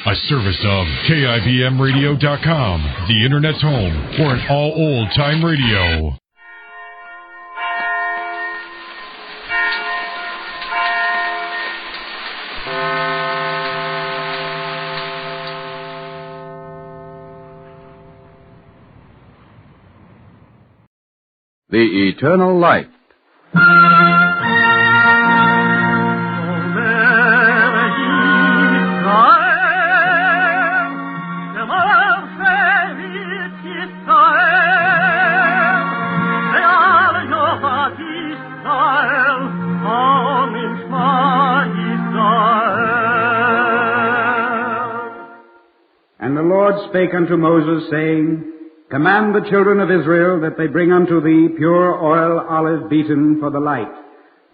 A service of KIBMradio.com, the Internet's home for an all old-time radio. The Eternal Light. And the Lord spake unto Moses, saying, Command the children of Israel that they bring unto thee pure oil olive beaten for the light,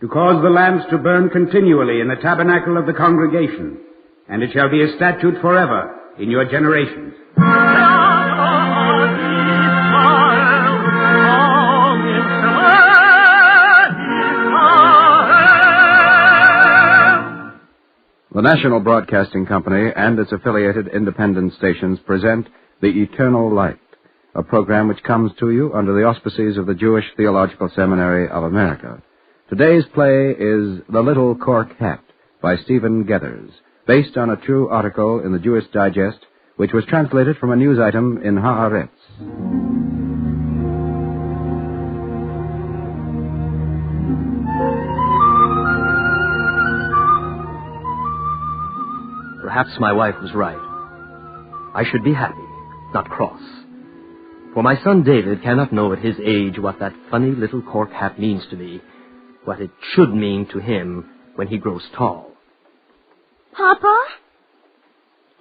to cause the lamps to burn continually in the tabernacle of the congregation, and it shall be a statute forever in your generations. The National Broadcasting Company and its affiliated independent stations present The Eternal Light, a program which comes to you under the auspices of the Jewish Theological Seminary of America. Today's play is The Little Cork Hat by Stephen Gethers, based on a true article in the Jewish Digest, which was translated from a news item in Haaretz. Perhaps my wife was right. I should be happy, not cross. For my son David cannot know at his age what that funny little cork hat means to me, what it should mean to him when he grows tall. Papa?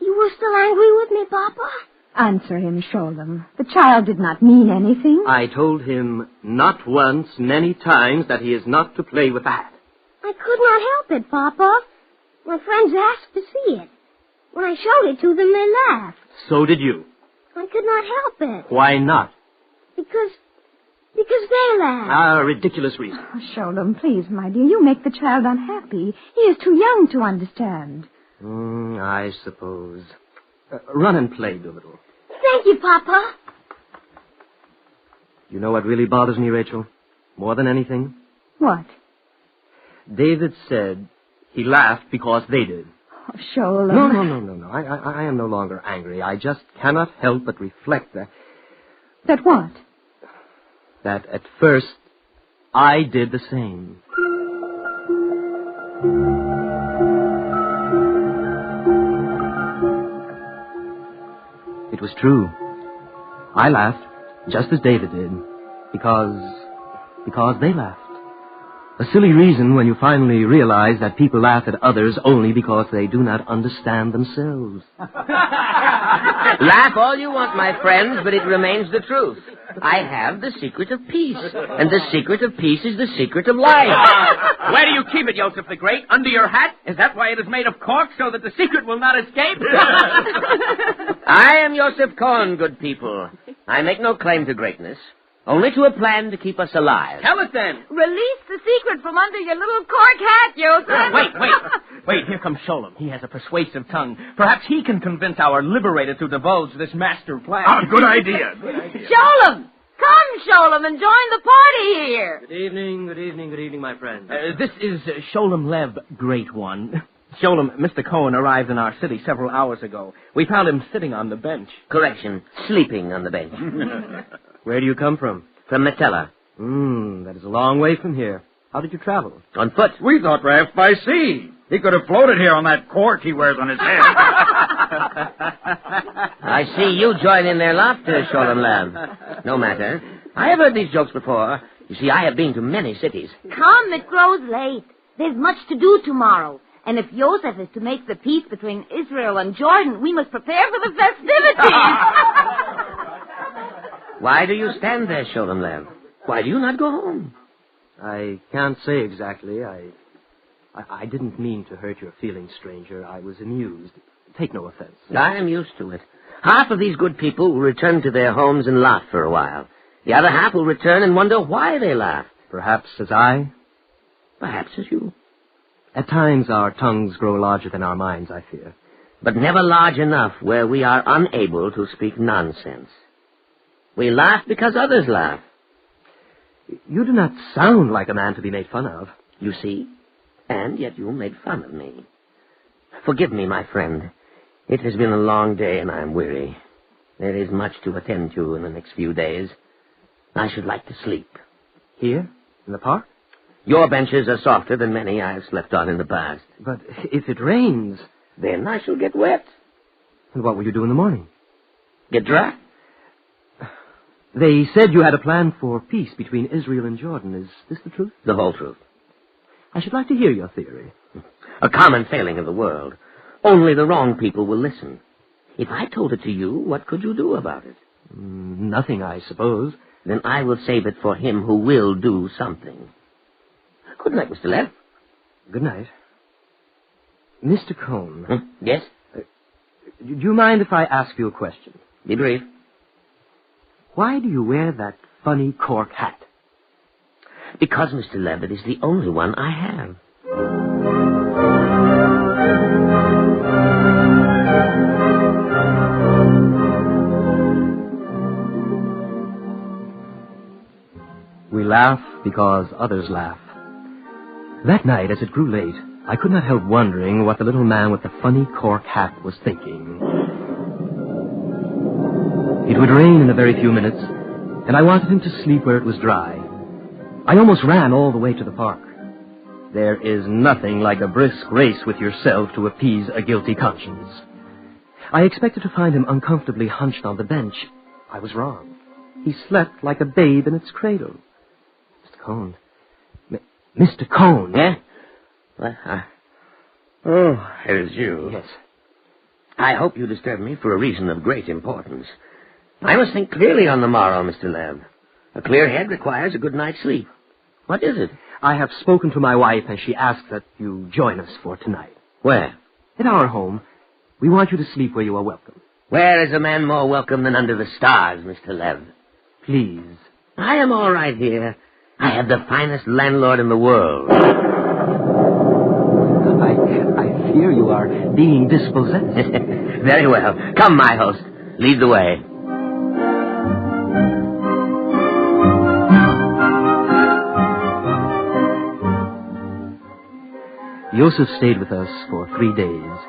You were still angry with me, Papa? Answer him, Sholem. The child did not mean anything. I told him not once, many times, that he is not to play with the hat. I could not help it, Papa. My friends asked to see it. When I showed it to them, they laughed. So did you. I could not help it. Why not? Because they laughed. A ridiculous reason. Oh, Sholem, please, my dear, you make the child unhappy. He is too young to understand. I suppose. Run and play, Doolittle. Thank you, Papa. You know what really bothers me, Rachel? More than anything? What? David said he laughed because they did. Oh, Sholem. No. I am no longer angry. I just cannot help but reflect that... That what? That at first, I did the same. It was true. I laughed, just as David did, because they laughed. A silly reason when you finally realize that people laugh at others only because they do not understand themselves. Laugh all you want, my friends, but it remains the truth. I have the secret of peace, and the secret of peace is the secret of life. Where do you keep it, Joseph the Great? Under your hat? Is that why it is made of cork, so that the secret will not escape? I am Joseph Cohn, good people. I make no claim to greatness, only to a plan to keep us alive. Tell us then. Release the secret from under your little cork hat, Joseph. Wait, here comes Sholem. He has a persuasive tongue. Perhaps he can convince our liberator to divulge this master plan. Good idea. Sholem! Come, Sholem, and join the party here. Good evening, my friend. This is Sholem Lev, Great One. Sholem, Mr. Cohen arrived in our city several hours ago. We found him sitting on the bench. Correction, sleeping on the bench. Where do you come from? From Metella. That is a long way from here. How did you travel? On foot. We thought perhaps by sea. He could have floated here on that cork he wears on his head. I see you join in their laughter, Sholem Lev. No matter. I have heard these jokes before. You see, I have been to many cities. Come, it grows late. There's much to do tomorrow. And if Joseph is to make the peace between Israel and Jordan, we must prepare for the festivities. Why do you stand there, Sholem Lev? Why do you not go home? I can't say exactly. I didn't mean to hurt your feelings, stranger. I was amused. Take no offense. I am used to it. Half of these good people will return to their homes and laugh for a while. The other half will return and wonder why they laugh. Perhaps as I? Perhaps as you. At times our tongues grow larger than our minds, I fear. but never large enough where we are unable to speak nonsense. We laugh because others laugh. You do not sound like a man to be made fun of. You see? And yet you made fun of me. Forgive me, my friend. It has been a long day and I am weary. There is much to attend to in the next few days. I should like to sleep. Here? In the park? Your benches are softer than many I have slept on in the past. But if it rains... Then I shall get wet. And what will you do in the morning? Get dry? They said you had a plan for peace between Israel and Jordan. Is this the truth? The whole truth. I should like to hear your theory. A common failing of the world. Only the wrong people will listen. If I told it to you, what could you do about it? Nothing, I suppose. Then I will save it for him who will do something. Good night, Mr. Lev. Good night. Mr. Cohn. Yes? Do you mind if I ask you a question? Be brief. Why do you wear that funny cork hat? Because, Mr. Lev, it is the only one I have. We laugh because others laugh. That night, as it grew late, I could not help wondering what the little man with the funny cork hat was thinking. It would rain in a very few minutes, and I wanted him to sleep where it was dry. I almost ran all the way to the park. There is nothing like a brisk race with yourself to appease a guilty conscience. I expected to find him uncomfortably hunched on the bench. I was wrong. He slept like a babe in its cradle. Mr. Cohn. Mr. Cohn. Yeah? Oh, it is you. Yes. I hope you disturb me for a reason of great importance. I must think clearly on the morrow, Mr. Lev. A clear head requires a good night's sleep. What is it? I have spoken to my wife, and she asks that you join us for tonight. Where? At our home. We want you to sleep where you are welcome. Where is a man more welcome than under the stars, Mr. Lev? Please. I am all right here. I have the finest landlord in the world. I fear you are being dispossessed. Very well. Come, my host. Lead the way. Yosef stayed with us for 3 days.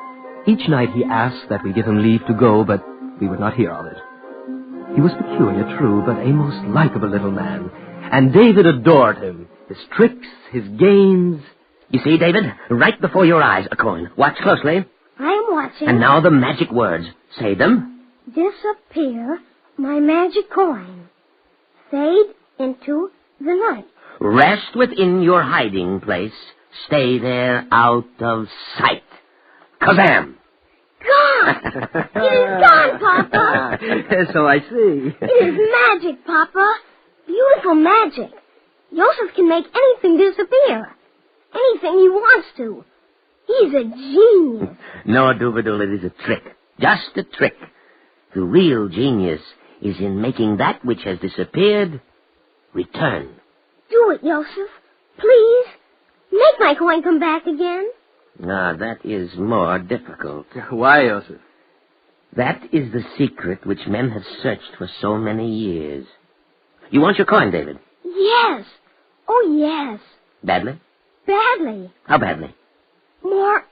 Each night he asked that we give him leave to go, but we would not hear of it. He was peculiar, true, but a most likable little man. And David adored him. His tricks, his games. You see, David, right before your eyes, a coin. Watch closely. I'm watching. And now the magic words. Say them. Disappear my magic coin. Fade into the night. Rest within your hiding place. Stay there out of sight. Kazam! Gone! It is gone, Papa! So I see. It is magic, Papa. Beautiful magic. Yosef can make anything disappear. Anything he wants to. He's a genius. No, Doobadoo, it is a trick. Just a trick. The real genius is in making that which has disappeared return. Do it, Yosef. Please. Make my coin come back again. Ah, that is more difficult. Why, Yosef? That is the secret which men have searched for so many years. You want your coin, David? Yes. Oh, yes. Badly? Badly. How badly? More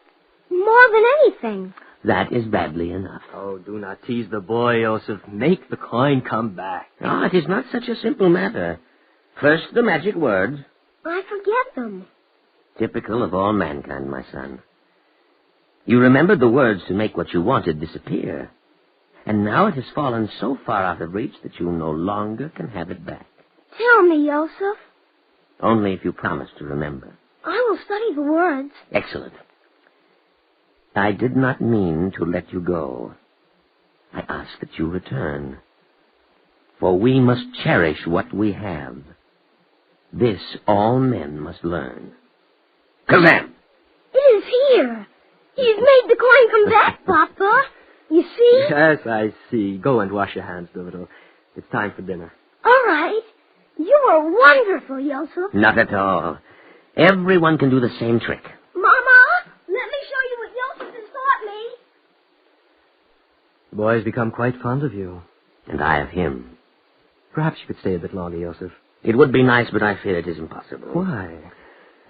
than anything. That is badly enough. Oh, do not tease the boy, Yosef. Make the coin come back. Ah, it is not such a simple matter. First, the magic words. I forget them. Typical of all mankind, my son. You remembered the words to make what you wanted disappear. And now it has fallen so far out of reach that you no longer can have it back. Tell me, Yosef. Only if you promise to remember. I will study the words. Excellent. I did not mean to let you go. I ask that you return. For we must cherish what we have. This all men must learn. Kazam! It is here. He's made the coin come back, Papa. You see? Yes, I see. Go and wash your hands, Doodle. It's time for dinner. All right. You are wonderful, Yosef. Not at all. Everyone can do the same trick. Mama, let me show you what Yosef has taught me. boy's become quite fond of you. And I of him. Perhaps you could stay a bit longer, Joseph. It would be nice, but I fear it is impossible. Why?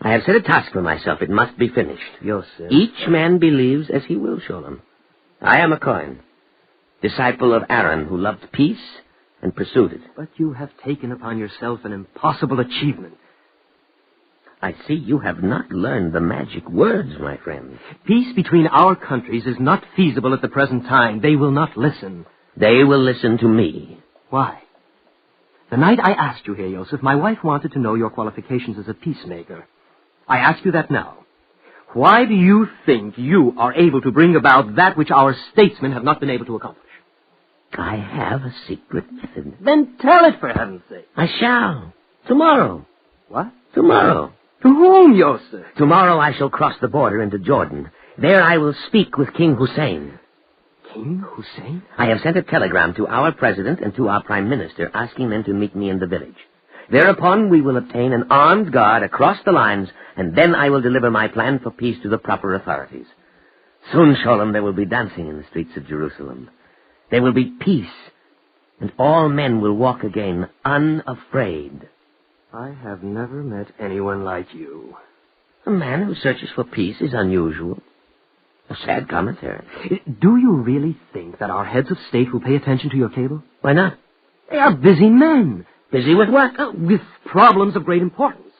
I have set a task for myself. It must be finished. Joseph. Each man believes as he will, Sholem. I am a Cohen, disciple of Aaron, who loved peace and pursued it. But you have taken upon yourself an impossible achievement. I see you have not learned the magic words, my friend. Peace between our countries is not feasible at the present time. They will not listen. They will listen to me. Why? The night I asked you here, Joseph, my wife wanted to know your qualifications as a peacemaker. I ask you that now. Why do you think you are able to bring about that which our statesmen have not been able to accomplish? I have a secret method. Then tell it, for heaven's sake. I shall. Tomorrow. What? Tomorrow. To whom, Joseph? Tomorrow I shall cross the border into Jordan. There I will speak with King Hussein. King Hussein? I have sent a telegram to our president and to our prime minister asking them to meet me in the village. Thereupon we will obtain an armed guard across the lines, and then I will deliver my plan for peace to the proper authorities. Soon, Sholem, there will be dancing in the streets of Jerusalem. There will be peace, and all men will walk again unafraid. I have never met anyone like you. A man who searches for peace is unusual. A sad commentary. Do you really think that our heads of state will pay attention to your cable? Why not? They are busy men. Busy with what? With problems of great importance.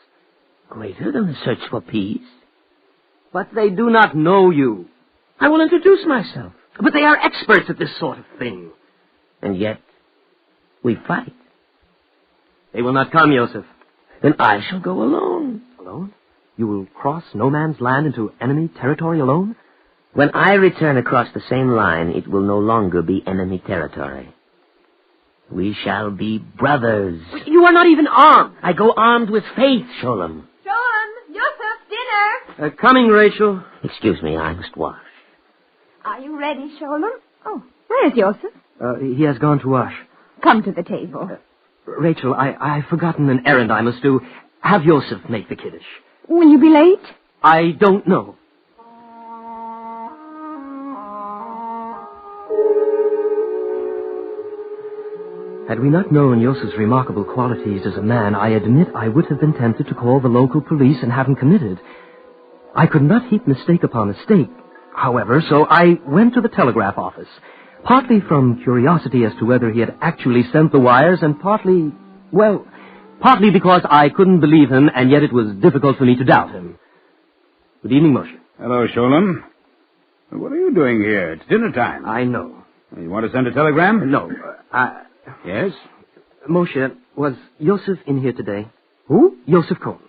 Greater than the search for peace? But they do not know you. I will introduce myself. But they are experts at this sort of thing. And yet, we fight. They will not come, Joseph. Then I shall go alone. Alone? You will cross no man's land into enemy territory alone? When I return across the same line, it will no longer be enemy territory. We shall be brothers. You are not even armed. I go armed with faith, Sholem. Sholem, Joseph, dinner. Coming, Rachel. Excuse me, I must wash. Are you ready, Sholem? Oh, where's Joseph? He has gone to wash. Come to the table. Rachel, I've forgotten an errand I must do. Have Joseph make the kiddush. Will you be late? I don't know. Had we not known Joseph's remarkable qualities as a man, I admit I would have been tempted to call the local police and have him committed. I could not heap mistake upon mistake, however, so I went to the telegraph office, partly from curiosity as to whether he had actually sent the wires, and partly because I couldn't believe him, and yet it was difficult for me to doubt him. Good evening, Moshe. Hello, Sholem. What are you doing here? It's dinner time. I know. You want to send a telegram? No. Yes? Moshe, was Joseph in here today? Who? Joseph Cohen.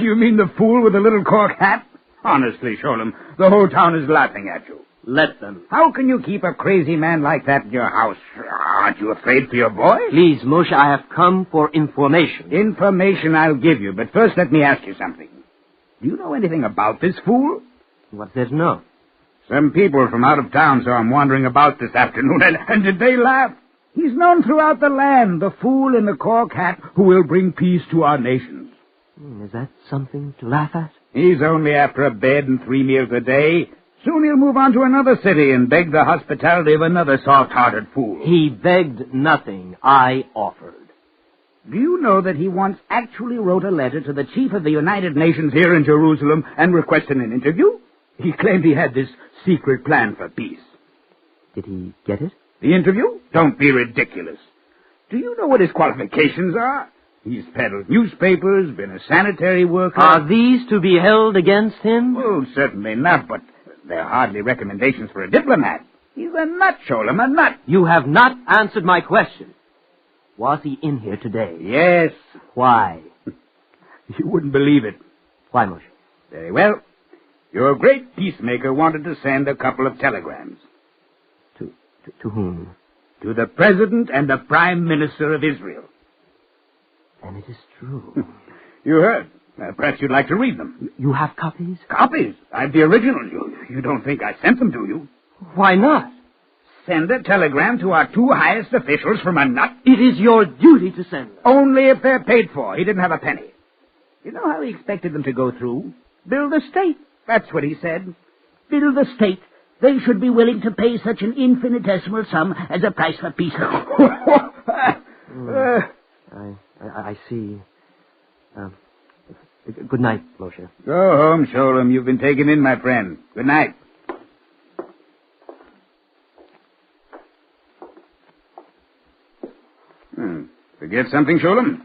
You mean the fool with the little cork hat? Honestly, Sholem, the whole town is laughing at you. Let them. How can you keep a crazy man like that in your house? Aren't you afraid for your boy? Please, Moshe, I have come for information. Information I'll give you, but first let me ask you something. Do you know anything about this fool? What's there to know? Some people from out of town saw him wandering about this afternoon, and did they laugh? He's known throughout the land, the fool in the cork hat who will bring peace to our nations. Is that something to laugh at? He's only after a bed and 3 meals a day. Soon he'll move on to another city and beg the hospitality of another soft-hearted fool. He begged nothing. I offered. Do you know that he once actually wrote a letter to the chief of the United Nations here in Jerusalem and requested an interview? He claimed he had this secret plan for peace. Did he get it? The interview? Don't be ridiculous. Do you know what his qualifications are? He's peddled newspapers, been a sanitary worker. Are these to be held against him? Oh, certainly not, but they're hardly recommendations for a diplomat. He's a nut, Sholem, a nut. You have not answered my question. Was he in here today? Yes. Why? You wouldn't believe it. Why, Moshe? Very well. Your great peacemaker wanted to send a couple of telegrams. To whom? To the President and the Prime Minister of Israel. Then it is true. You heard. Perhaps you'd like to read them. You have copies? Copies? I've the original. You don't think I sent them to you? Why not? Send a telegram to our 2 highest officials from a nut? It is your duty to send them. Only if they're paid for. He didn't have a penny. You know how he expected them to go through? Build a state. That's what he said. Build a state they should be willing to pay such an infinitesimal sum as a price for peace. I see. Good night, Moshe. Go home, Sholem. You've been taken in, my friend. Good night. Forget something, Sholem?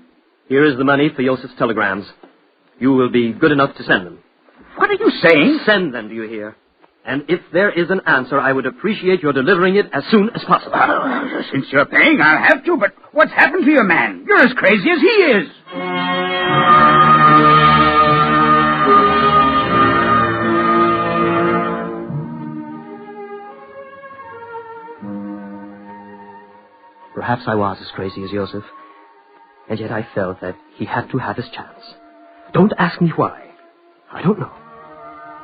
Here is the money for Yosef's telegrams. You will be good enough to send them. What are you saying? Send them, do you hear? And if there is an answer, I would appreciate your delivering it as soon as possible. Since you're paying, I'll have to, but what's happened to your man? You're as crazy as he is. Perhaps I was as crazy as Yosef, and yet I felt that he had to have his chance. Don't ask me why. I don't know.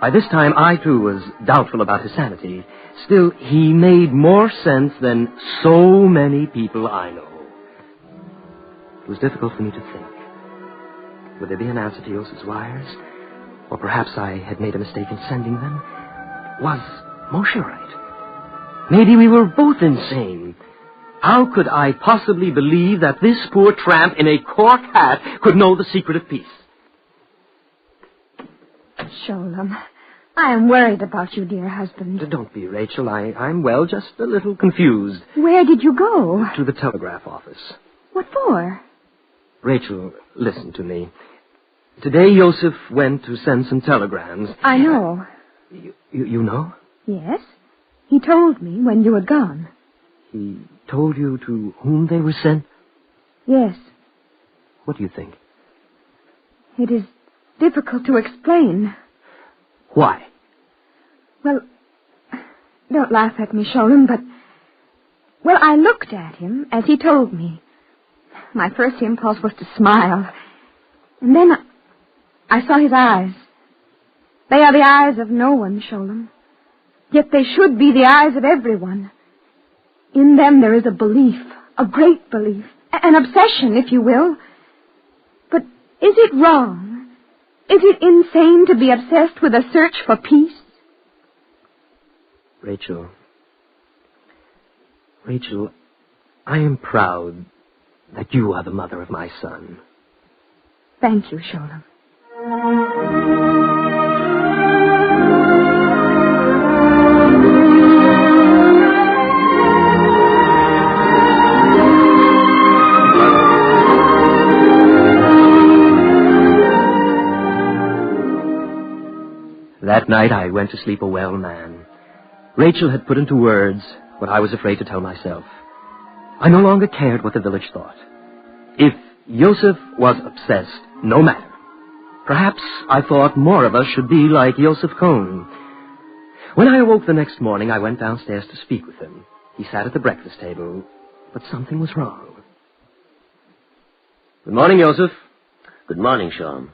By this time, I, too, was doubtful about his sanity. Still, he made more sense than so many people I know. It was difficult for me to think. Would there be an answer to Yosef's wires? Or perhaps I had made a mistake in sending them? Was Moshe right? Maybe we were both insane. How could I possibly believe that this poor tramp in a cork hat could know the secret of peace? Sholem, I am worried about you, dear husband. Don't be, Rachel. I'm well, just a little confused. Where did you go? To the telegraph office. What for? Rachel, listen to me. Today, Yosef went to send some telegrams. I know. You know? Yes. He told me when you had gone. He told you to whom they were sent? Yes. What do you think? It is difficult to explain. Why? Well, don't laugh at me, Sholem, but... Well, I looked at him as he told me. My first impulse was to smile. And then I saw his eyes. They are the eyes of no one, Sholem. Yet they should be the eyes of everyone. In them there is a belief, a great belief, an obsession, if you will. But is it wrong? Is it insane to be obsessed with a search for peace? Rachel, I am proud that you are the mother of my son. Thank you, Sholem. That night I went to sleep a well man. Rachel had put into words what I was afraid to tell myself. I no longer cared what the village thought. If Yosef was obsessed, no matter. Perhaps I thought more of us should be like Yosef Cohn. When I awoke the next morning, I went downstairs to speak with him. He sat at the breakfast table, but something was wrong. Good morning, Yosef. Good morning, Sholem.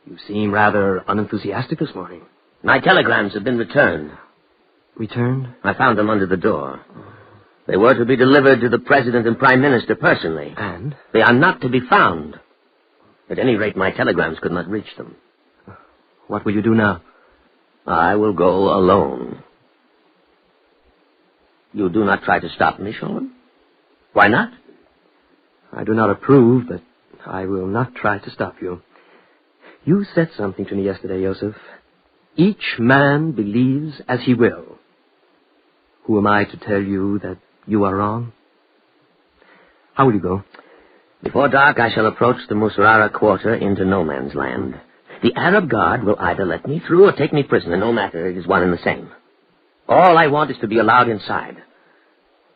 You seem rather unenthusiastic this morning. My telegrams have been returned. Returned? I found them under the door. They were to be delivered to the President and Prime Minister personally. And? They are not to be found. At any rate, my telegrams could not reach them. What will you do now? I will go alone. You do not try to stop me, Sholem? Why not? I do not approve, but I will not try to stop you. You said something to me yesterday, Yosef. Each man believes as he will. Who am I to tell you that you are wrong? How will you go? Before dark, I shall approach the Musrara quarter into no man's land. The Arab guard will either let me through or take me prisoner. No matter, it is one and the same. All I want is to be allowed inside.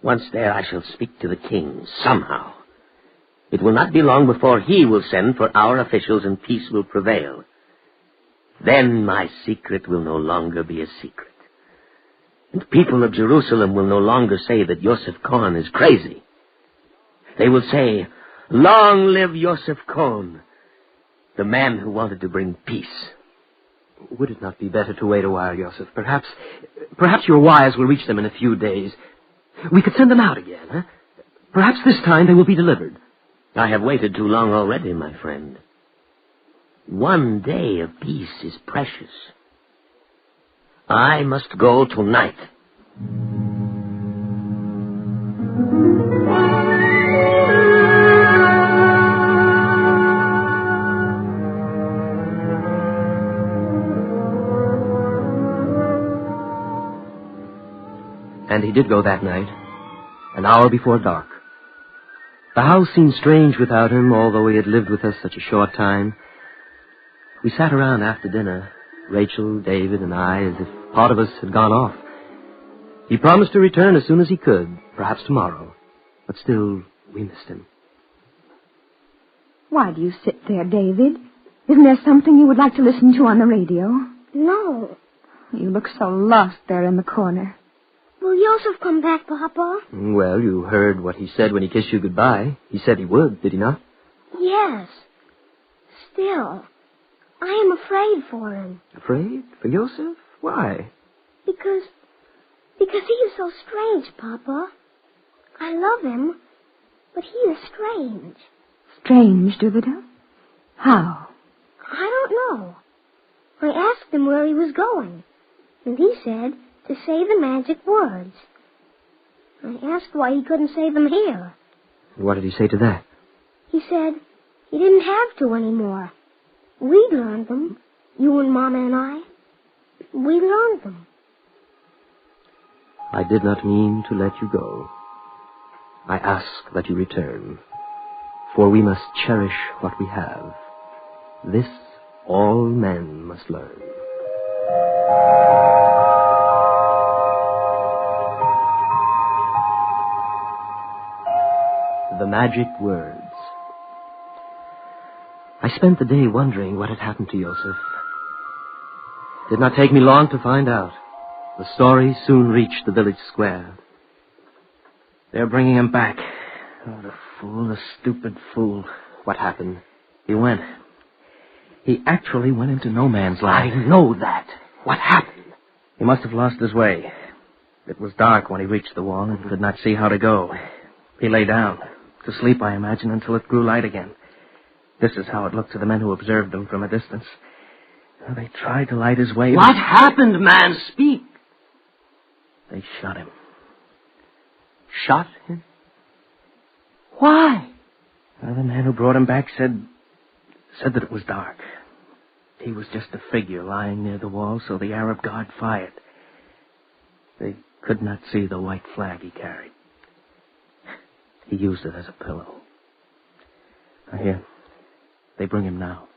Once there, I shall speak to the king, somehow. It will not be long before he will send for our officials and peace will prevail. Then my secret will no longer be a secret. And the people of Jerusalem will no longer say that Yosef Cohn is crazy. They will say, "Long live Yosef Cohn, the man who wanted to bring peace." Would it not be better to wait a while, Yosef? Perhaps your wires will reach them in a few days. We could send them out again, huh? Perhaps this time they will be delivered. I have waited too long already, my friend. One day of peace is precious. I must go tonight. And he did go that night, an hour before dark. The house seemed strange without him, although he had lived with us such a short time. We sat around after dinner, Rachel, David, and I, as if part of us had gone off. He promised to return as soon as he could, perhaps tomorrow. But still, we missed him. Why do you sit there, David? Isn't there something you would like to listen to on the radio? No. You look so lost there in the corner. Will Joseph come back, Papa? Well, you heard what he said when he kissed you goodbye. He said he would, did he not? Yes. Still, I am afraid for him. Afraid? For Joseph? Why? Because he is so strange, Papa. I love him, but he is strange. Strange, Doolittle? How? I don't know. I asked him where he was going, and he said to say the magic words. I asked why he couldn't say them here. What did he say to that? He said he didn't have to anymore. We learned them, you and Mama and I. We learned them. I did not mean to let you go. I ask that you return, for we must cherish what we have. This all men must learn. The magic words. I spent the day wondering what had happened to Joseph. It did not take me long to find out. The story soon reached the village square. They're bringing him back. Oh, the stupid fool. What happened? He went. He actually went into no man's land. I know that. What happened? He must have lost his way. It was dark when he reached the wall and could not see how to go. He lay down, to sleep, I imagine, until it grew light again. This is how it looked to the men who observed him from a distance. They tried to light his way. What happened, man? Speak. They shot him. Shot him? Why? Well, the man who brought him back said that it was dark. He was just a figure lying near the wall, so the Arab guard fired. They could not see the white flag he carried. He used it as a pillow. Here, they bring him now.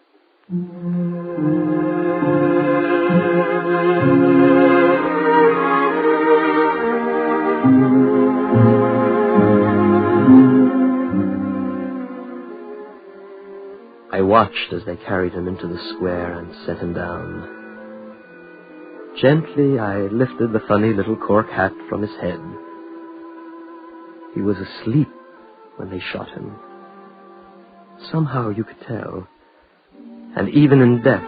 I watched as they carried him into the square and set him down. Gently, I lifted the funny little cork hat from his head. He was asleep when they shot him. Somehow you could tell. And even in death,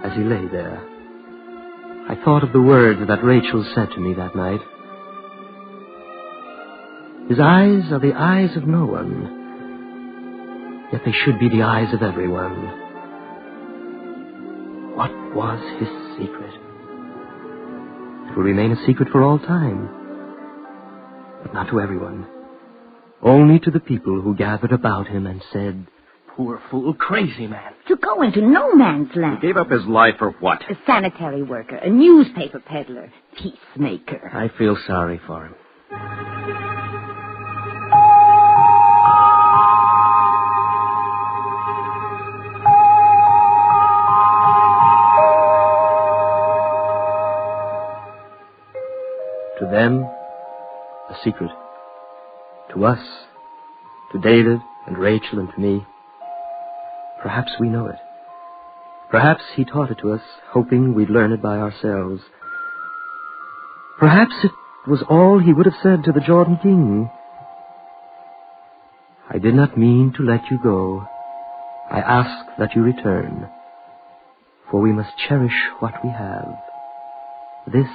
as he lay there, I thought of the words that Rachel said to me that night. His eyes are the eyes of no one, yet they should be the eyes of everyone. What was his secret? It will remain a secret for all time, but not to everyone. Only to the people who gathered about him and said, Poor fool, crazy man. To go into no man's land. He gave up his life for what? A sanitary worker, a newspaper peddler, peacemaker. I feel sorry for him. To them, a secret. To us, to David and Rachel and to me. Perhaps we know it. Perhaps he taught it to us, hoping we'd learn it by ourselves. Perhaps it was all he would have said to the Jordan king. I did not mean to let you go. I ask that you return, for we must cherish what we have. This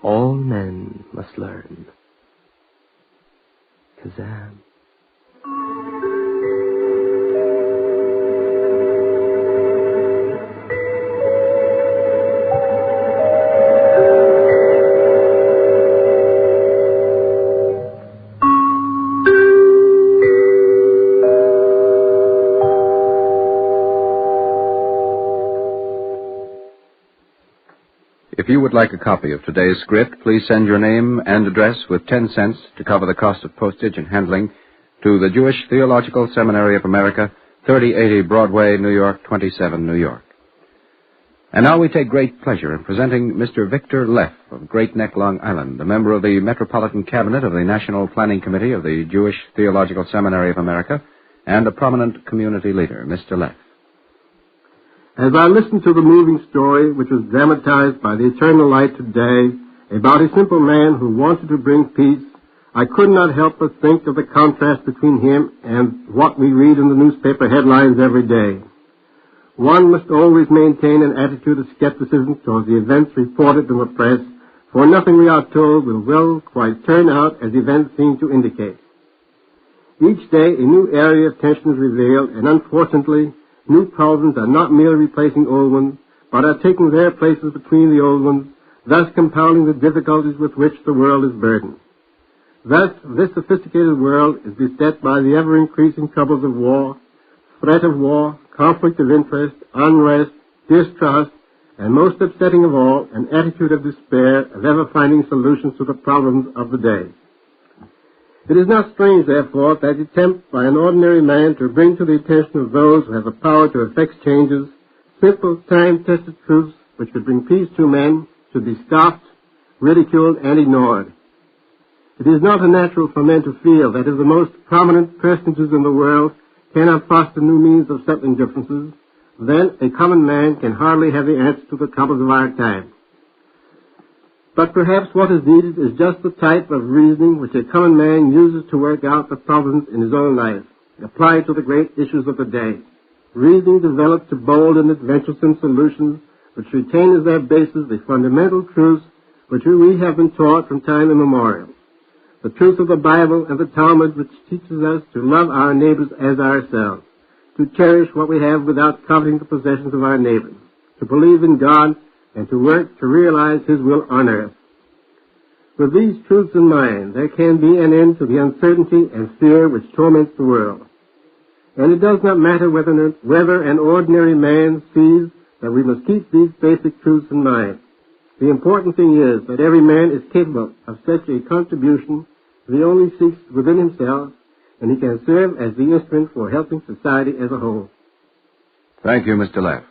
all men must learn. Kazam. If you would like a copy of today's script, please send your name and address with 10 cents to cover the cost of postage and handling to the Jewish Theological Seminary of America, 3080 Broadway, New York, 27, New York. And now we take great pleasure in presenting Mr. Victor Leff of Great Neck, Long Island, a member of the Metropolitan Cabinet of the National Planning Committee of the Jewish Theological Seminary of America, and a prominent community leader. Mr. Leff. As I listened to the moving story, which was dramatized by the Eternal Light today, about a simple man who wanted to bring peace, I could not help but think of the contrast between him and what we read in the newspaper headlines every day. One must always maintain an attitude of skepticism towards the events reported in the press, for nothing we are told will quite turn out as events seem to indicate. Each day a new area of tension is revealed, and unfortunately, new problems are not merely replacing old ones, but are taking their places between the old ones, thus compounding the difficulties with which the world is burdened. Thus, this sophisticated world is beset by the ever-increasing troubles of war, threat of war, conflict of interest, unrest, distrust, and most upsetting of all, an attitude of despair of ever finding solutions to the problems of the day. It is not strange, therefore, that the attempt by an ordinary man to bring to the attention of those who have the power to effect changes simple, time-tested truths which could bring peace to men should be scoffed, ridiculed, and ignored. It is not unnatural for men to feel that if the most prominent personages in the world cannot foster new means of settling differences, then a common man can hardly have the answer to the troubles of our time. But perhaps what is needed is just the type of reasoning which a common man uses to work out the problems in his own life, applied to the great issues of the day. Reasoning developed to bold and adventuresome solutions which retain as their basis the fundamental truths which we have been taught from time immemorial. The truth of the Bible and the Talmud, which teaches us to love our neighbors as ourselves, to cherish what we have without coveting the possessions of our neighbors, to believe in God, and to work to realize His will on earth. With these truths in mind, there can be an end to the uncertainty and fear which torments the world. And it does not matter whether an ordinary man sees that we must keep these basic truths in mind. The important thing is that every man is capable of such a contribution if he only seeks within himself, and he can serve as the instrument for helping society as a whole. Thank you, Mr. Leff.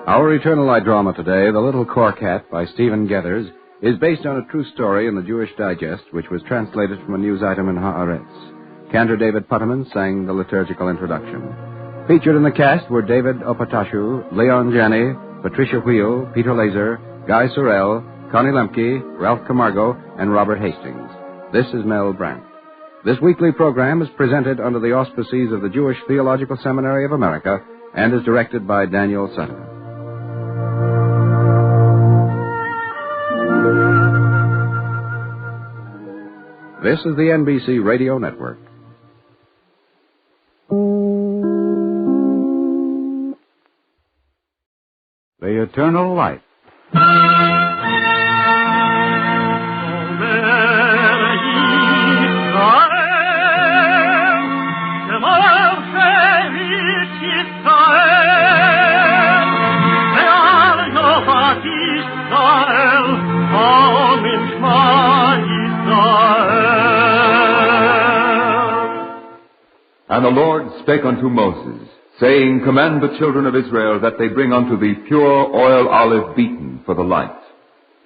Our Eternal Light drama today, The Little Cork Hat by Stephen Gethers, is based on a true story in the Jewish Digest, which was translated from a news item in Haaretz. Cantor David Putterman sang the liturgical introduction. Featured in the cast were David Opatashu, Leon Janney, Patricia Wheel, Peter Laser, Guy Sorrell, Connie Lemke, Ralph Camargo, and Robert Hastings. This is Mel Brandt. This weekly program is presented under the auspices of the Jewish Theological Seminary of America and is directed by Daniel Sutter. This is the NBC Radio Network. The Eternal Light. And the Lord spake unto Moses, saying, Command the children of Israel that they bring unto thee pure oil olive beaten for the light,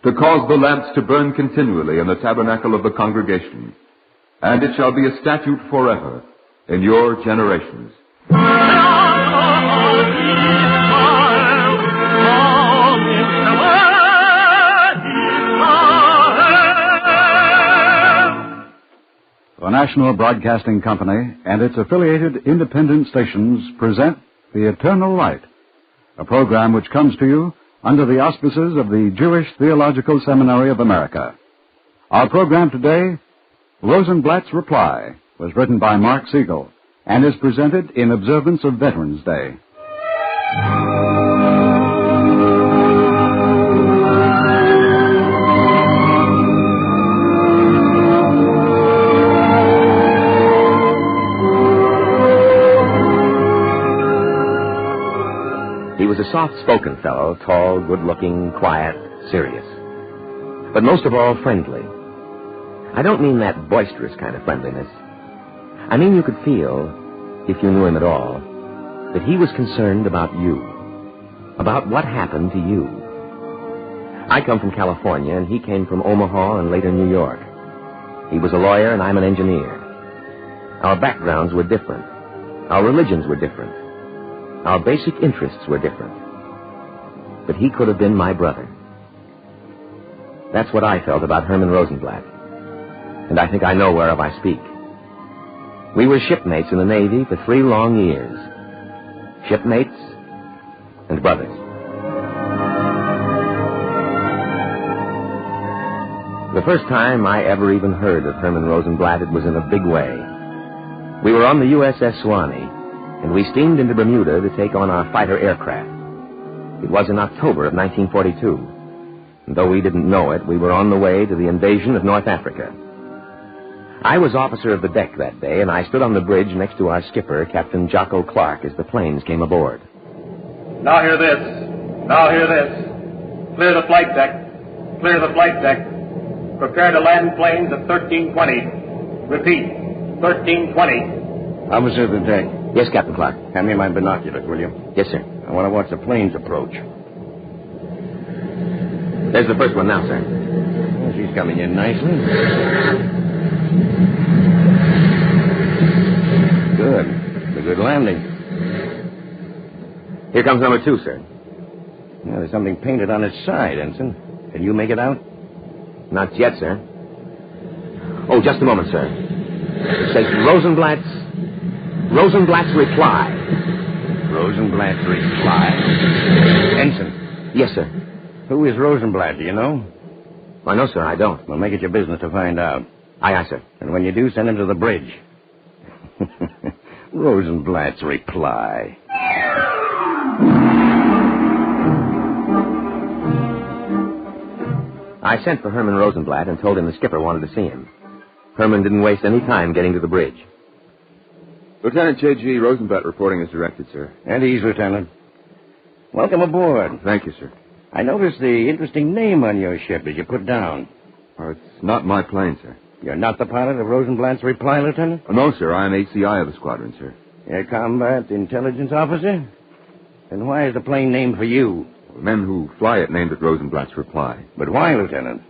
to cause the lamps to burn continually in the tabernacle of the congregation. And it shall be a statute forever in your generations. The National Broadcasting Company and its affiliated independent stations present The Eternal Light, a program which comes to you under the auspices of the Jewish Theological Seminary of America. Our program today, Rosenblatt's Reply, was written by Mark Siegel and is presented in observance of Veterans Day. was a soft-spoken fellow, tall, good-looking, quiet, serious. But most of all, friendly. I don't mean that boisterous kind of friendliness. I mean you could feel, if you knew him at all, that he was concerned about you, about what happened to you. I come from California, and he came from Omaha and later New York. He was a lawyer, and I'm an engineer. Our backgrounds were different. Our religions were different. Our basic interests were different. But he could have been my brother. That's what I felt about Herman Rosenblatt. And I think I know whereof I speak. We were shipmates in the Navy for 3 long years. Shipmates and brothers. The first time I ever even heard of Herman Rosenblatt, it was in a big way. We were on the USS Swanee, and we steamed into Bermuda to take on our fighter aircraft. It was in October of 1942. And though we didn't know it, we were on the way to the invasion of North Africa. I was officer of the deck that day, and I stood on the bridge next to our skipper, Captain Jocko Clark, as the planes came aboard. Now hear this. Now hear this. Clear the flight deck. Clear the flight deck. Prepare to land planes at 1320. Repeat, 1320. Officer of the deck. Yes, Captain Clark. Hand me my binoculars, will you? Yes, sir. I want to watch the planes approach. There's the first one now, sir. Well, she's coming in nicely. Good. It's a good landing. Here comes number 2, sir. Now, there's something painted on its side, Ensign. Can you make it out? Not yet, sir. Oh, just a moment, sir. It says Rosenblatt's reply. Rosenblatt's reply? Ensign. Yes, sir. Who is Rosenblatt, do you know? Why, no, sir, I don't. Well, make it your business to find out. Aye, aye, sir. And when you do, send him to the bridge. Rosenblatt's reply. I sent for Herman Rosenblatt and told him the skipper wanted to see him. Herman didn't waste any time getting to the bridge. Lieutenant J.G. Rosenblatt reporting as directed, sir. At ease, Lieutenant. Welcome aboard. Thank you, sir. I noticed the interesting name on your ship that you put down. Oh, it's not my plane, sir. You're not the pilot of Rosenblatt's reply, Lieutenant? Oh, no, sir. I'm ACI of the squadron, sir. You're a combat intelligence officer? Then why is the plane named for you? The men who fly it named it Rosenblatt's reply. But why, Lieutenant?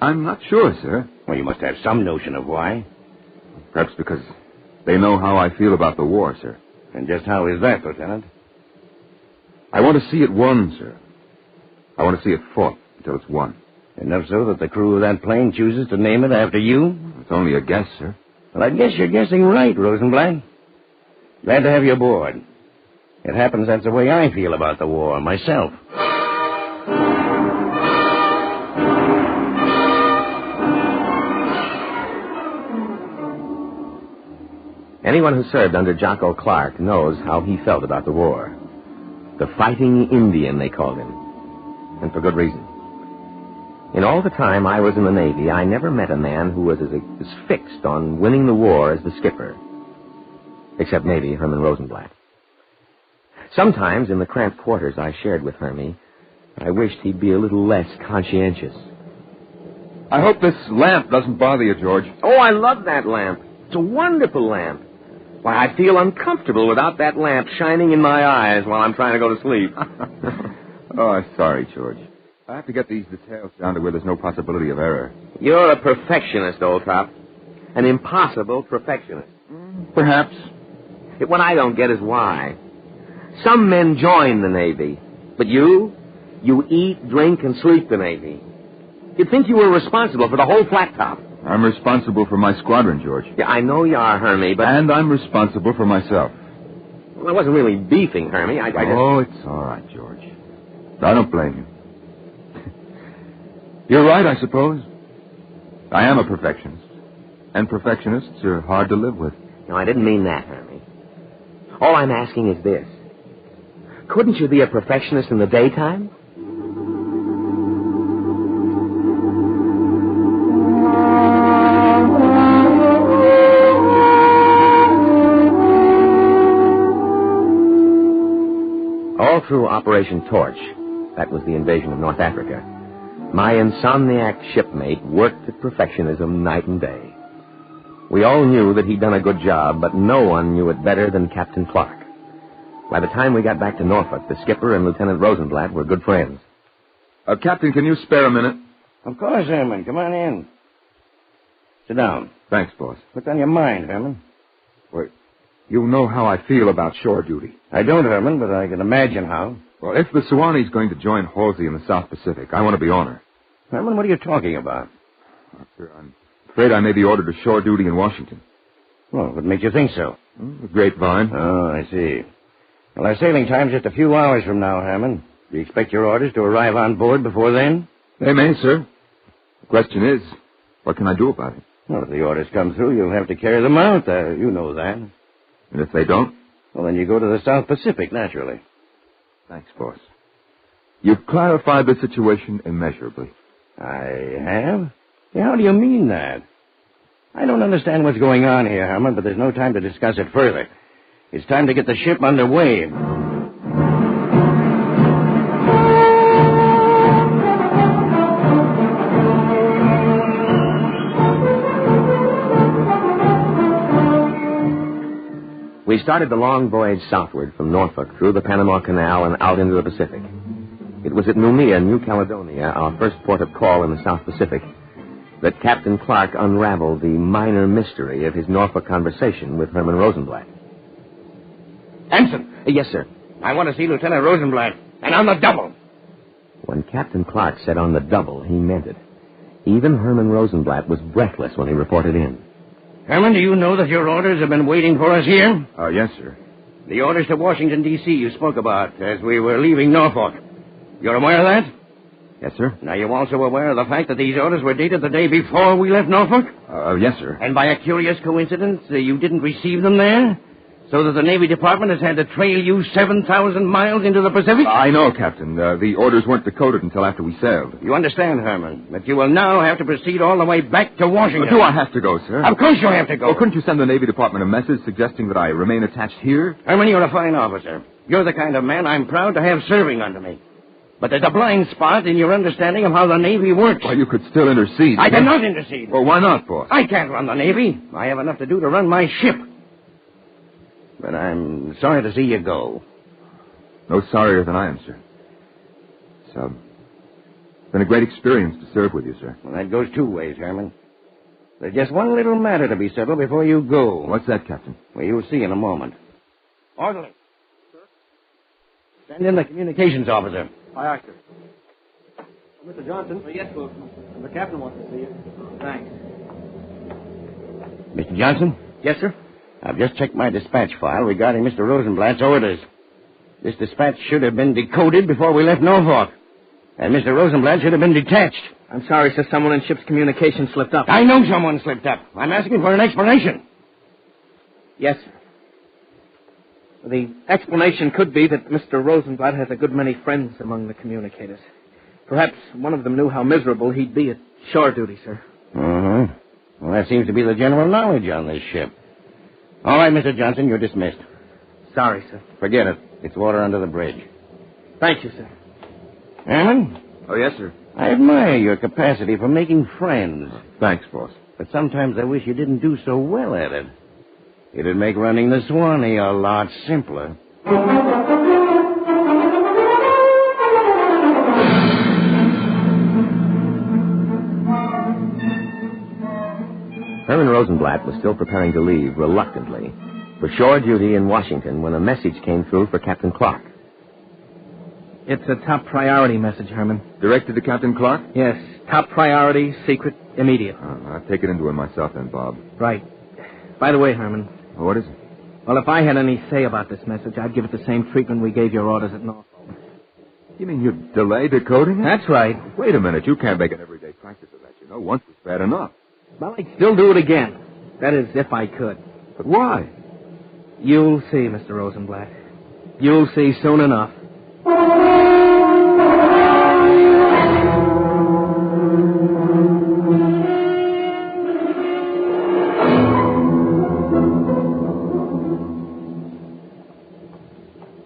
I'm not sure, sir. Well, you must have some notion of why. Perhaps because they know how I feel about the war, sir. And just how is that, Lieutenant? I want to see it won, sir. I want to see it fought until it's won. Enough so that the crew of that plane chooses to name it after you? It's only a guess, sir. Well, I guess you're guessing right, Rosenblatt. Glad to have you aboard. It happens that's the way I feel about the war, myself. Anyone who served under Jocko Clark knows how he felt about the war. The fighting Indian, they called him. And for good reason. In all the time I was in the Navy, I never met a man who was as fixed on winning the war as the skipper. Except maybe Herman Rosenblatt. Sometimes in the cramped quarters I shared with Hermie, I wished he'd be a little less conscientious. I hope this lamp doesn't bother you, George. Oh, I love that lamp. It's a wonderful lamp. Why, I feel uncomfortable without that lamp shining in my eyes while I'm trying to go to sleep. Oh, sorry, George. I have to get these details down to where there's no possibility of error. You're a perfectionist, old top. An impossible perfectionist. Perhaps. What I don't get is why. Some men join the Navy, but you eat, drink, and sleep the Navy. You'd think you were responsible for the whole flat top. I'm responsible for my squadron, George. Yeah, I know you are, Hermie, but... And I'm responsible for myself. Well, I wasn't really beefing, Hermie. I just... Oh, it's all right, George. I don't blame you. You're right, I suppose. I am a perfectionist. And perfectionists are hard to live with. No, I didn't mean that, Hermie. All I'm asking is this. Couldn't you be a perfectionist in the daytime? All through Operation Torch, that was the invasion of North Africa, my insomniac shipmate worked at perfectionism night and day. We all knew that he'd done a good job, but no one knew it better than Captain Clark. By the time we got back to Norfolk, the skipper and Lieutenant Rosenblatt were good friends. Captain, can you spare a minute? Of course, Herman. Come on in. Sit down. Thanks, boss. What's on your mind, Herman? Well, you know how I feel about shore duty. I don't, Herman, but I can imagine how. Well, if the Suwannee is going to join Halsey in the South Pacific, I want to be on her. Herman, what are you talking about? I'm afraid I may be ordered to shore duty in Washington. Well, what makes you think so? The grapevine. Oh, I see. Well, our sailing time's just a few hours from now, Herman. Do you expect your orders to arrive on board before then? They may, sir. The question is, what can I do about it? Well, if the orders come through, you'll have to carry them out. You know that. And if they don't? Well, then you go to the South Pacific, naturally. Thanks, boss. You've clarified the situation immeasurably. I have? Yeah, how do you mean that? I don't understand what's going on here, Herman, but there's no time to discuss it further. It's time to get the ship underway. We started the long voyage southward from Norfolk through the Panama Canal and out into the Pacific. It was at Noumea, New Caledonia, our first port of call in the South Pacific, that Captain Clark unraveled the minor mystery of his Norfolk conversation with Herman Rosenblatt. Anson! Yes, sir. I want to see Lieutenant Rosenblatt, and on the double. When Captain Clark said on the double, he meant it. Even Herman Rosenblatt was breathless when he reported in. Herman, do you know that your orders have been waiting for us here? Yes, sir. The orders to Washington, D.C. you spoke about as we were leaving Norfolk. You're aware of that? Yes, sir. Now, you're also aware of the fact that these orders were dated the day before we left Norfolk? Yes, sir. And by a curious coincidence, you didn't receive them there? So that the Navy Department has had to trail you 7,000 miles into the Pacific? I know, Captain. The orders weren't decoded until after we sailed. You understand, Herman, that you will now have to proceed all the way back to Washington. Do I have to go, sir? Of course you have to go. Oh, couldn't you send the Navy Department a message suggesting that I remain attached here? Herman, you're a fine officer. You're the kind of man I'm proud to have serving under me. But there's a blind spot in your understanding of how the Navy works. Well, you could still intercede. I cannot intercede. Well, why not, boss? I can't run the Navy. I have enough to do to run my ship. But I'm sorry to see you go. No sorrier than I am, sir. It's been a great experience to serve with you, sir. Well, that goes two ways, Herman. There's just one little matter to be settled before you go. What's that, Captain? Well, you'll see in a moment. Orderly. Send in the communications officer. Aye, sir. Mr. Johnson? Yes, Wilson. The captain wants to see you. Thanks. Mr. Johnson? Yes, sir? I've just checked my dispatch file regarding Mr. Rosenblatt's orders. This dispatch should have been decoded before we left Norfolk. And Mr. Rosenblatt should have been detached. I'm sorry, sir. Someone in ship's communication slipped up. I know someone slipped up. I'm asking for an explanation. Yes, sir. The explanation could be that Mr. Rosenblatt has a good many friends among the communicators. Perhaps one of them knew how miserable he'd be at shore duty, sir. Uh-huh. Well, that seems to be the general knowledge on this ship. All right, Mr. Johnson, you're dismissed. Sorry, sir. Forget it. It's water under the bridge. Thank you, sir. Herman? Oh, yes, sir. I admire your capacity for making friends. Thanks, boss. But sometimes I wish you didn't do so well at it. It'd make running the Suwannee a lot simpler. Herman Rosenblatt was still preparing to leave, reluctantly, for shore duty in Washington when a message came through for Captain Clark. It's a top priority message, Herman. Directed to Captain Clark? Yes. Top priority, secret, immediate. I'll take it into him myself then, Bob. Right. By the way, Herman. What is it? Well, if I had any say about this message, I'd give it the same treatment we gave your orders at Norfolk. You mean you'd delay decoding it? That's right. Wait a minute. You can't make an everyday practice of that, you know. Once was bad enough. Well, I'd still do it again. That is, if I could. But why? You'll see, Mr. Rosenblatt. You'll see soon enough.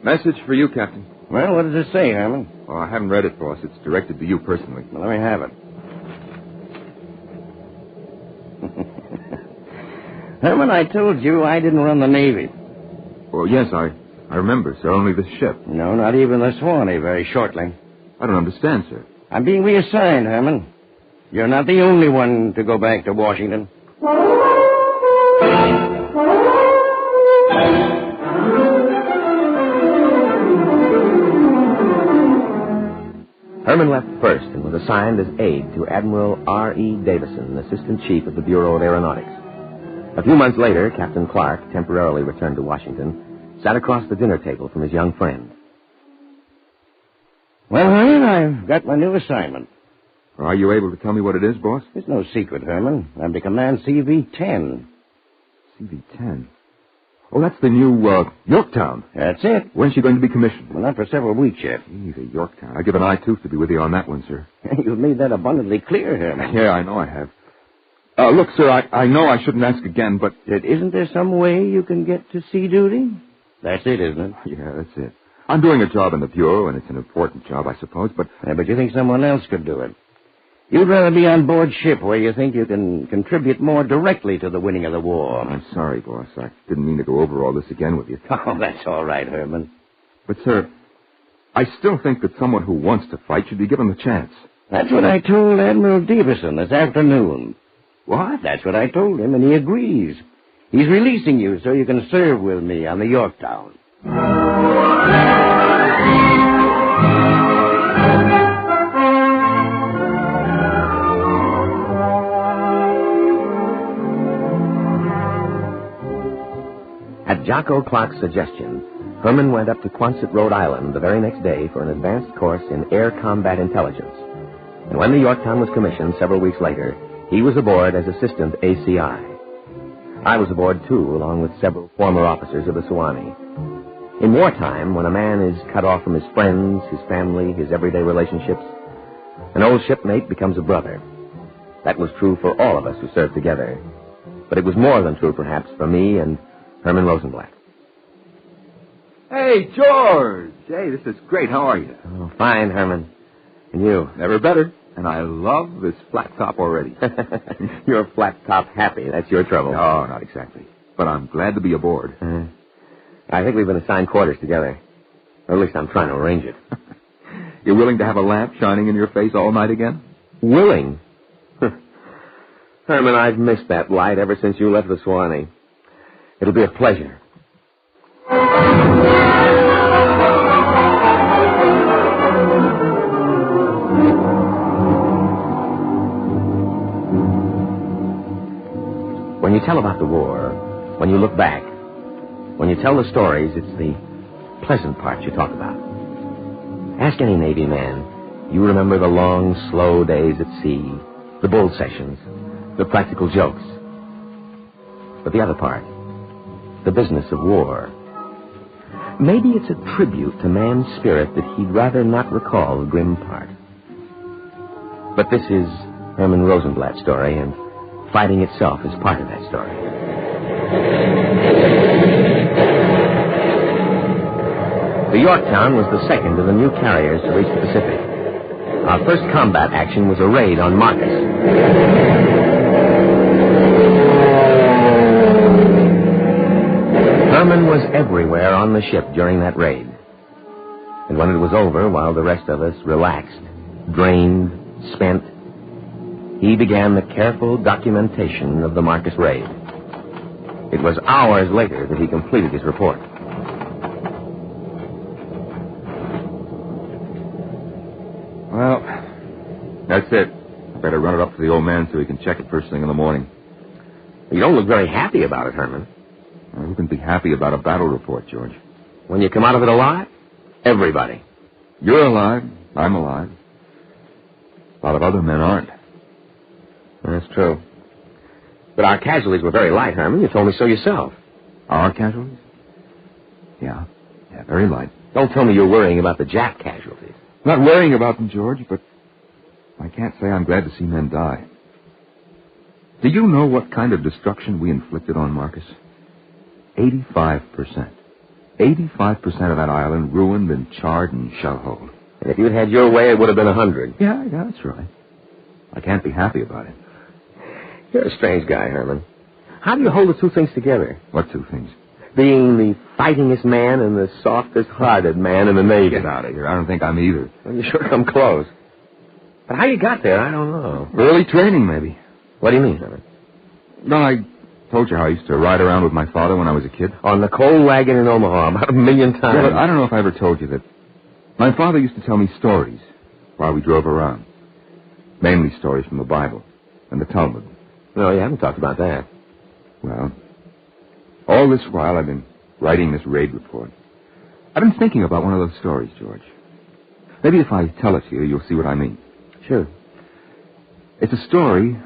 Message for you, Captain. Well, what does it say, Herman? Oh, I haven't read it, boss. It's directed to you personally. Well, let me have it. Herman, I told you I didn't run the Navy. Oh, yes, I remember, sir. Only this ship. No, not even the Swanee, very shortly. I don't understand, sir. I'm being reassigned, Herman. You're not the only one to go back to Washington. Herman left first and was assigned as aide to Admiral R.E. Davison, Assistant Chief of the Bureau of Aeronautics. A few months later, Captain Clark, temporarily returned to Washington, sat across the dinner table from his young friend. Well, Herman, I've got my new assignment. Are you able to tell me what it is, boss? It's no secret, Herman. I'm to command CV-10. CV-10? Oh, that's the new, Yorktown. That's it. When's she going to be commissioned? Well, not for several weeks yet. Gee, the Yorktown. I'd give an eye tooth to be with you on that one, sir. You've made that abundantly clear, Herman. Yeah, I know I have. Look, sir, I know I shouldn't ask again, but... Isn't there some way you can get to sea duty? That's it, isn't it? Yeah, that's it. I'm doing a job in the Bureau, and it's an important job, I suppose, but... Yeah, but you think someone else could do it. You'd rather be on board ship where you think you can contribute more directly to the winning of the war. I'm sorry, boss. I didn't mean to go over all this again with you. Oh, that's all right, Herman. But, sir, I still think that someone who wants to fight should be given the chance. That's what I told Admiral Davison this afternoon. What? That's what I told him, and he agrees. He's releasing you so you can serve with me on the Yorktown. At Jocko Clark's suggestion, Herman went up to Quonset, Rhode Island the very next day for an advanced course in air combat intelligence. And when the Yorktown was commissioned several weeks later, he was aboard as assistant ACI. I was aboard, too, along with several former officers of the Sewanee. In wartime, when a man is cut off from his friends, his family, his everyday relationships, an old shipmate becomes a brother. That was true for all of us who served together. But it was more than true, perhaps, for me and Herman Rosenblatt. Hey, George! Hey, this is great. How are you? Oh, fine, Herman. And you? Never better. And I love this flat top already. You're flat top happy. That's your trouble. No, not exactly. But I'm glad to be aboard. I think we've been assigned quarters together. Or at least I'm trying to arrange it. You're willing to have a lamp shining in your face all night again? Willing? Herman, I've missed that light ever since you left the Swanee. It'll be a pleasure. When you tell about the war, when you look back, when you tell the stories, it's the pleasant part you talk about. Ask any Navy man. You remember the long, slow days at sea, the bull sessions, the practical jokes. But the other part, the business of war. Maybe it's a tribute to man's spirit that he'd rather not recall the grim part. But this is Herman Rosenblatt's story, and fighting itself is part of that story. The Yorktown was the second of the new carriers to reach the Pacific. Our first combat action was a raid on Marcus. Herman was everywhere on the ship during that raid. And when it was over, while the rest of us relaxed, drained, spent, he began the careful documentation of the Marcus raid. It was hours later that he completed his report. Well, that's it. I better run it up to the old man so he can check it first thing in the morning. You don't look very happy about it, Herman. Well, who can be happy about a battle report, George? When you come out of it alive? Everybody. You're alive. I'm alive. A lot of other men aren't. That's true. But our casualties were very light, Herman. You told me so yourself. Our casualties? Yeah, very light. Don't tell me you're worrying about the Jap casualties. Not worrying about them, George, but I can't say I'm glad to see men die. Do you know what kind of destruction we inflicted on Marcus? 85%. 85% of that island ruined and charred and shell-holed. And if you'd had your way, it would have been 100. Yeah, that's right. I can't be happy about it. You're a strange guy, Herman. How do you hold the two things together? What two things? Being the fightingest man and the softest-hearted man in the Navy. Get out of here. I don't think I'm either. Well, you sure come close. But how you got there, I don't know. Early training, maybe. What do you mean, Herman? No, I told you how I used to ride around with my father when I was a kid. On the coal wagon in Omaha, about 1,000,000 times. Yeah, but I don't know if I ever told you that my father used to tell me stories while we drove around. Mainly stories from the Bible and the Talmud. No, you haven't talked about that. Well, all this while I've been writing this raid report. I've been thinking about one of those stories, George. Maybe if I tell it to you, you'll see what I mean. Sure. It's a story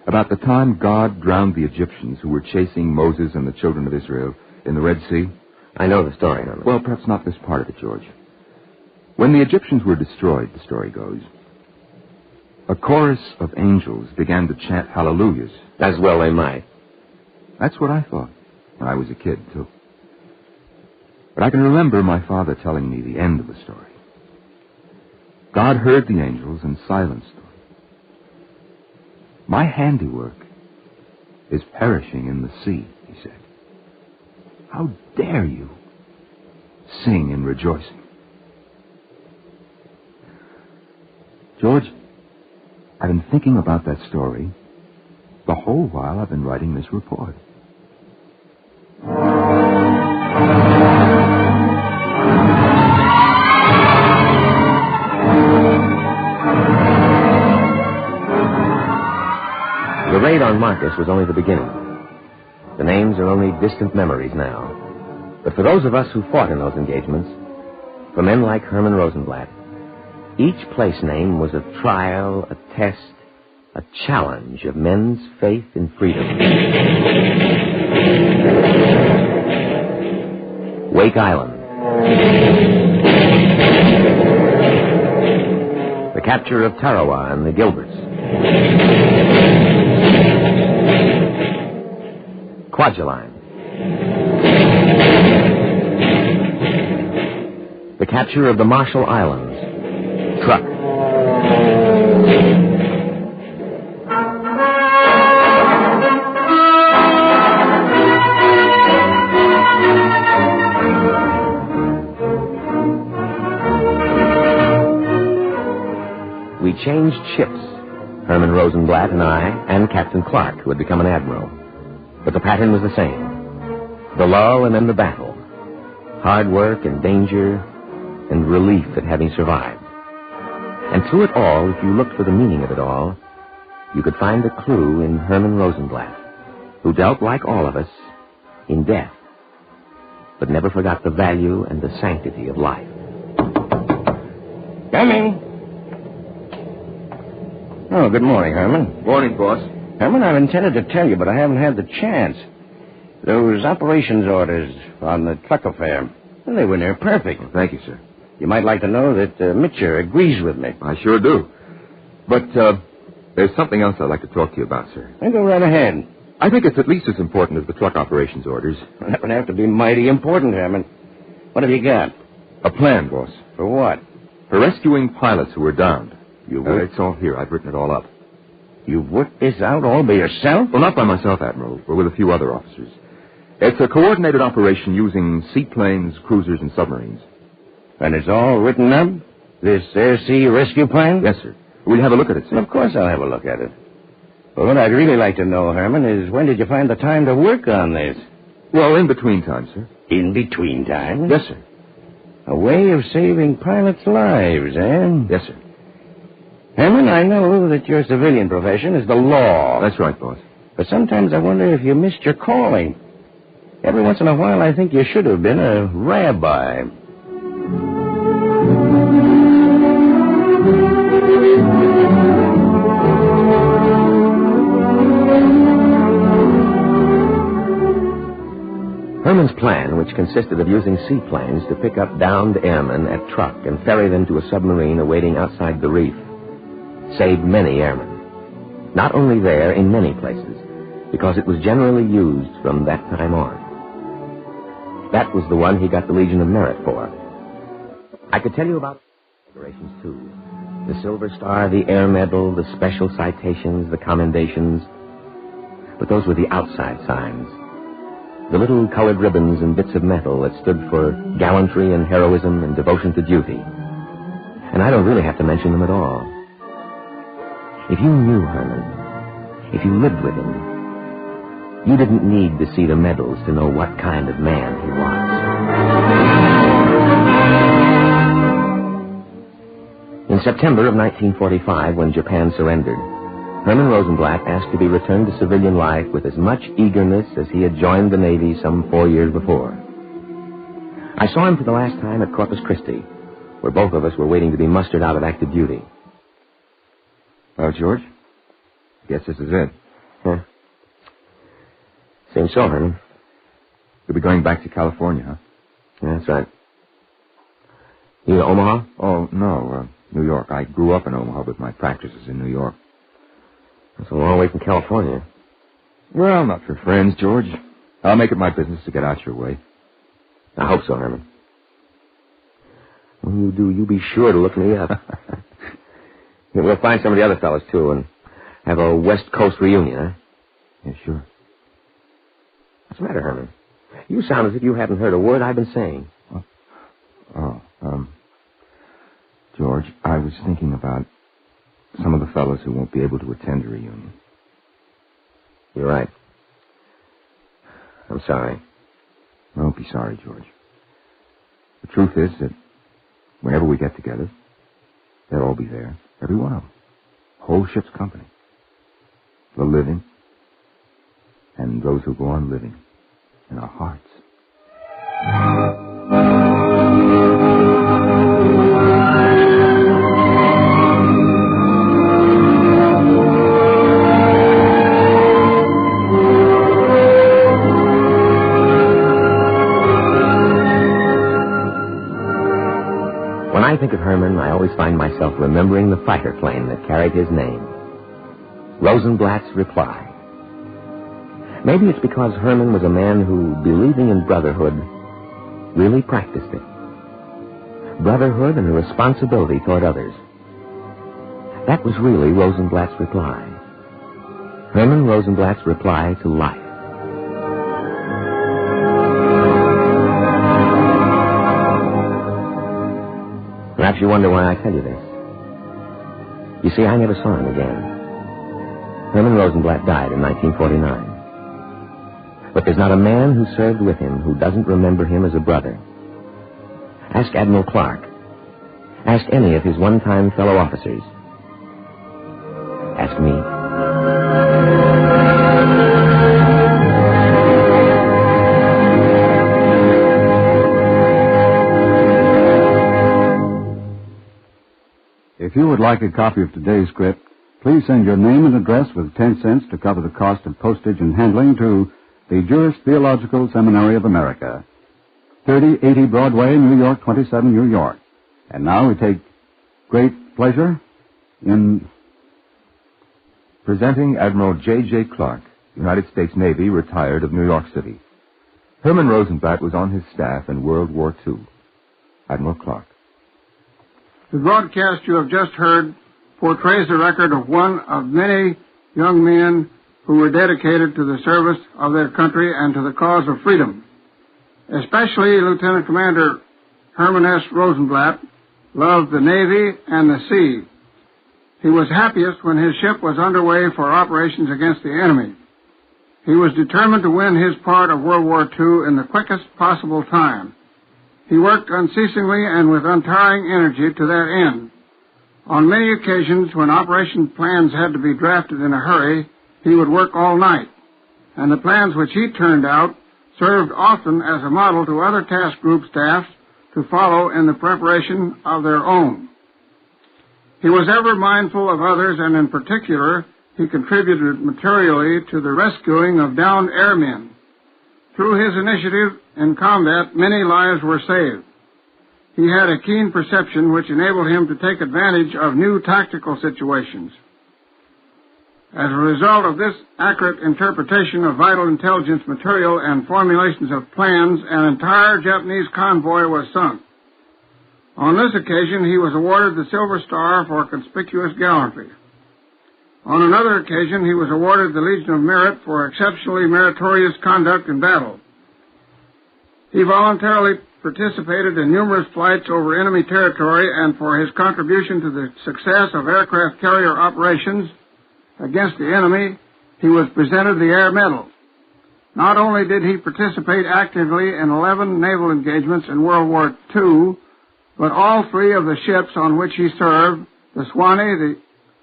about the time God drowned the Egyptians who were chasing Moses and the children of Israel in the Red Sea. I know the story, Herman. Well, perhaps not this part of it, George. When the Egyptians were destroyed, the story goes, a chorus of angels began to chant hallelujahs. As well they might. That's what I thought when I was a kid, too. But I can remember my father telling me the end of the story. God heard the angels and silenced them. My handiwork is perishing in the sea, he said. How dare you sing in rejoicing? George, I've been thinking about that story the whole while I've been writing this report. The raid on Marcus was only the beginning. The names are only distant memories now. But for those of us who fought in those engagements, for men like Herman Rosenblatt, each place name was a trial, a test, a challenge of men's faith in freedom. Wake Island. The capture of Tarawa and the Gilberts. Kwajalein. The capture of the Marshall Islands. Truk. We changed ships, Herman Rosenblatt and I, and Captain Clark, who had become an admiral. But the pattern was the same. The lull and then the battle. Hard work and danger and relief at having survived. And through it all, if you looked for the meaning of it all, you could find a clue in Herman Rosenblatt, who dealt, like all of us, in death, but never forgot the value and the sanctity of life. Coming. Oh, good morning, Herman. Morning, boss. Herman, I've intended to tell you, but I haven't had the chance. Those operations orders on the truck affair, well, they were near perfect. Well, thank you, sir. You might like to know that Mitcher agrees with me. I sure do. But there's something else I'd like to talk to you about, sir. Well, go right ahead. I think it's at least as important as the truck operations orders. Well, that would have to be mighty important, Herman. What have you got? A plan, boss. For what? For rescuing pilots who were downed. You it's all here. I've written it all up. You've worked this out all by yourself? Well, not by myself, Admiral, but with a few other officers. It's a coordinated operation using seaplanes, cruisers, and submarines. And it's all written up? This air-sea rescue plan? Yes, sir. Will you have a look at it, sir? Well, of course I'll have a look at it. But what I'd really like to know, Herman, is when did you find the time to work on this? Well, in between times, sir. In between times? Yes, sir. A way of saving pilots' lives, eh? Yes, sir. Herman, I know that your civilian profession is the law. That's right, boss. But sometimes I wonder if you missed your calling. Every once in a while, I think you should have been a rabbi. Herman's plan, which consisted of using seaplanes to pick up downed airmen at Truk and ferry them to a submarine awaiting outside the reef, saved many airmen. Not only there, in many places, because it was generally used from that time on. That was the one he got the Legion of Merit for. I could tell you about decorations, too. The Silver Star, the Air Medal, the Special Citations, the Commendations. But those were the outside signs. The little colored ribbons and bits of metal that stood for gallantry and heroism and devotion to duty. And I don't really have to mention them at all. If you knew Herman, if you lived with him, you didn't need to see the medals to know what kind of man he was. In September of 1945, when Japan surrendered, Herman Rosenblatt asked to be returned to civilian life with as much eagerness as he had joined the Navy some 4 years before. I saw him for the last time at Corpus Christi, where both of us were waiting to be mustered out of active duty. Well, George, I guess this is it. Huh? Seems so, Herman. You'll be going back to California, huh? Yeah, that's right. You to Omaha? Oh, no, New York. I grew up in Omaha, but my practice is in New York. That's a long way from California. Well, not for friends, George. I'll make it my business to get out your way. I hope so, Herman. When you do, you be sure to look me up. We'll find some of the other fellas, too, and have a West Coast reunion, huh? Yeah, sure. What's the matter, Herman? You sound as if you hadn't heard a word I've been saying. George, I was thinking about some of the fellows who won't be able to attend the reunion. You're right. I'm sorry. Don't be sorry, George. The truth is that whenever we get together, they'll all be there. Every one of them. Whole ship's company. The living and those who go on living in our hearts. When I think of Herman, I always find myself remembering the fighter plane that carried his name. Rosenblatt's Reply. Maybe it's because Herman was a man who, believing in brotherhood, really practiced it. Brotherhood and a responsibility toward others. That was really Rosenblatt's reply. Herman Rosenblatt's reply to life. Perhaps you wonder why I tell you this. You see, I never saw him again. Herman Rosenblatt died in 1949. But there's not a man who served with him who doesn't remember him as a brother. Ask Admiral Clark. Ask any of his one-time fellow officers. Ask me. If you would like a copy of today's script, please send your name and address with 10 cents to cover the cost of postage and handling to the Jewish Theological Seminary of America, 3080 Broadway, New York, 27, New York. And now we take great pleasure in presenting Admiral J.J. Clark, United States Navy, retired of New York City. Herman Rosenblatt was on his staff in World War II. Admiral Clark. The broadcast you have just heard portrays the record of one of many young men who were dedicated to the service of their country and to the cause of freedom. Especially Lieutenant Commander Herman S. Rosenblatt loved the Navy and the sea. He was happiest when his ship was underway for operations against the enemy. He was determined to win his part of World War II in the quickest possible time. He worked unceasingly and with untiring energy to that end. On many occasions, when operation plans had to be drafted in a hurry, he would work all night, and the plans which he turned out served often as a model to other task group staffs to follow in the preparation of their own. He was ever mindful of others, and in particular, he contributed materially to the rescuing of downed airmen. Through his initiative in combat, many lives were saved. He had a keen perception which enabled him to take advantage of new tactical situations. As a result of this accurate interpretation of vital intelligence material and formulations of plans, an entire Japanese convoy was sunk. On this occasion, he was awarded the Silver Star for conspicuous gallantry. On another occasion, he was awarded the Legion of Merit for exceptionally meritorious conduct in battle. He voluntarily participated in numerous flights over enemy territory, and for his contribution to the success of aircraft carrier operations against the enemy, he was presented the Air Medal. Not only did he participate actively in 11 naval engagements in World War II, but all three of the ships on which he served, the Swanee, the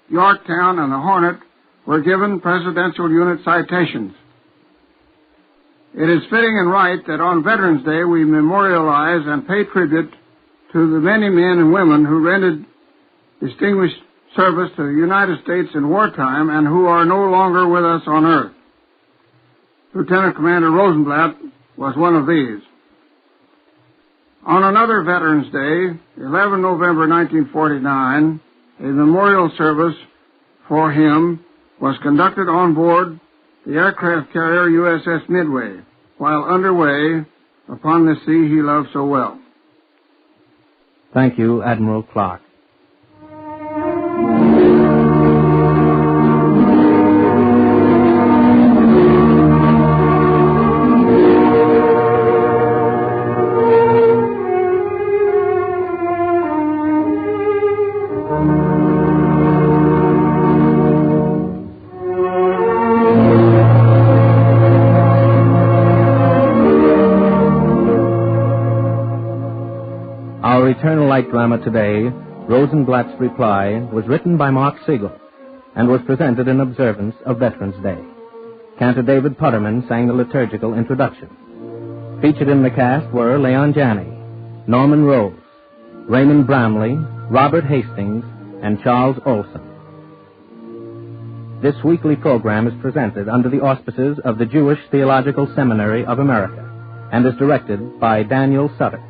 Yorktown, and the Hornet, were given Presidential Unit citations. It is fitting and right that on Veterans Day we memorialize and pay tribute to the many men and women who rendered distinguished service to the United States in wartime and who are no longer with us on earth. Lieutenant Commander Rosenblatt was one of these. On another Veterans Day, 11 November 1949, a memorial service for him was conducted on board the aircraft carrier USS Midway, while underway upon the sea he loved so well. Thank you, Admiral Clark. Our Eternal Light drama today, Rosenblatt's Reply, was written by Mark Siegel and was presented in observance of Veterans Day. Cantor David Putterman sang the liturgical introduction. Featured in the cast were Leon Janney, Norman Rose, Raymond Bramley, Robert Hastings, and Charles Olson. This weekly program is presented under the auspices of the Jewish Theological Seminary of America and is directed by Daniel Sutter.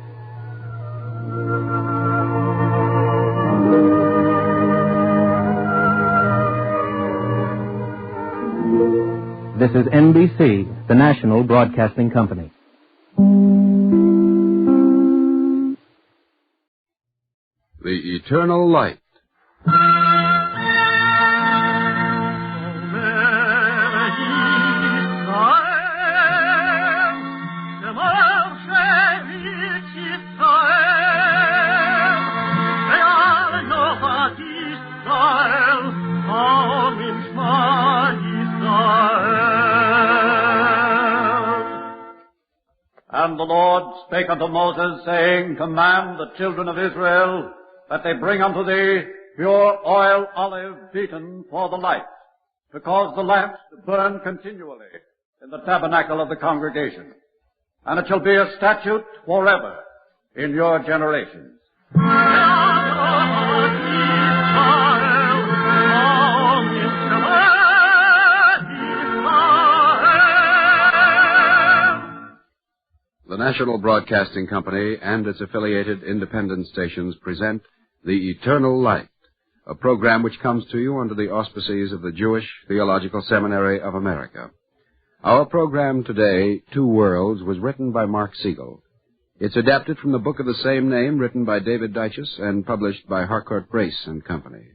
This is NBC, the national broadcasting company. The Eternal Light. And the Lord spake unto Moses, saying, Command the children of Israel that they bring unto thee pure oil olive beaten for the light, to cause the lamps to burn continually in the tabernacle of the congregation. And it shall be a statute forever in your generations. The National Broadcasting Company and its affiliated independent stations present The Eternal Light, a program which comes to you under the auspices of the Jewish Theological Seminary of America. Our program today, Two Worlds, was written by Mark Siegel. It's adapted from the book of the same name written by David Dyches and published by Harcourt Brace and Company.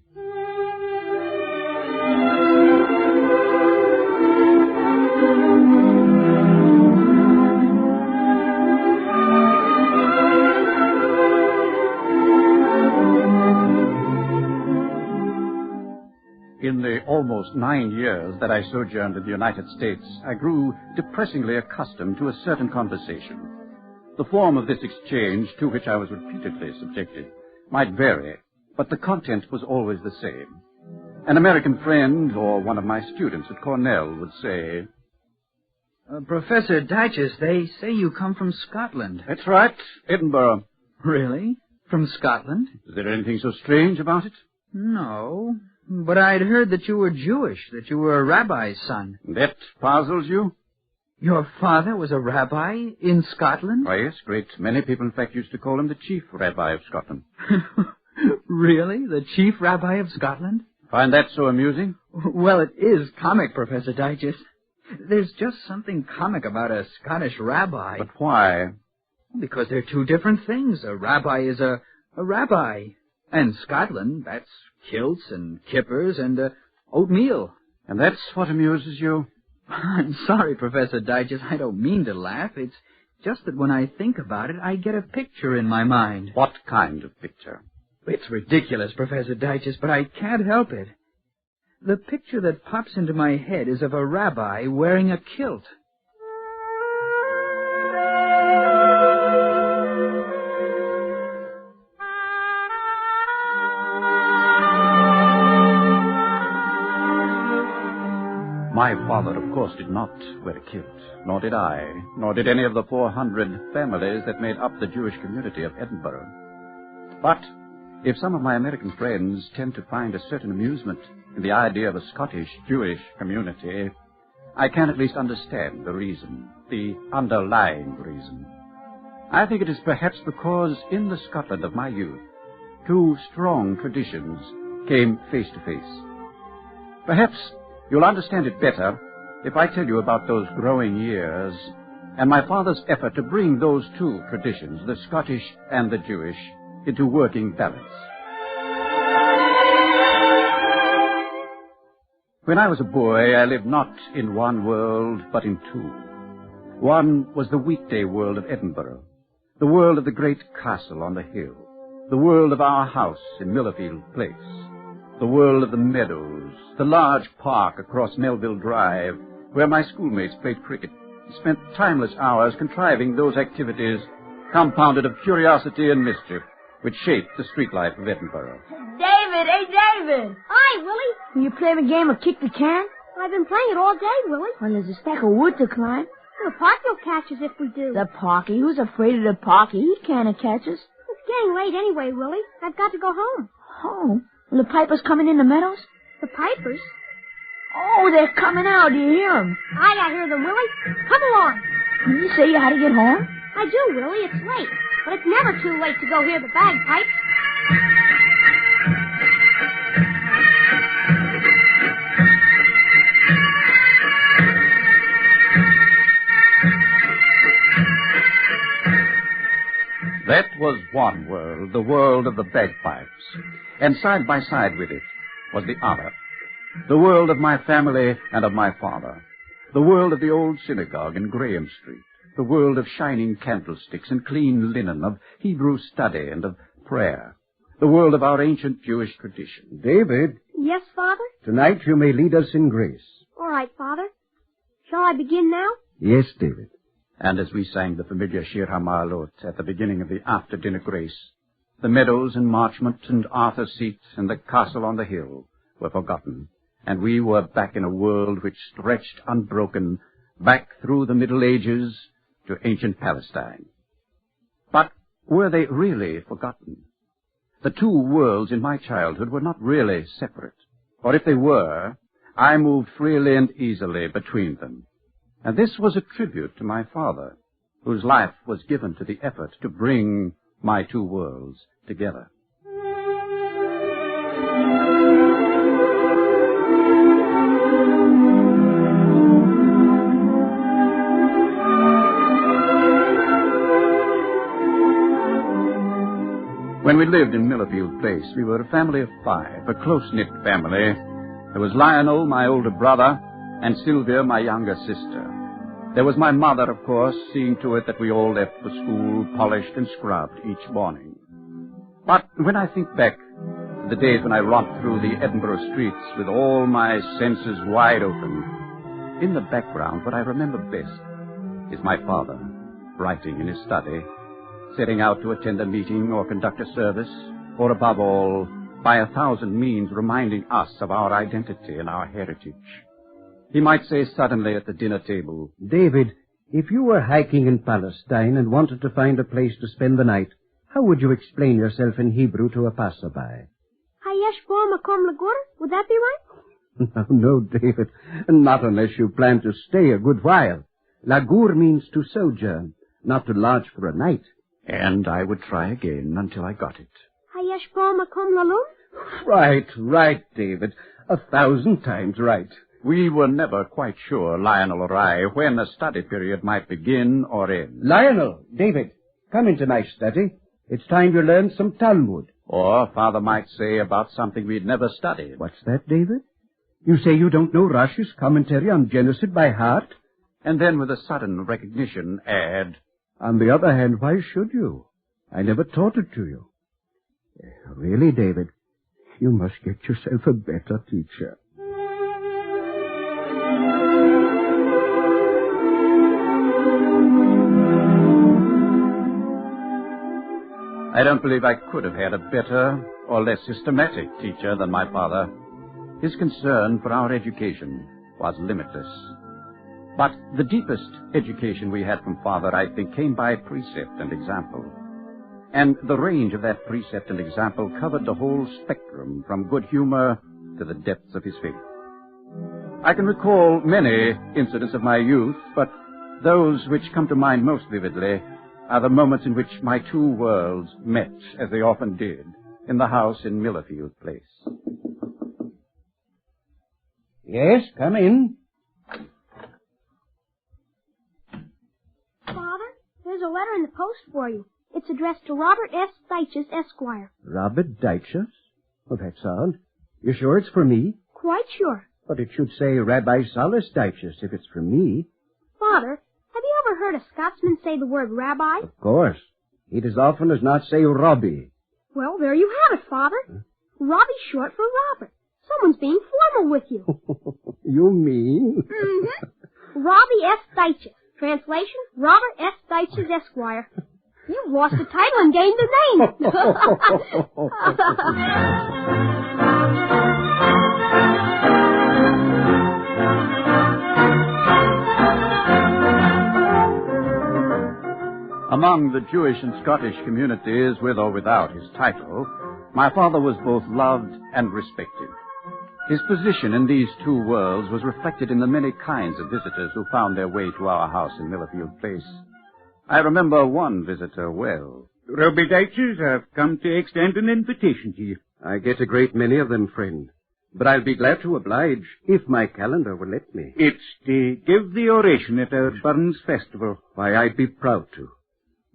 In the almost 9 years that I sojourned in the United States, I grew depressingly accustomed to a certain conversation. The form of this exchange, to which I was repeatedly subjected, might vary, but the content was always the same. An American friend or one of my students at Cornell would say, Professor Dyches, they say you come from Scotland. That's right, Edinburgh. Really? From Scotland? Is there anything so strange about it? No, but I'd heard that you were Jewish, that you were a rabbi's son. That puzzles you? Your father was a rabbi in Scotland? Why, yes, great many people, in fact, used to call him the chief rabbi of Scotland. Really? The chief rabbi of Scotland? Find that so amusing? Well, it is comic, Professor Digest. There's just something comic about a Scottish rabbi. But why? Because they're two different things. A rabbi is a rabbi. And Scotland, that's kilts and kippers and oatmeal. And that's what amuses you? I'm sorry, Professor Digest. I don't mean to laugh. It's just that when I think about it, I get a picture in my mind. What kind of picture? It's ridiculous, Professor Digest, but I can't help it. The picture that pops into my head is of a rabbi wearing a kilt. My father, of course, did not wear a kilt, nor did I, nor did any of the 400 families that made up the Jewish community of Edinburgh. But if some of my American friends tend to find a certain amusement in the idea of a Scottish Jewish community, I can at least understand the reason, the underlying reason. I think it is perhaps because in the Scotland of my youth, two strong traditions came face to face. Perhaps you'll understand it better if I tell you about those growing years and my father's effort to bring those two traditions, the Scottish and the Jewish, into working balance. When I was a boy, I lived not in one world, but in two. One was the weekday world of Edinburgh, the world of the great castle on the hill, the world of our house in Millerfield Place, the world of the meadows, the large park across Melville Drive, where my schoolmates played cricket and spent timeless hours contriving those activities compounded of curiosity and mischief which shaped the street life of Edinburgh. David! Hey, David! Hi, Willie. Are you playing a game of kick the can? I've been playing it all day, Willie. Well, there's a stack of wood to climb. The Parky will catch us if we do. The Parky? Who's afraid of the Parky? He can't catch us. It's getting late anyway, Willie. I've got to go home. Home? Well, the Pipers coming in the meadows? The Pipers? Oh, they're coming out. Do you hear them? I hear them, Willie. Come along. Did you say you had to get home? I do, Willie. It's late. But it's never too late to go hear the bagpipes. That was one world, the world of the bagpipes. And side by side with it was the other, the world of my family and of my father, the world of the old synagogue in Graham Street, the world of shining candlesticks and clean linen, of Hebrew study and of prayer, the world of our ancient Jewish tradition. David. Yes, Father? Tonight you may lead us in grace. All right, Father. Shall I begin now? Yes, David. And as we sang the familiar Shir HaMa'alot at the beginning of the after-dinner grace, the meadows and Marchmont and Arthur's Seat and the castle on the hill were forgotten, and we were back in a world which stretched unbroken back through the Middle Ages to ancient Palestine. But were they really forgotten? The two worlds in my childhood were not really separate, or if they were, I moved freely and easily between them. And this was a tribute to my father, whose life was given to the effort to bring my two worlds together. When we lived in Millerfield Place, we were a family of 5, a close-knit family. There was Lionel, my older brother, and Sylvia, my younger sister. There was my mother, of course, seeing to it that we all left for school polished and scrubbed each morning. But when I think back to the days when I romped through the Edinburgh streets with all my senses wide open, in the background, what I remember best is my father, writing in his study, setting out to attend a meeting or conduct a service, or above all, by 1,000 means reminding us of our identity and our heritage. He might say suddenly at the dinner table, David, if you were hiking in Palestine and wanted to find a place to spend the night, how would you explain yourself in Hebrew to a passerby? Hayesh bo makom lagur? Would that be right? No, David, not unless you plan to stay a good while. Lagur means to sojourn, not to lodge for a night. And I would try again until I got it. Hayesh bo makom lalum? Right, David. 1,000 times right. We were never quite sure, Lionel or I, when a study period might begin or end. Lionel, David, come into my study. It's time you learned some Talmud. Or Father might say about something we'd never studied. What's that, David? You say you don't know Rashi's commentary on Genesis by heart? And then with a sudden recognition add, on the other hand, why should you? I never taught it to you. Really, David, you must get yourself a better teacher. I don't believe I could have had a better or less systematic teacher than my father. His concern for our education was limitless. But the deepest education we had from Father, I think, came by precept and example. And the range of that precept and example covered the whole spectrum, from good humor to the depths of his faith. I can recall many incidents of my youth, but those which come to mind most vividly are the moments in which my two worlds met, as they often did, in the house in Millerfield Place. Yes, come in. Father, there's a letter in the post for you. It's addressed to Robert S. Dyches, Esquire. Robert Dyches? Oh, that's odd. You sure it's for me? Quite sure. But it should say Rabbi Salas Dyches if it's for me. Father, have you ever heard a Scotsman say the word rabbi? Of course. He'd as often as not say Robbie. Well, there you have it, Father. Robbie's short for Robert. Someone's being formal with you. You mean? Mm-hmm. Robbie S. Dyches. Translation, Robert S. Dyches, Esquire. You've lost the title and gained the name. Among the Jewish and Scottish communities, with or without his title, my father was both loved and respected. His position in these two worlds was reflected in the many kinds of visitors who found their way to our house in Millerfield Place. I remember one visitor well. Rabbi Dyches, I've come to extend an invitation to you. I get a great many of them, friend. But I'll be glad to oblige, if my calendar will let me. It's to give the oration at our Burns Festival. Why, I'd be proud to.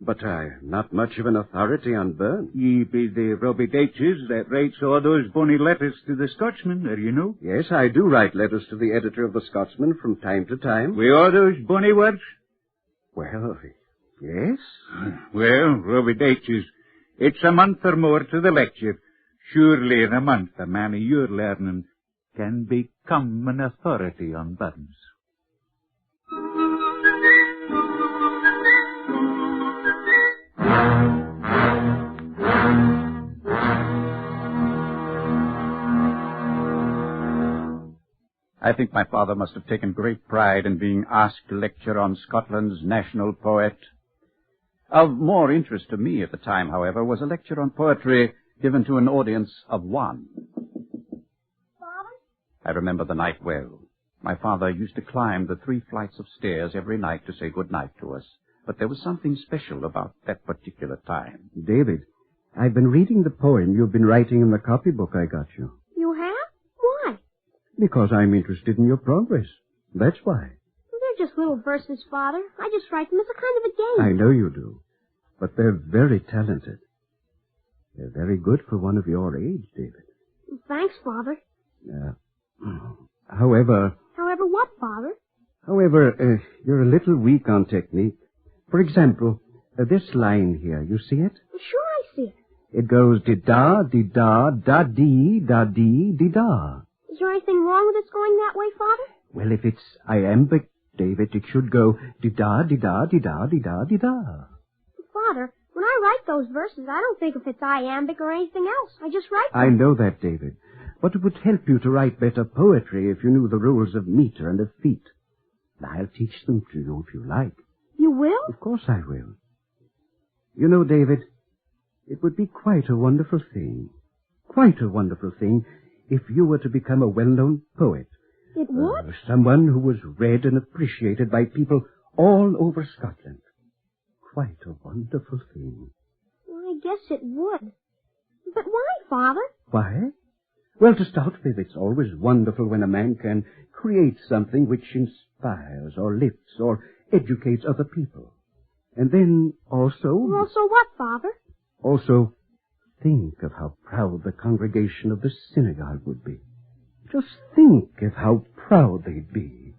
But I'm not much of an authority on Burns. Ye be the Robbie Dyches that writes all those bonny letters to the Scotsman, you know? Yes, I do write letters to the editor of the Scotsman from time to time. With all those bonny words? Well, yes. Well, Robbie Dyches, it's a month or more to the lecture. Surely in a month a man of your learning can become an authority on Burns. I think my father must have taken great pride in being asked to lecture on Scotland's national poet. Of more interest to me at the time, however, was a lecture on poetry given to an audience of one. Father? I remember the night well. My father used to climb the 3 flights of stairs every night to say good night to us. But there was something special about that particular time. David, I've been reading the poem you've been writing in the copybook I got you. You have? Why? Because I'm interested in your progress. That's why. They're just little verses, Father. I just write them as a kind of a game. I know you do. But they're very talented. They're very good for one of your age, David. Thanks, Father. However... However what, Father? However, you're a little weak on technique. For example, this line here, you see it? Sure I see it. It goes di-da, di-da, da-dee, da-dee, di-da. Is there anything wrong with it going that way, Father? Well, if it's iambic, David, it should go di-da, di-da, di-da, di-da, di-da. Father, when I write those verses, I don't think if it's iambic or anything else. I just write them. I know that, David. But it would help you to write better poetry if you knew the rules of meter and of feet. I'll teach them to you if you like. You will? Of course I will. You know, David, it would be quite a wonderful thing, if you were to become a well-known poet. It would? Someone who was read and appreciated by people all over Scotland. Quite a wonderful thing. I guess it would. But why, Father? Why? Well, to start with, it's always wonderful when a man can create something which inspires or lifts or educates other people. And then also... Also what, Father? Also, think of how proud the congregation of the synagogue would be. Just think of how proud they'd be.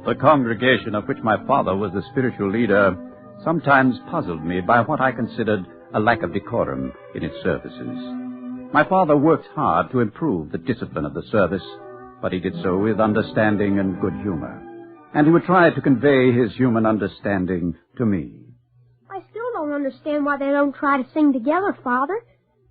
The congregation of which my father was the spiritual leader sometimes puzzled me by what I considered a lack of decorum in its services. My father worked hard to improve the discipline of the service, but he did so with understanding and good humor. And he would try to convey his human understanding to me. I still don't understand why they don't try to sing together, Father.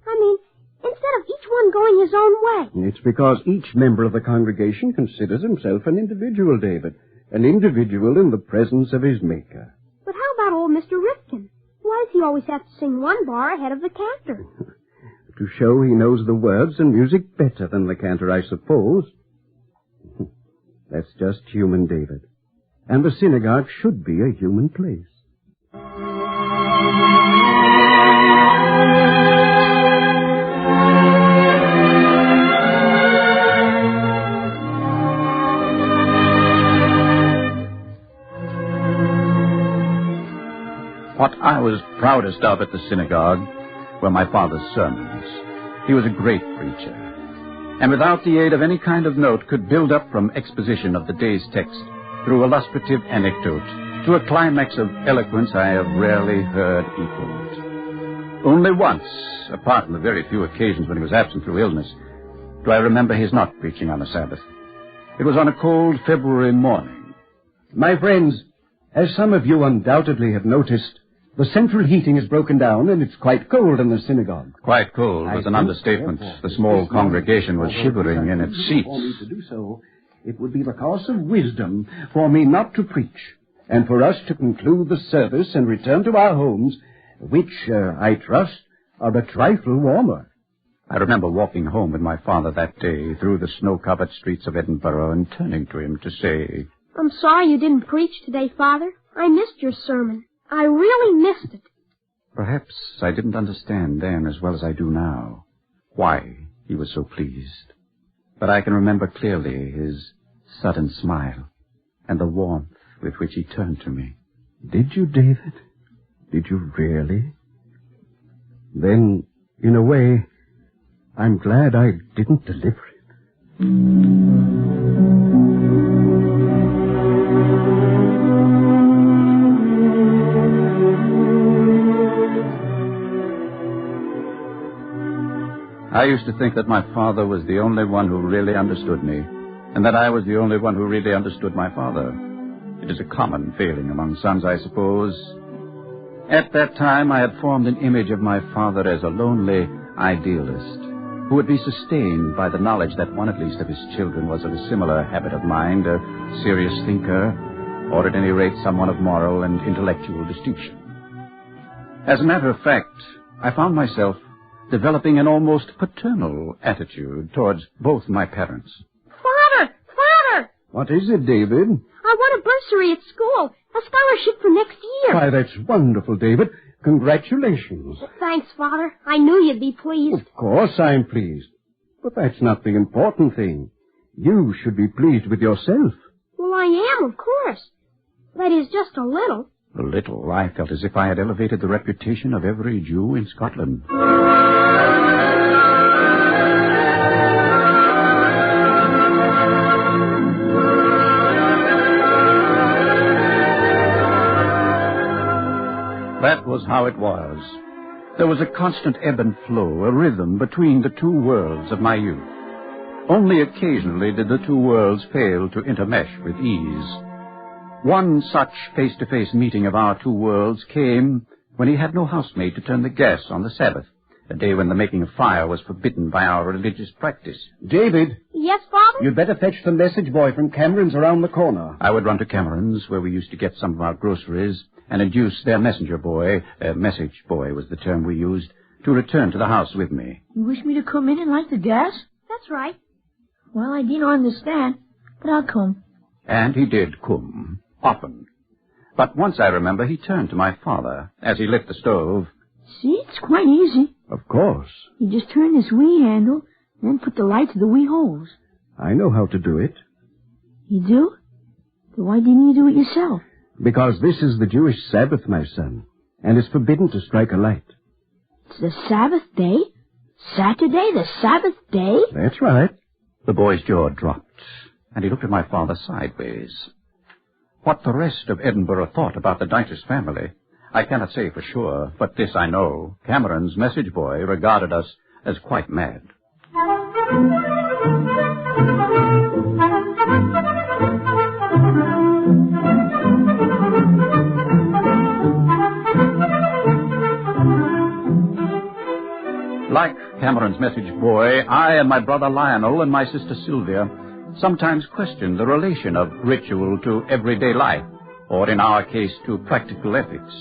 I mean, instead of each one going his own way. It's because each member of the congregation considers himself an individual, David. An individual in the presence of his Maker. But how about old Mr. Rifkin? Why does he always have to sing one bar ahead of the cantor? To show he knows the words and music better than the cantor, I suppose. That's just human, David. And the synagogue should be a human place. What I was proudest of at the synagogue were my father's sermons. He was a great preacher, and without the aid of any kind of note could build up from exposition of the day's text through illustrative anecdote to a climax of eloquence I have rarely heard equaled. Only once, apart from the very few occasions when he was absent through illness, do I remember his not preaching on the Sabbath. It was on a cold February morning. My friends, as some of you undoubtedly have noticed, the central heating is broken down, and it's quite cold in the synagogue. Quite cold was an understatement. The small congregation was shivering in its seats. For me to do so, it would be the course of wisdom for me not to preach, and for us to conclude the service and return to our homes, which, I trust, are a trifle warmer. I remember walking home with my father that day through the snow-covered streets of Edinburgh and turning to him to say, I'm sorry you didn't preach today, Father. I missed your sermon. I really missed it. Perhaps I didn't understand then as well as I do now why he was so pleased. But I can remember clearly his sudden smile and the warmth with which he turned to me. Did you, David? Did you really? Then, in a way, I'm glad I didn't deliver it. I used to think that my father was the only one who really understood me, and that I was the only one who really understood my father. It is a common failing among sons, I suppose. At that time, I had formed an image of my father as a lonely idealist, who would be sustained by the knowledge that one at least of his children was of a similar habit of mind, a serious thinker, or at any rate someone of moral and intellectual distinction. As a matter of fact, I found myself developing an almost paternal attitude towards both my parents. Father! Father! What is it, David? I won a bursary at school, a scholarship for next year. Why, that's wonderful, David. Congratulations. Thanks, Father. I knew you'd be pleased. Of course I'm pleased. But that's not the important thing. You should be pleased with yourself. Well, I am, of course. That is, just a little. A little. I felt as if I had elevated the reputation of every Jew in Scotland. That was how it was. There was a constant ebb and flow, a rhythm between the two worlds of my youth. Only occasionally did the two worlds fail to intermesh with ease. One such face-to-face meeting of our two worlds came when he had no housemaid to turn the gas on the Sabbath, a day when the making of fire was forbidden by our religious practice. David. Yes, Father? You'd better fetch the message boy from Cameron's around the corner. I would run to Cameron's, where we used to get some of our groceries, and induce their message boy was the term we used, to return to the house with me. You wish me to come in and light the gas? That's right. Well, I didn't understand, but I'll come. And he did come, often. But once I remember he turned to my father as he lit the stove. See, it's quite easy. Of course. You just turn this wee handle, then put the light to the wee holes. I know how to do it. You do? Then why didn't you do it yourself? Because this is the Jewish Sabbath, my son, and it's forbidden to strike a light. It's the Sabbath day? Saturday, the Sabbath day? That's right. The boy's jaw dropped, and he looked at my father sideways. What the rest of Edinburgh thought about the Dytus family, I cannot say for sure, but this I know. Cameron's message boy regarded us as quite mad. Like Cameron's message boy, I and my brother Lionel and my sister Sylvia sometimes questioned the relation of ritual to everyday life, or in our case, to practical ethics.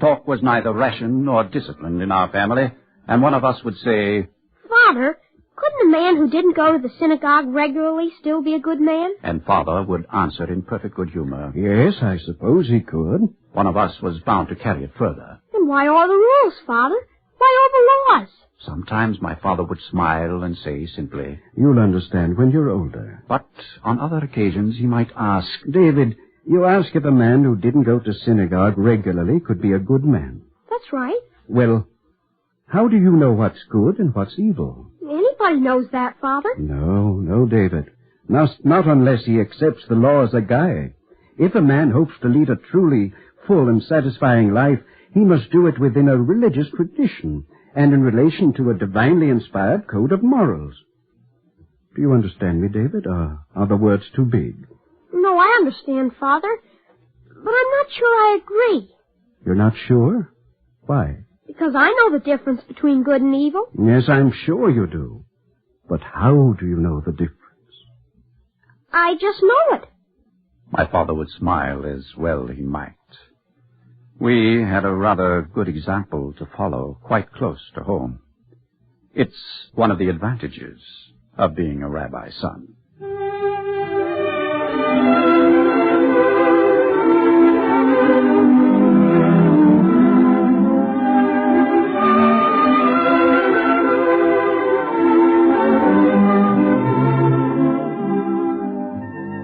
Talk was neither ration nor disciplined in our family, and one of us would say, Father, couldn't a man who didn't go to the synagogue regularly still be a good man? And Father would answer in perfect good humor. Yes, I suppose he could. One of us was bound to carry it further. Then why all the rules, Father? Why all the laws? Sometimes my father would smile and say simply, You'll understand when you're older. But on other occasions he might ask, David, you ask if a man who didn't go to synagogue regularly could be a good man. That's right. Well, how do you know what's good and what's evil? Anybody knows that, Father. No, David. Not unless he accepts the law as a guide. If a man hopes to lead a truly full and satisfying life, he must do it within a religious tradition and in relation to a divinely inspired code of morals. Do you understand me, David, or are the words too big? No, I understand, Father, but I'm not sure I agree. You're not sure? Why? Because I know the difference between good and evil. Yes, I'm sure you do. But how do you know the difference? I just know it. My father would smile as well he might. We had a rather good example to follow, quite close to home. It's one of the advantages of being a rabbi's son.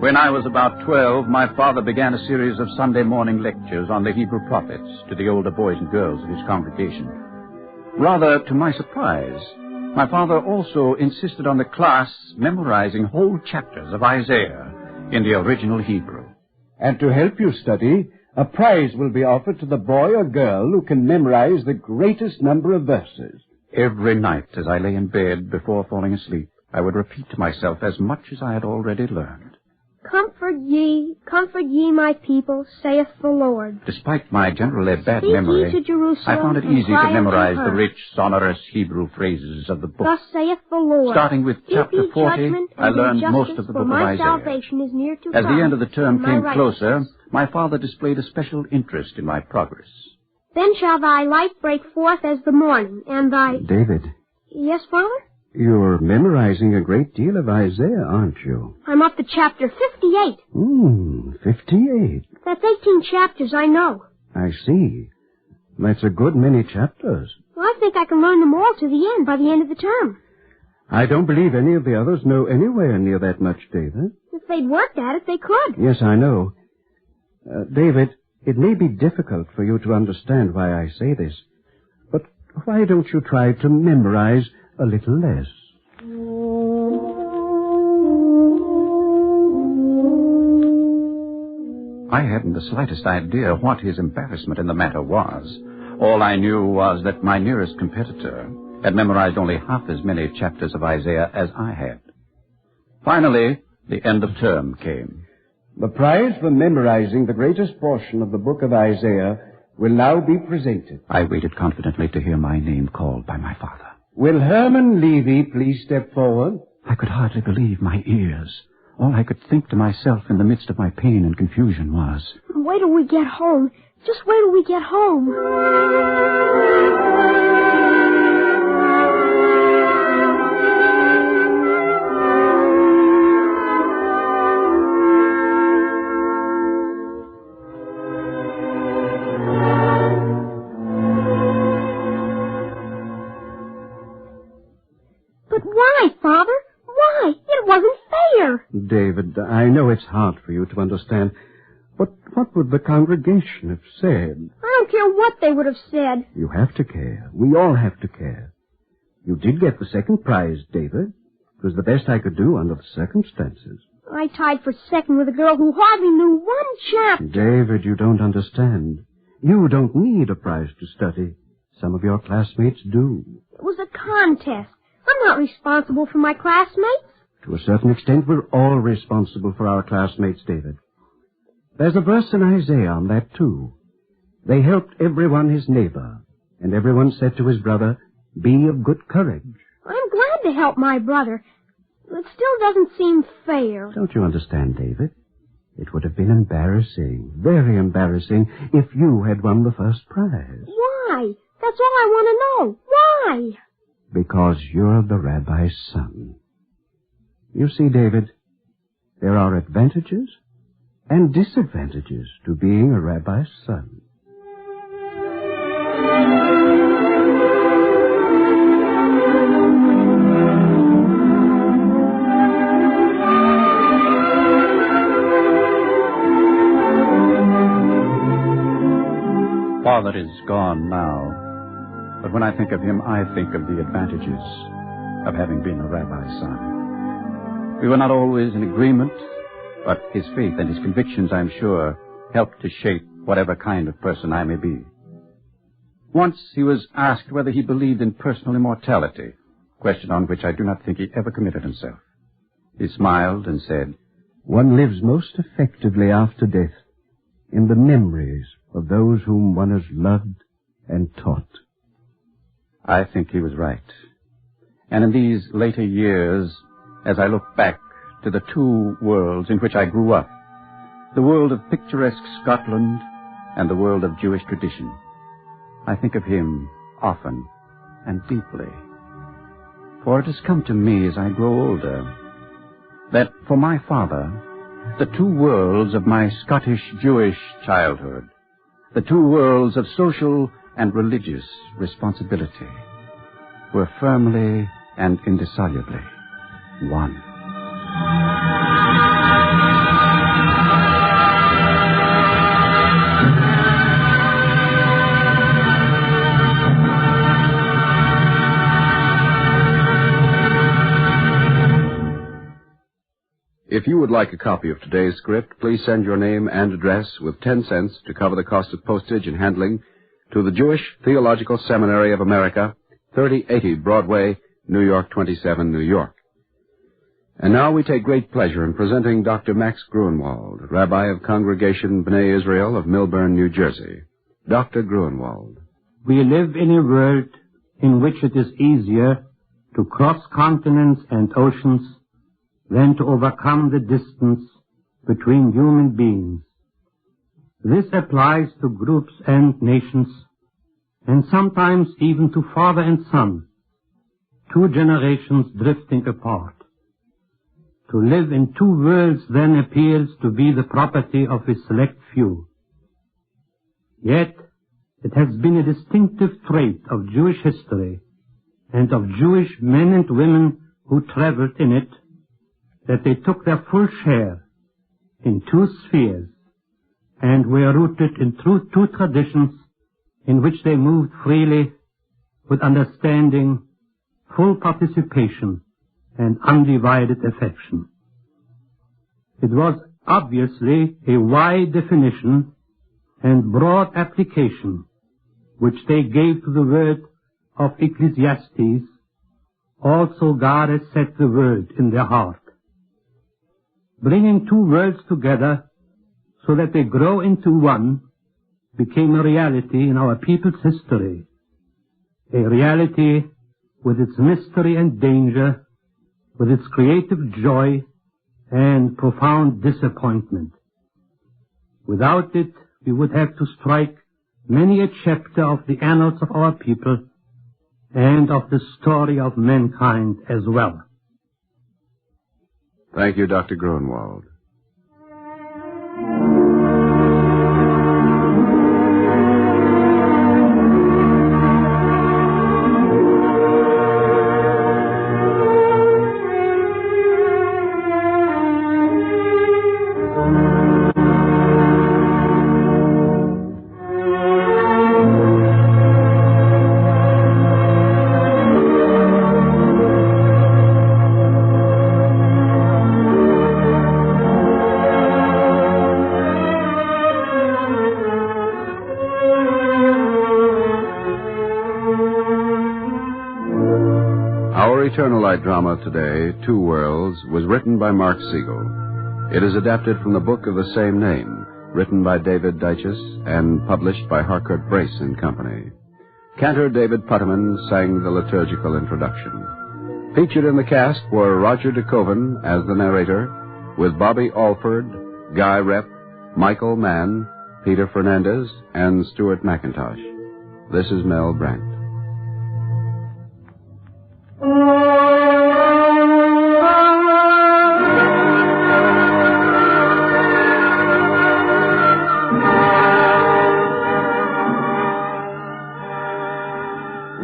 When I was about 12, my father began a series of Sunday morning lectures on the Hebrew prophets to the older boys and girls of his congregation. Rather to my surprise, my father also insisted on the class memorizing whole chapters of Isaiah in the original Hebrew. And to help you study, a prize will be offered to the boy or girl who can memorize the greatest number of verses. Every night as I lay in bed before falling asleep, I would repeat to myself as much as I had already learned. Comfort ye, my people, saith the Lord. Despite my generally bad Speak memory, ye to Jerusalem, I found it and easy cry to memorize unto the her. rich, sonorous Hebrew phrases of the book. Thus saith the Lord. Starting with Speak chapter ye 40, judgment I and do learned most justice, of the for book of my Isaiah. salvation is near to As come, the end of the term and my came righteousness. closer, my father displayed a special interest in my progress. Then shall thy light break forth as the morning, and thy... David, Yes, Father? you're memorizing a great deal of Isaiah, aren't you? I'm up to chapter 58. 58. That's 18 chapters, I know. I see. That's a good many chapters. Well, I think I can learn them all to the end by the end of the term. I don't believe any of the others know anywhere near that much, David. If they'd worked at it, they could. Yes, I know. David, it may be difficult for you to understand why I say this, but why don't you try to memorize a little less? I hadn't the slightest idea what his embarrassment in the matter was. All I knew was that my nearest competitor had memorized only half as many chapters of Isaiah as I had. Finally, the end of term came. The prize for memorizing the greatest portion of the book of Isaiah will now be presented. I waited confidently to hear my name called by my father. Will Herman Levy please step forward? I could hardly believe my ears. All I could think to myself in the midst of my pain and confusion was, Wait till we get home. Just wait till we get home. But why, Father? Why? It wasn't fair. David, I know it's hard for you to understand, but what would the congregation have said? I don't care what they would have said. You have to care. We all have to care. You did get the second prize, David. It was the best I could do under the circumstances. I tied for second with a girl who hardly knew one chapter. David, you don't understand. You don't need a prize to study. Some of your classmates do. It was a contest. I'm not responsible for my classmates. To a certain extent, we're all responsible for our classmates, David. There's a verse in Isaiah on that, too. They helped everyone his neighbor, and everyone said to his brother, be of good courage. I'm glad to help my brother. It still doesn't seem fair. Don't you understand, David? It would have been embarrassing, very embarrassing, if you had won the first prize. Why? That's all I want to know. Why? Because you're the rabbi's son. You see, David, there are advantages and disadvantages to being a rabbi's son. Father is gone now, but when I think of him, I think of the advantages of having been a rabbi's son. We were not always in agreement, but his faith and his convictions, I'm sure, helped to shape whatever kind of person I may be. Once he was asked whether he believed in personal immortality, a question on which I do not think he ever committed himself. He smiled and said, one lives most effectively after death in the memories of those whom one has loved and taught. I think he was right. And in these later years, as I look back to the two worlds in which I grew up, the world of picturesque Scotland and the world of Jewish tradition, I think of him often and deeply. For it has come to me as I grow older that for my father, the two worlds of my Scottish-Jewish childhood, the two worlds of social and religious responsibility, were firmly and indissolubly one. If you would like a copy of today's script, please send your name and address with 10 cents to cover the cost of postage and handling to the Jewish Theological Seminary of America, 3080 Broadway, New York 27, New York. And now we take great pleasure in presenting Dr. Max Gruenwald, Rabbi of Congregation B'nai Israel of Millburn, New Jersey. Dr. Gruenwald. We live in a world in which it is easier to cross continents and oceans than to overcome the distance between human beings. This applies to groups and nations, and sometimes even to father and son, two generations drifting apart. To live in two worlds then appears to be the property of a select few. Yet, it has been a distinctive trait of Jewish history and of Jewish men and women who traveled in it that they took their full share in two spheres and were rooted in two traditions in which they moved freely with understanding, full participation, and undivided affection. It was obviously a wide definition and broad application which they gave to the word of Ecclesiastes. Also God has set the word in their heart. Bringing two worlds together so that they grow into one became a reality in our people's history, a reality with its mystery and danger, with its creative joy and profound disappointment. Without it, we would have to strike many a chapter of the annals of our people and of the story of mankind as well. Thank you, Dr. Grunwald. Eternal Light drama today, Two Worlds, was written by Mark Siegel. It is adapted from the book of the same name, written by David Dyches and published by Harcourt Brace and Company. Cantor David Putterman sang the liturgical introduction. Featured in the cast were Roger DeKoven as the narrator, with Bobby Alford, Guy Rep, Michael Mann, Peter Fernandez, and Stuart McIntosh. This is Mel Brandt.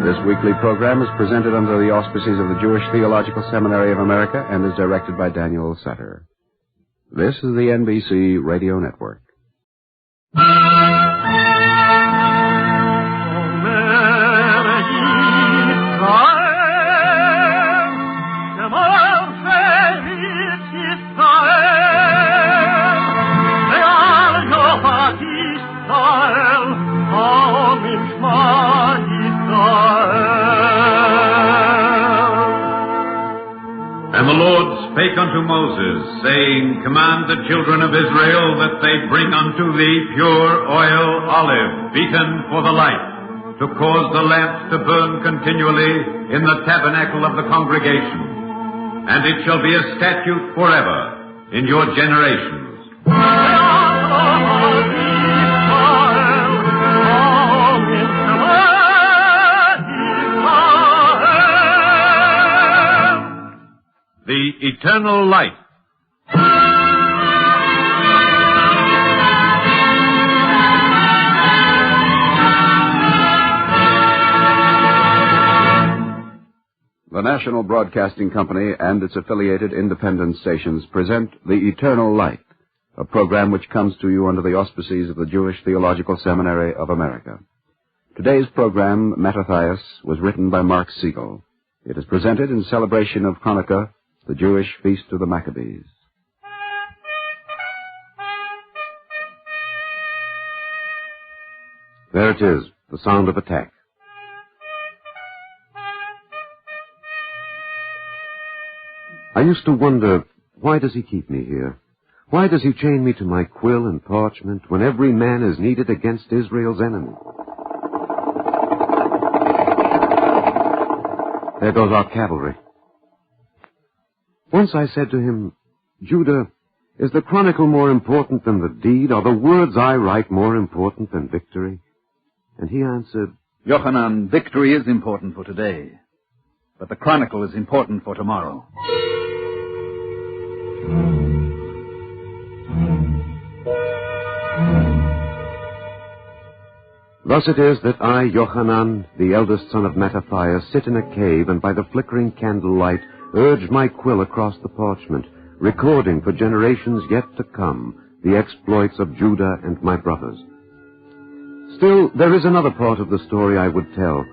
This weekly program is presented under the auspices of the Jewish Theological Seminary of America and is directed by Daniel Sutter. This is the NBC Radio Network. And the Lord spake unto Moses, saying, Command the children of Israel that they bring unto thee pure oil olive, beaten for the light, to cause the lamps to burn continually in the tabernacle of the congregation. And it shall be a statute forever in your generations. The Eternal Light. The National Broadcasting Company and its affiliated independent stations present The Eternal Light, a program which comes to you under the auspices of the Jewish Theological Seminary of America. Today's program, Mattathias, was written by Mark Siegel. It is presented in celebration of Hanukkah, the Jewish Feast of the Maccabees. There it is, the sound of attack. I used to wonder, why does he keep me here? Why does he chain me to my quill and parchment when every man is needed against Israel's enemy? There goes our cavalry. Once I said to him, Judah, is the chronicle more important than the deed? Are the words I write more important than victory? And he answered, Yochanan, victory is important for today, but the chronicle is important for tomorrow. Thus it is that I, Yochanan, the eldest son of Mattathias, sit in a cave and by the flickering candlelight urge my quill across the parchment, recording for generations yet to come the exploits of Judah and my brothers. Still, there is another part of the story I would tell,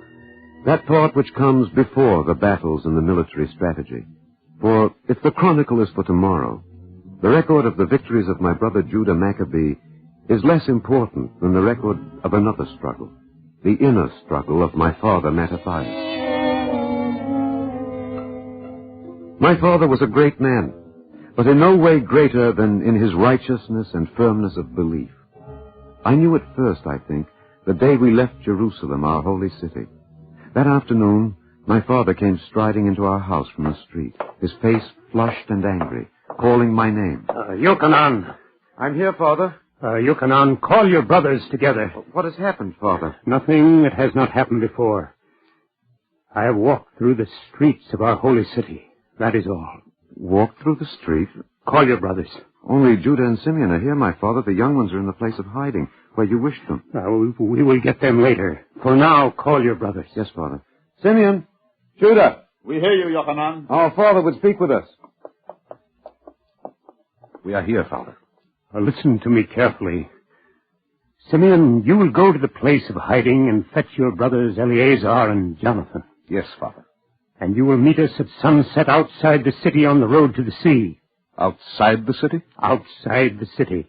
that part which comes before the battles and the military strategy. For if the chronicle is for tomorrow, the record of the victories of my brother Judah Maccabee is less important than the record of another struggle, the inner struggle of my father Mattathias. My father was a great man, but in no way greater than in his righteousness and firmness of belief. I knew at first, I think, the day we left Jerusalem, our holy city. That afternoon, my father came striding into our house from the street, his face flushed and angry, calling my name. Yochanan. I'm here, Father. Yochanan, call your brothers together. What has happened, Father? Nothing that has not happened before. I have walked through the streets of our holy city. That is all. Walked through the street? Call your brothers. Only Judah and Simeon are here, my father. The young ones are in the place of hiding, where you wished them. We will get them later. For now, call your brothers. Yes, Father. Simeon! Judah! We hear you, Yochanan. Our father would speak with us. We are here, Father. Listen to me carefully. Simeon, you will go to the place of hiding and fetch your brothers Eleazar and Jonathan. Yes, Father. And you will meet us at sunset outside the city on the road to the sea. Outside the city? Outside the city.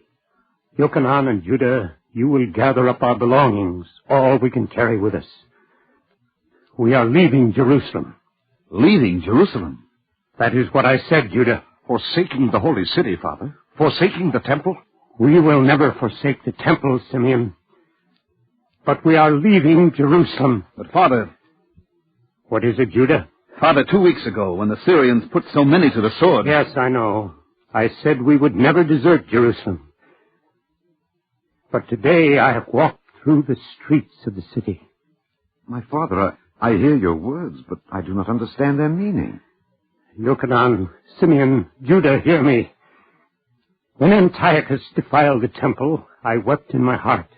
Yochanan and Judah, you will gather up our belongings, all we can carry with us. We are leaving Jerusalem. Leaving Jerusalem? That is what I said, Judah. Forsaking the holy city, Father? Forsaking the temple? We will never forsake the temple, Simeon. But we are leaving Jerusalem. But, Father... What is it, Judah? Father, 2 weeks ago, when the Syrians put so many to the sword... Yes, I know. I said we would never desert Jerusalem. But today I have walked through the streets of the city. My father, I hear your words, but I do not understand their meaning. Yochanan, Simeon, Judah, hear me. When Antiochus defiled the temple, I wept in my heart.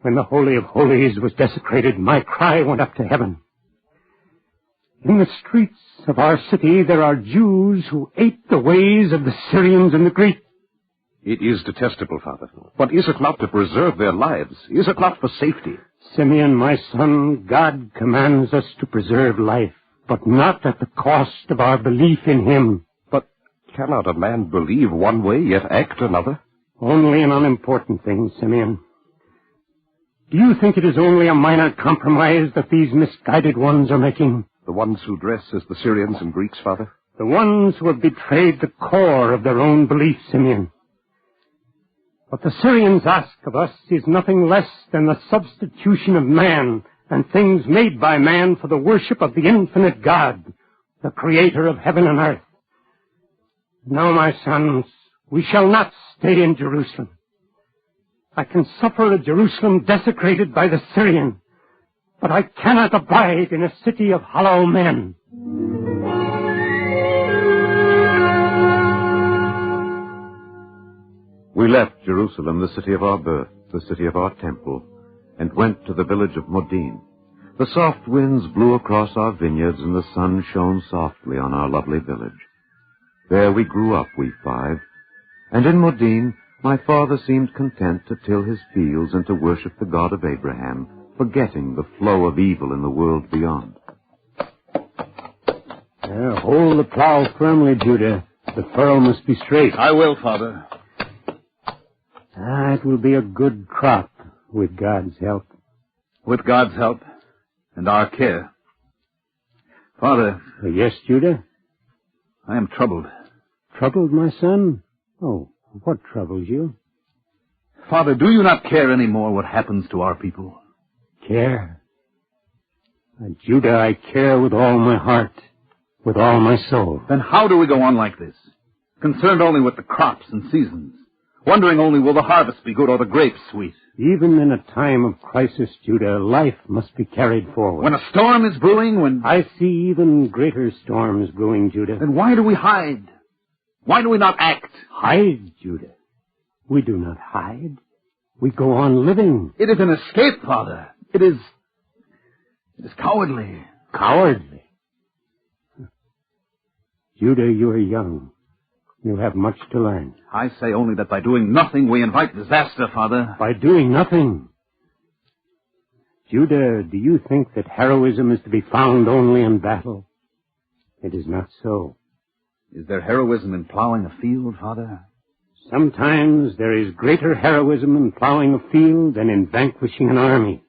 When the Holy of Holies was desecrated, my cry went up to heaven. In the streets of our city, there are Jews who ate the ways of the Syrians and the Greeks. It is detestable, Father. But is it not to preserve their lives? Is it not for safety? Simeon, my son, God commands us to preserve life, but not at the cost of our belief in him. But cannot a man believe one way, yet act another? Only in unimportant things, Simeon. Do you think it is only a minor compromise that these misguided ones are making? The ones who dress as the Syrians and Greeks, Father? The ones who have betrayed the core of their own belief, Simeon. What the Syrians ask of us is nothing less than the substitution of man and things made by man for the worship of the infinite God, the creator of heaven and earth. No, my sons, we shall not stay in Jerusalem. I can suffer a Jerusalem desecrated by the Syrian, but I cannot abide in a city of hollow men. We left Jerusalem, the city of our birth, the city of our temple, and went to the village of Modin. The soft winds blew across our vineyards, and the sun shone softly on our lovely village. There we grew up, we 5, and in Modin my father seemed content to till his fields and to worship the God of Abraham, forgetting the flow of evil in the world beyond. Hold the plow firmly, Judah. The furrow must be straight. I will, Father. It will be a good crop, with God's help. With God's help and our care. Father. Yes, Judah? I am troubled. Troubled, my son? Oh, what troubles you? Father, do you not care any more what happens to our people? Care? Judah, I care with all my heart, with all my soul. Then how do we go on like this? Concerned only with the crops and seasons. Wondering only, will the harvest be good or the grapes sweet? Even in a time of crisis, Judah, life must be carried forward. When a storm is brewing, when... I see even greater storms brewing, Judah. Then why do we hide? Why do we not act? Hide, Judah. We do not hide. We go on living. It is an escape, Father. It is cowardly. Cowardly? Judah, you are young. You have much to learn. I say only that by doing nothing we invite disaster, Father. By doing nothing? Judah, do you think that heroism is to be found only in battle? It is not so. Is there heroism in plowing a field, Father? Sometimes there is greater heroism in plowing a field than in vanquishing an army.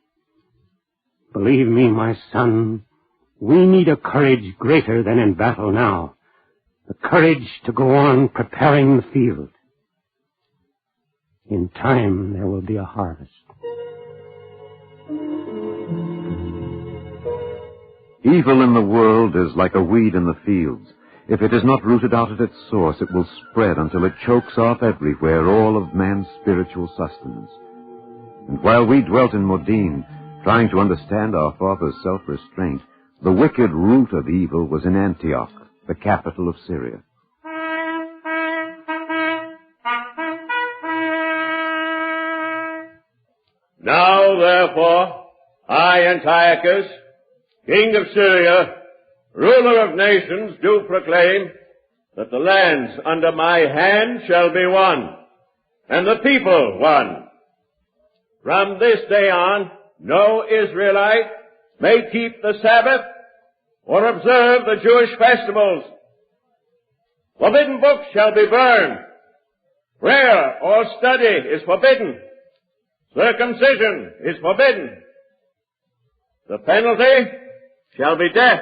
Believe me, my son, we need a courage greater than in battle now. The courage to go on preparing the field. In time, there will be a harvest. Evil in the world is like a weed in the fields. If it is not rooted out at its source, it will spread until it chokes off everywhere all of man's spiritual sustenance. And while we dwelt in Modin, trying to understand our father's self-restraint, the wicked root of evil was in Antioch, the capital of Syria. Now, therefore, I, Antiochus, king of Syria, ruler of nations, do proclaim that the lands under my hand shall be one, and the people one. From this day on, no Israelite may keep the Sabbath or observe the Jewish festivals. Forbidden books shall be burned. Prayer or study is forbidden. Circumcision is forbidden. The penalty shall be death.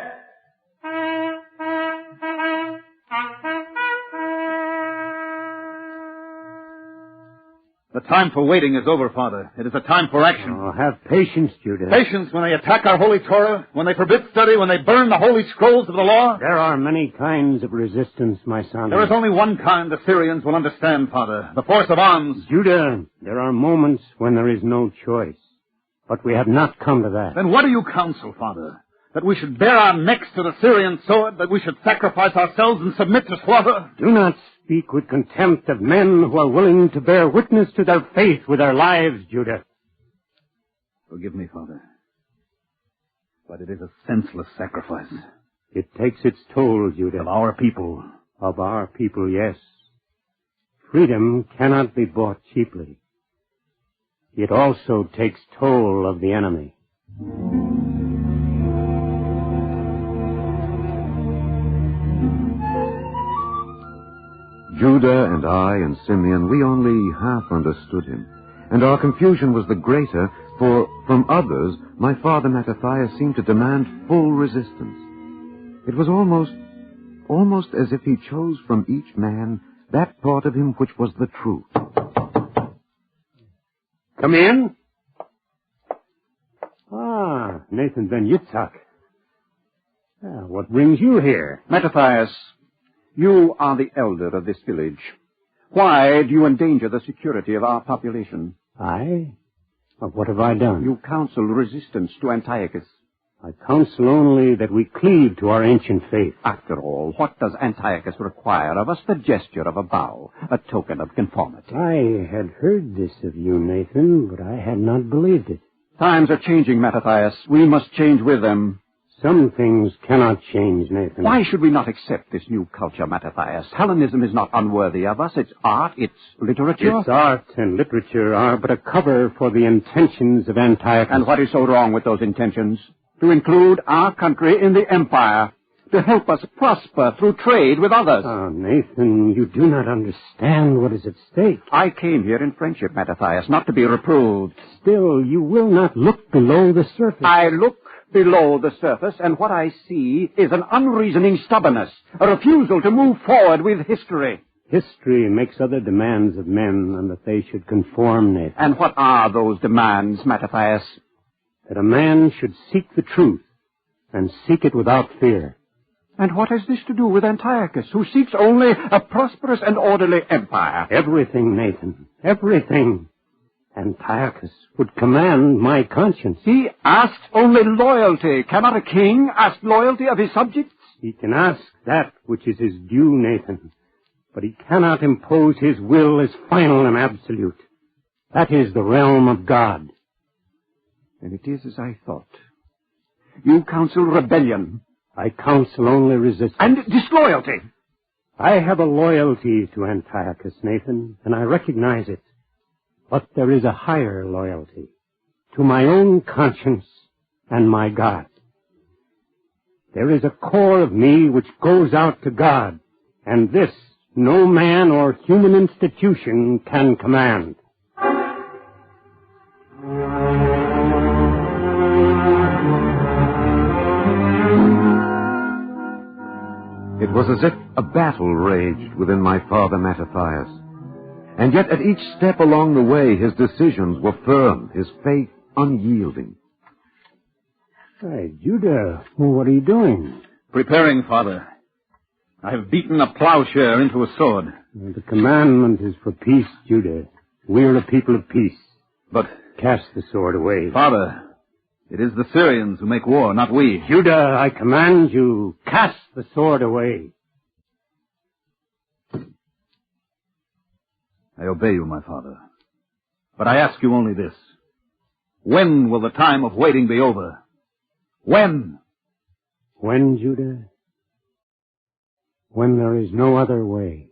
The time for waiting is over, Father. It is a time for action. Oh, have patience, Judah. Patience when they attack our holy Torah, when they forbid study, when they burn the holy scrolls of the law. There are many kinds of resistance, my son. There is only one kind the Syrians will understand, Father. The force of arms. Judah, there are moments when there is no choice. But we have not come to that. Then what do you counsel, Father? That we should bare our necks to the Syrian sword? That we should sacrifice ourselves and submit to slaughter? Do not speak with contempt of men who are willing to bear witness to their faith with their lives, Judah. Forgive me, Father. But it is a senseless sacrifice. It takes its toll, Judah. Of our people. Of our people, yes. Freedom cannot be bought cheaply. It also takes toll of the enemy. Judah and I and Simeon, we only half understood him, and our confusion was the greater, for from others, my father Mattathias seemed to demand full resistance. It was almost as if he chose from each man that part of him which was the truth. Come in. Ah, Nathan ben Yitzhak. What brings you here? Mattathias, you are the elder of this village. Why do you endanger the security of our population? I? What have I done? You counsel resistance to Antiochus. I counsel only that we cleave to our ancient faith. After all, what does Antiochus require of us? The gesture of a bow, a token of conformity. I had heard this of you, Nathan, but I had not believed it. Times are changing, Mattathias. We must change with them. Some things cannot change, Nathan. Why should we not accept this new culture, Mattathias? Hellenism is not unworthy of us. It's art, it's literature. Its art and literature are but a cover for the intentions of Antiochus. And what is so wrong with those intentions? To include our country in the empire, to help us prosper through trade with others. Oh, Nathan, you do not understand what is at stake. I came here in friendship, Mattathias, not to be reproved. Still, you will not look below the surface. I look below the surface, and what I see is an unreasoning stubbornness, a refusal to move forward with history. History makes other demands of men, and that they should conform, Nathan. And what are those demands, Mattathias? That a man should seek the truth, and seek it without fear. And what has this to do with Antiochus, who seeks only a prosperous and orderly empire? Everything, Nathan, everything. Antiochus would command my conscience. He asks only loyalty. Cannot a king ask loyalty of his subjects? He can ask that which is his due, Nathan, but he cannot impose his will as final and absolute. That is the realm of God. And it is as I thought. You counsel rebellion. I counsel only resistance. And disloyalty. I have a loyalty to Antiochus, Nathan, and I recognize it. But there is a higher loyalty, to my own conscience and my God. There is a core of me which goes out to God, and this no man or human institution can command. It was as if a battle raged within my father Mattathias. And yet at each step along the way, his decisions were firm, his faith unyielding. Hey, Judah, what are you doing? Preparing, Father. I've beaten a plowshare into a sword. The commandment is for peace, Judah. We are a people of peace. But... Cast the sword away. Father, it is the Syrians who make war, not we. Judah, I command you, cast the sword away. I obey you, my father. But I ask you only this. When will the time of waiting be over? When? When, Judah? When there is no other way.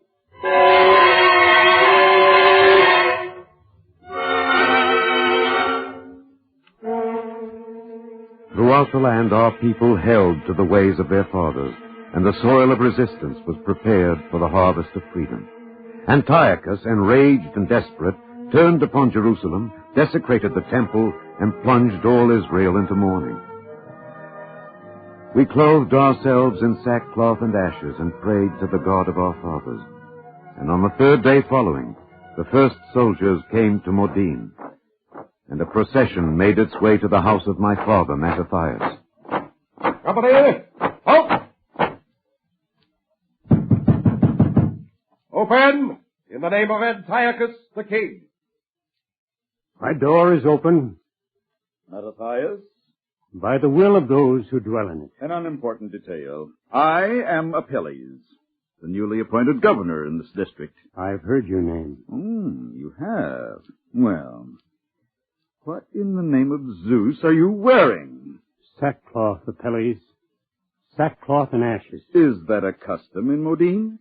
Throughout the land, our people held to the ways of their fathers, and the soil of resistance was prepared for the harvest of freedom. Antiochus, enraged and desperate, turned upon Jerusalem, desecrated the temple, and plunged all Israel into mourning. We clothed ourselves in sackcloth and ashes and prayed to the God of our fathers. And on the third day following, the first soldiers came to Modin, and a procession made its way to the house of my father, Mattathias. Company, halt! Open, in the name of Antiochus the king. My door is open. Mattathias? By the will of those who dwell in it. An unimportant detail. I am Apelles, the newly appointed governor in this district. I've heard your name. You have. Well, what in the name of Zeus are you wearing? Sackcloth, Apelles. Sackcloth and ashes. Is that a custom in Modin?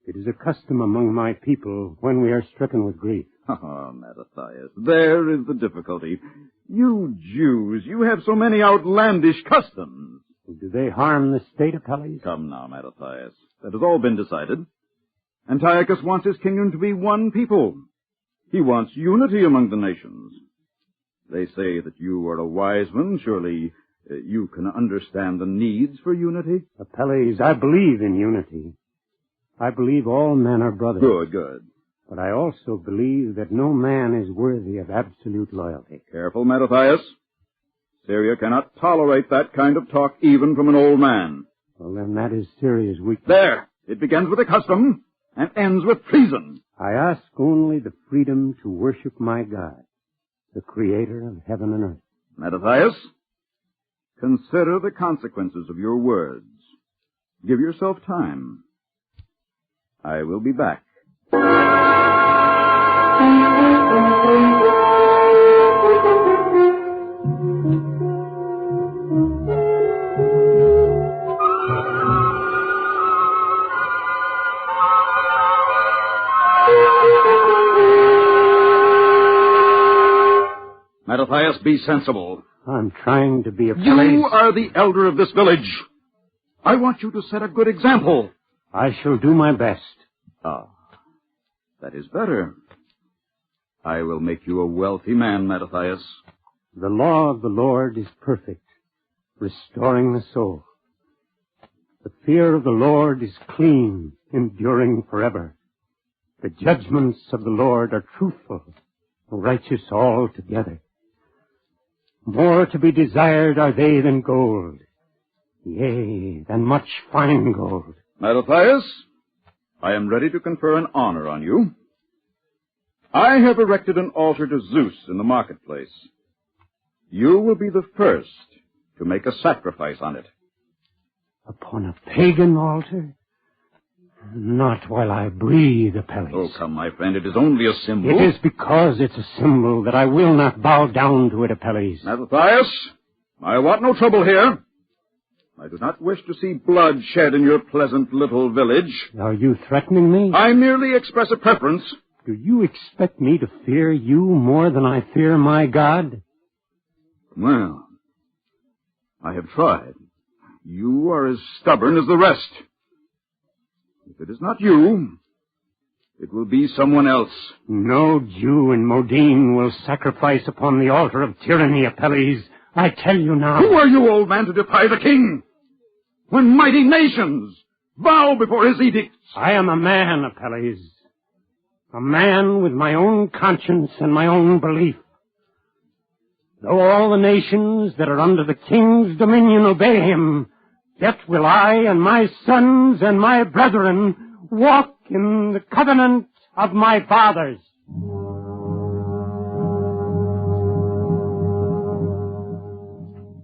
It is a custom among my people when we are stricken with grief. Ah, Mattathias, there is the difficulty. You Jews, you have so many outlandish customs. Do they harm the state, Apelles? Come now, Mattathias. That has all been decided. Antiochus wants his kingdom to be one people. He wants unity among the nations. They say that you are a wise man. Surely you can understand the needs for unity? Apelles, I believe in unity. I believe all men are brothers. Good. But I also believe that no man is worthy of absolute loyalty. Careful, Mattathias. Syria cannot tolerate that kind of talk even from an old man. Well, then that is Syria's weakness. There! It begins with a custom and ends with treason. I ask only the freedom to worship my God, the creator of heaven and earth. Mattathias, consider the consequences of your words. Give yourself time. I will be back. Mattathias, be sensible. I'm trying to be a place. You are the elder of this village. I want you to set a good example. I shall do my best. Ah, that is better. I will make you a wealthy man, Mattathias. The law of the Lord is perfect, restoring the soul. The fear of the Lord is clean, enduring forever. The judgments of the Lord are truthful, righteous altogether. More to be desired are they than gold, yea, than much fine gold. Mattathias, I am ready to confer an honor on you. I have erected an altar to Zeus in the marketplace. You will be the first to make a sacrifice on it. Upon a pagan altar? Not while I breathe, Apelles. Oh, come, my friend, it is only a symbol. It is because it's a symbol that I will not bow down to it, Apelles. Mattathias, I want no trouble here. I do not wish to see blood shed in your pleasant little village. Are you threatening me? I merely express a preference. Do you expect me to fear you more than I fear my God? Well, I have tried. You are as stubborn as the rest. If it is not you, it will be someone else. No Jew in Modin will sacrifice upon the altar of tyranny, Apelles. I tell you now. Who are you, old man, to defy the king? When mighty nations bow before his edicts. I am a man, Apelles. A man with my own conscience and my own belief. Though all the nations that are under the king's dominion obey him, yet will I and my sons and my brethren walk in the covenant of my fathers.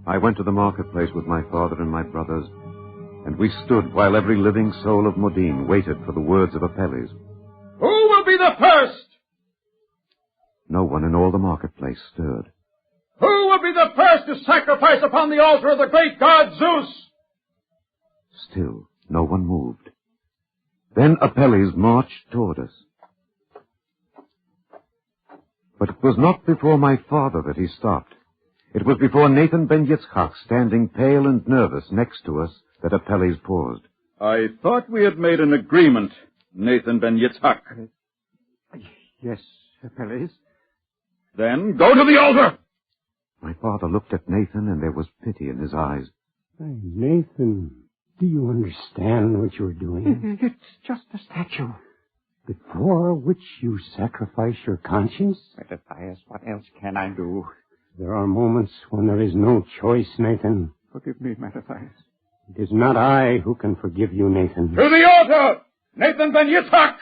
I went to the marketplace with my father and my brothers, and we stood while every living soul of Modine waited for the words of Apelles. Who will be the first? No one in all the marketplace stirred. Who will be the first to sacrifice upon the altar of the great god Zeus? Still, no one moved. Then Apelles marched toward us. But it was not before my father that he stopped. It was before Nathan ben Yitzchak, standing pale and nervous next to us, that Apelles paused. I thought we had made an agreement, Nathan ben Yitzchak. Yes, Apelles. Then go to the altar! My father looked at Nathan, and there was pity in his eyes. Nathan, do you understand what you're doing? It's just a statue. Before which you sacrifice your conscience? Mattathias, what else can I do? There are moments when there is no choice, Nathan. Forgive me, Mattathias. It is not I who can forgive you, Nathan. To the altar! Nathan ben Yitzchak!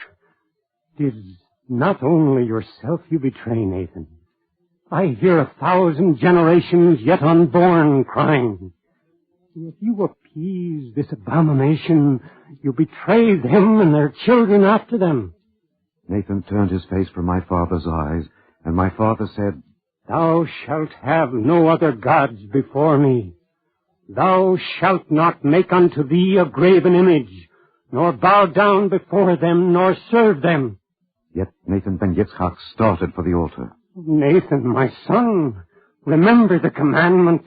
It is not only yourself you betray, Nathan. I hear 1,000 generations yet unborn crying. If you appease this abomination, you betray them and their children after them. Nathan turned his face from my father's eyes, and my father said, Thou shalt have no other gods before me. Thou shalt not make unto thee a graven image, nor bow down before them, nor serve them. Yet Nathan ben Yitzchak started for the altar. Nathan, my son, remember the commandment.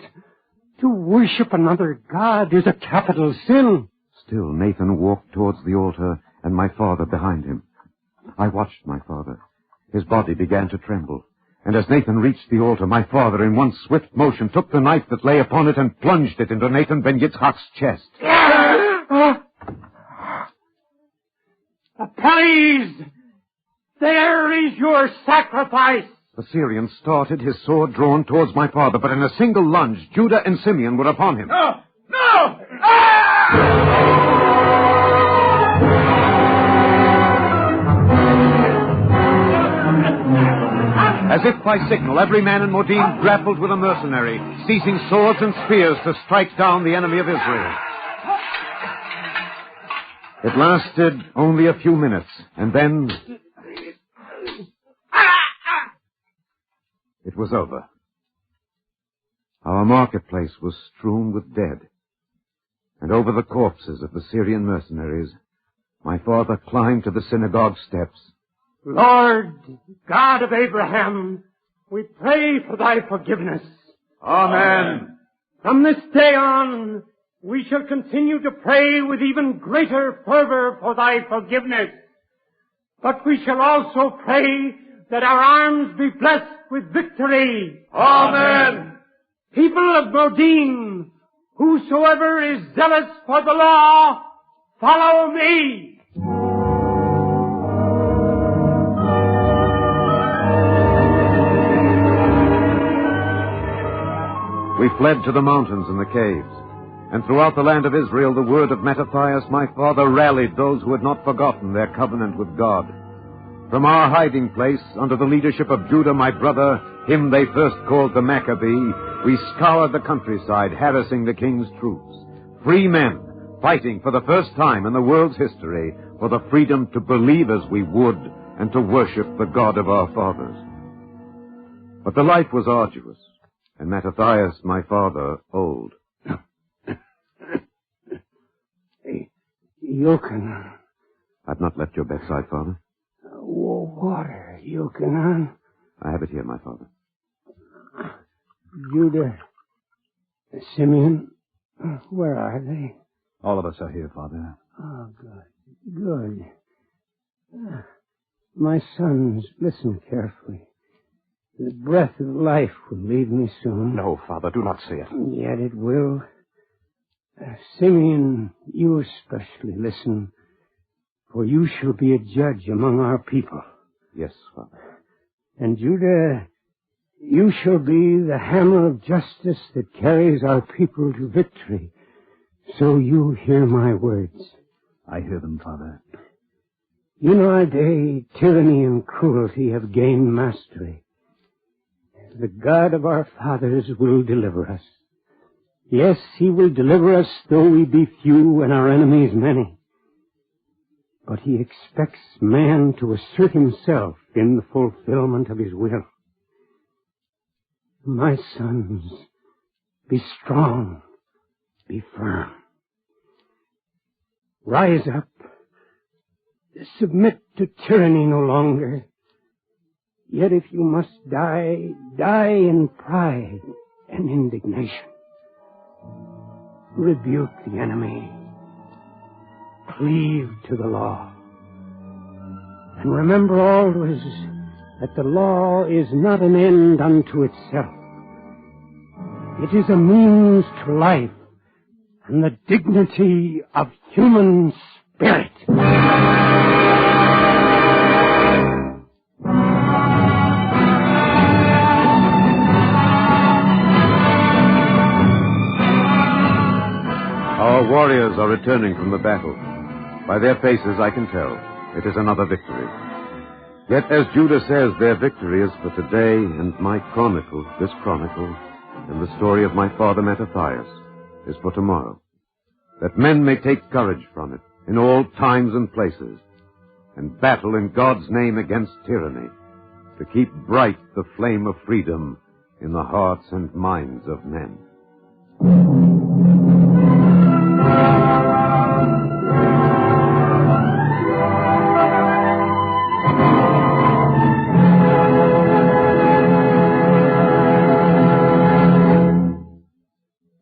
To worship another god is a capital sin. Still Nathan walked towards the altar, and my father behind him. I watched my father. His body began to tremble. And as Nathan reached the altar, my father, in one swift motion, took the knife that lay upon it and plunged it into Nathan ben Yitzchak's chest. Apelles! There is your sacrifice! The Syrian started, his sword drawn towards my father, but in a single lunge, Judah and Simeon were upon him. No! No! As if by signal, every man in Modine grappled with a mercenary, seizing swords and spears to strike down the enemy of Israel. It lasted only a few minutes, and then it was over. Our marketplace was strewn with dead, and over the corpses of the Syrian mercenaries, my father climbed to the synagogue steps. Lord, God of Abraham, we pray for thy forgiveness. Amen. From this day on, we shall continue to pray with even greater fervor for thy forgiveness. But we shall also pray that our arms be blessed with victory. Amen. People of Modine, whosoever is zealous for the law, follow me. We fled to the mountains and the caves. And throughout the land of Israel, the word of Mattathias, my father, rallied those who had not forgotten their covenant with God. From our hiding place, under the leadership of Judah, my brother, him they first called the Maccabee, we scoured the countryside, harassing the king's troops. Free men, fighting for the first time in the world's history for the freedom to believe as we would and to worship the God of our fathers. But the life was arduous, and Mattathias, my father, old. Yochanan. I've not left your bedside, Father. Water, Yochanan. I have it here, my father. Judah, Simeon, where are they? All of us are here, Father. Oh, good, good. My sons, listen carefully. The breath of life will leave me soon. No, Father, do not say it. Yet it will. Simeon, you especially listen, for you shall be a judge among our people. Yes, Father. And Judah, you shall be the hammer of justice that carries our people to victory. So you hear my words. I hear them, Father. In our day, tyranny and cruelty have gained mastery. The God of our fathers will deliver us. Yes, he will deliver us, though we be few and our enemies many. But he expects man to assert himself in the fulfillment of his will. My sons, be strong, be firm. Rise up. Submit to tyranny no longer. Yet if you must die, die in pride and indignation. Rebuke the enemy. Cleave to the law. And remember always that the law is not an end unto itself. It is a means to life and the dignity of human spirit. Our warriors are returning from the battle. By their faces, I can tell it is another victory. Yet, as Judah says, their victory is for today, and my chronicle, this chronicle, and the story of my father Mattathias, is for tomorrow. That men may take courage from it in all times and places, and battle in God's name against tyranny, to keep bright the flame of freedom in the hearts and minds of men.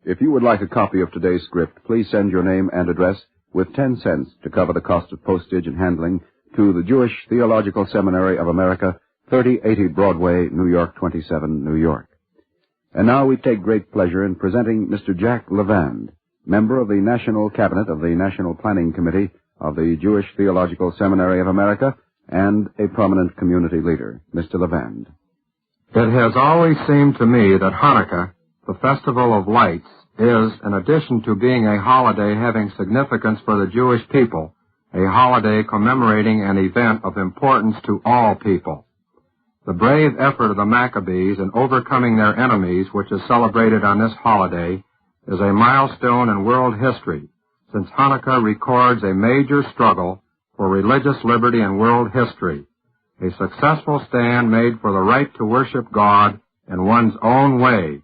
If you would like a copy of today's script, please send your name and address with 10 cents to cover the cost of postage and handling to the Jewish Theological Seminary of America, 3080 Broadway, New York 27, New York. And now we take great pleasure in presenting Mr. Jack Levand, member of the National Cabinet of the National Planning Committee of the Jewish Theological Seminary of America and a prominent community leader. Mr. Levand. It has always seemed to me that Hanukkah, the Festival of Lights, is, in addition to being a holiday having significance for the Jewish people, a holiday commemorating an event of importance to all people. The brave effort of the Maccabees in overcoming their enemies, which is celebrated on this holiday, is a milestone in world history, since Hanukkah records a major struggle for religious liberty in world history, a successful stand made for the right to worship God in one's own way.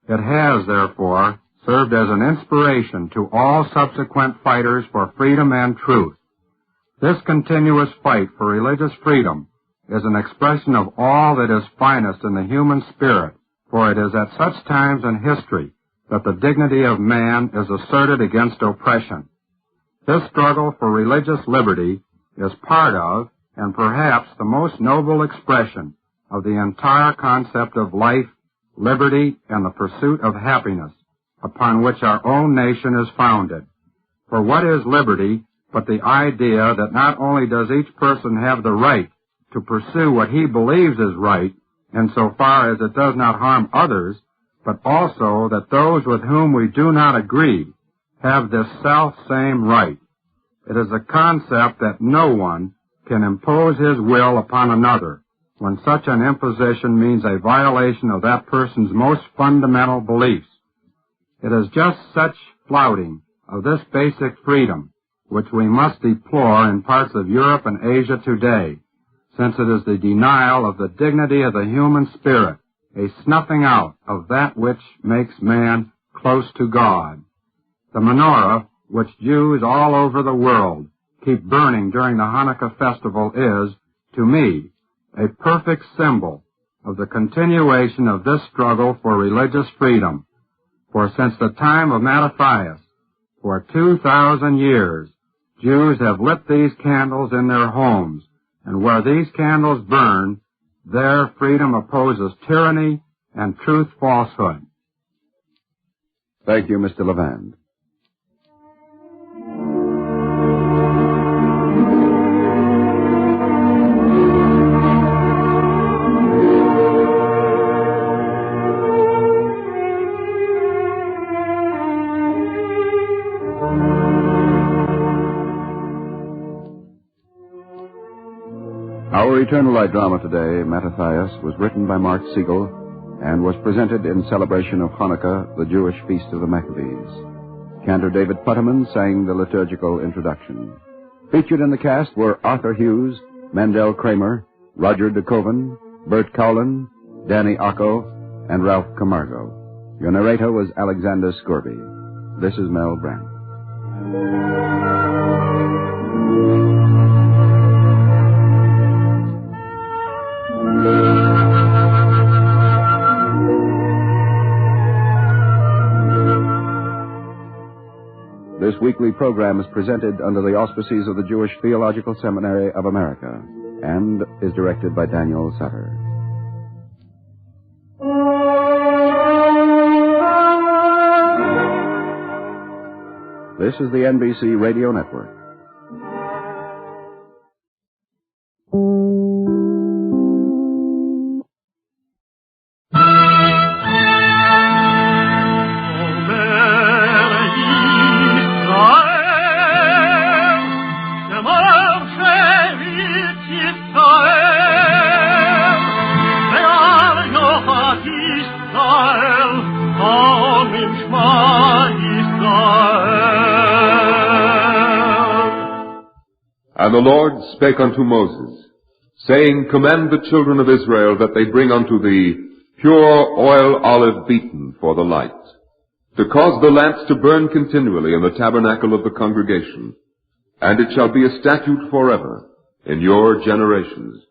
It has, therefore, served as an inspiration to all subsequent fighters for freedom and truth. This continuous fight for religious freedom is an expression of all that is finest in the human spirit, for it is at such times in history that the dignity of man is asserted against oppression. This struggle for religious liberty is part of, and perhaps the most noble expression of the entire concept of life, liberty, and the pursuit of happiness, upon which our own nation is founded. For what is liberty but the idea that not only does each person have the right to pursue what he believes is right, insofar as it does not harm others, but also that those with whom we do not agree have this self-same right. It is a concept that no one can impose his will upon another, when such an imposition means a violation of that person's most fundamental beliefs. It is just such flouting of this basic freedom which we must deplore in parts of Europe and Asia today, since it is the denial of the dignity of the human spirit, a snuffing out of that which makes man close to God. The menorah, which Jews all over the world keep burning during the Hanukkah festival, is, to me, a perfect symbol of the continuation of this struggle for religious freedom. For since the time of Mattathias, for 2,000 years, Jews have lit these candles in their homes, and where these candles burn, there freedom opposes tyranny and truth falsehood. Thank you, Mr. Levand. Our Eternal Light drama today, Mattathias, was written by Mark Siegel and was presented in celebration of Hanukkah, the Jewish feast of the Maccabees. Cantor David Putterman sang the liturgical introduction. Featured in the cast were Arthur Hughes, Mendel Kramer, Roger DeKoven, Bert Cowlin, Danny Ocko, and Ralph Camargo. Your narrator was Alexander Scorby. This is Mel Brandt. This weekly program is presented under the auspices of the Jewish Theological Seminary of America and is directed by Daniel Sutter. This is the NBC Radio Network. And the Lord spake unto Moses, saying, Command the children of Israel that they bring unto thee pure oil olive beaten for the light, to cause the lamps to burn continually in the tabernacle of the congregation, and it shall be a statute forever in your generations.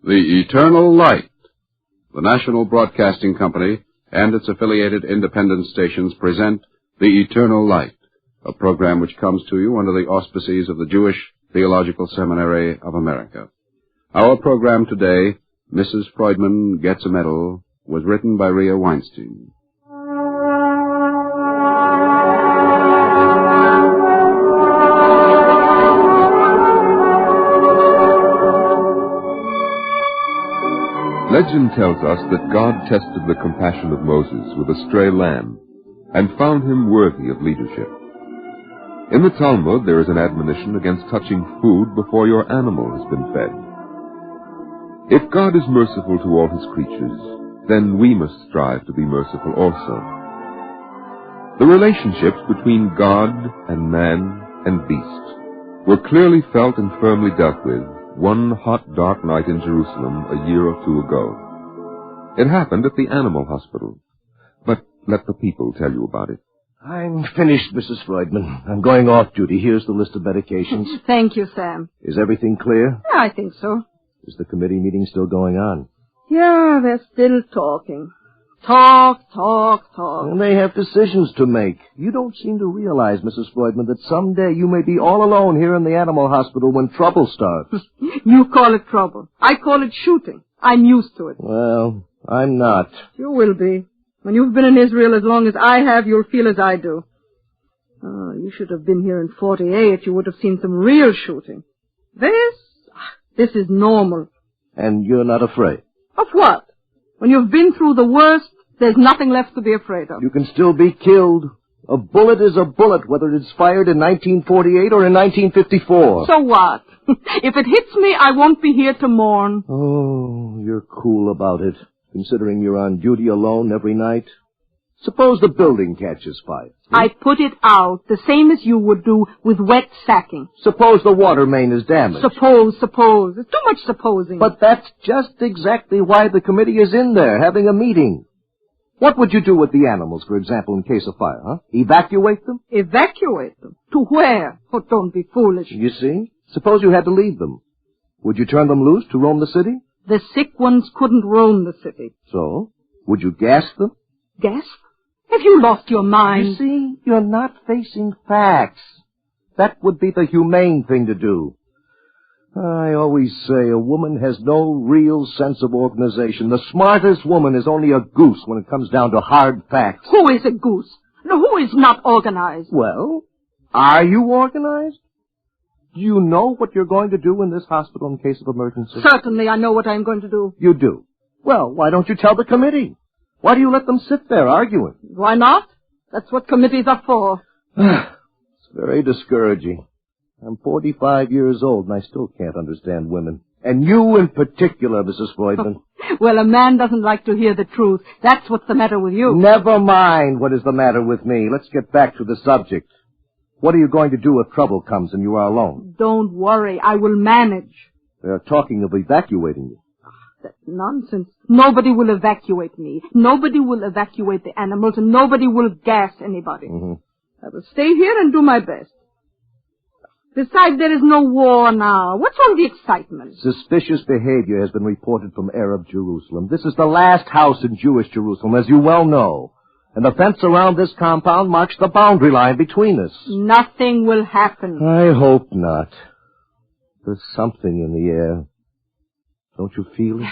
The Eternal Light. The National Broadcasting Company and its affiliated independent stations present The Eternal Light, a program which comes to you under the auspices of the Jewish Theological Seminary of America. Our program today, Mrs. Freudman Gets a Medal, was written by Rhea Weinstein. Legend tells us that God tested the compassion of Moses with a stray lamb and found him worthy of leadership. In the Talmud, there is an admonition against touching food before your animal has been fed. If God is merciful to all his creatures, then we must strive to be merciful also. The relationships between God and man and beast were clearly felt and firmly dealt with one hot, dark night in Jerusalem a year or two ago. It happened at the animal hospital. But let the people tell you about it. I'm finished, Mrs. Freudman. I'm going off duty. Here's the list of medications. Thank you, Sam. Is everything clear? Yeah, I think so. Is the committee meeting still going on? Yeah, they're still talking. Talk. And they have decisions to make. You don't seem to realize, Mrs. Freudman, that someday you may be all alone here in the animal hospital when trouble starts. You call it trouble. I call it shooting. I'm used to it. Well, I'm not. You will be. When you've been in Israel as long as I have, you'll feel as I do. Oh, you should have been here in 48. You would have seen some real shooting. This is normal. And you're not afraid? Of what? When you've been through the worst, there's nothing left to be afraid of. You can still be killed. A bullet is a bullet, whether it's fired in 1948 or in 1954. So what? If it hits me, I won't be here to mourn. Oh, you're cool about it, considering you're on duty alone every night. Suppose the building catches fire. I put it out, the same as you would do with wet sacking. Suppose the water main is damaged. Suppose. It's too much supposing. But that's just exactly why the committee is in there, having a meeting. What would you do with the animals, for example, in case of fire, huh? Evacuate them? Evacuate them? To where? Oh, don't be foolish. You see? Suppose you had to leave them. Would you turn them loose to roam the city? The sick ones couldn't roam the city. So? Would you gas them? Gas? Have you lost your mind? You see, you're not facing facts. That would be the humane thing to do. I always say a woman has no real sense of organization. The smartest woman is only a goose when it comes down to hard facts. Who is a goose? No, who is not organized? Well, are you organized? Do you know what you're going to do in this hospital in case of emergency? Certainly I know what I'm going to do. You do? Well, why don't you tell the committee? Why do you let them sit there arguing? Why not? That's what committees are for. It's very discouraging. I'm 45 years old, and I still can't understand women. And you in particular, Mrs. Freudman. Well, a man doesn't like to hear the truth. That's what's the matter with you. Never mind what is the matter with me. Let's get back to the subject. What are you going to do if trouble comes and you are alone? Don't worry. I will manage. They are talking of evacuating you. That's nonsense. Nobody will evacuate me. Nobody will evacuate the animals, and nobody will gas anybody. Mm-hmm. I will stay here and do my best. Besides, there is no war now. What's all the excitement? Suspicious behavior has been reported from Arab Jerusalem. This is the last house in Jewish Jerusalem, as you well know. And the fence around this compound marks the boundary line between us. Nothing will happen. I hope not. There's something in the air. Don't you feel it?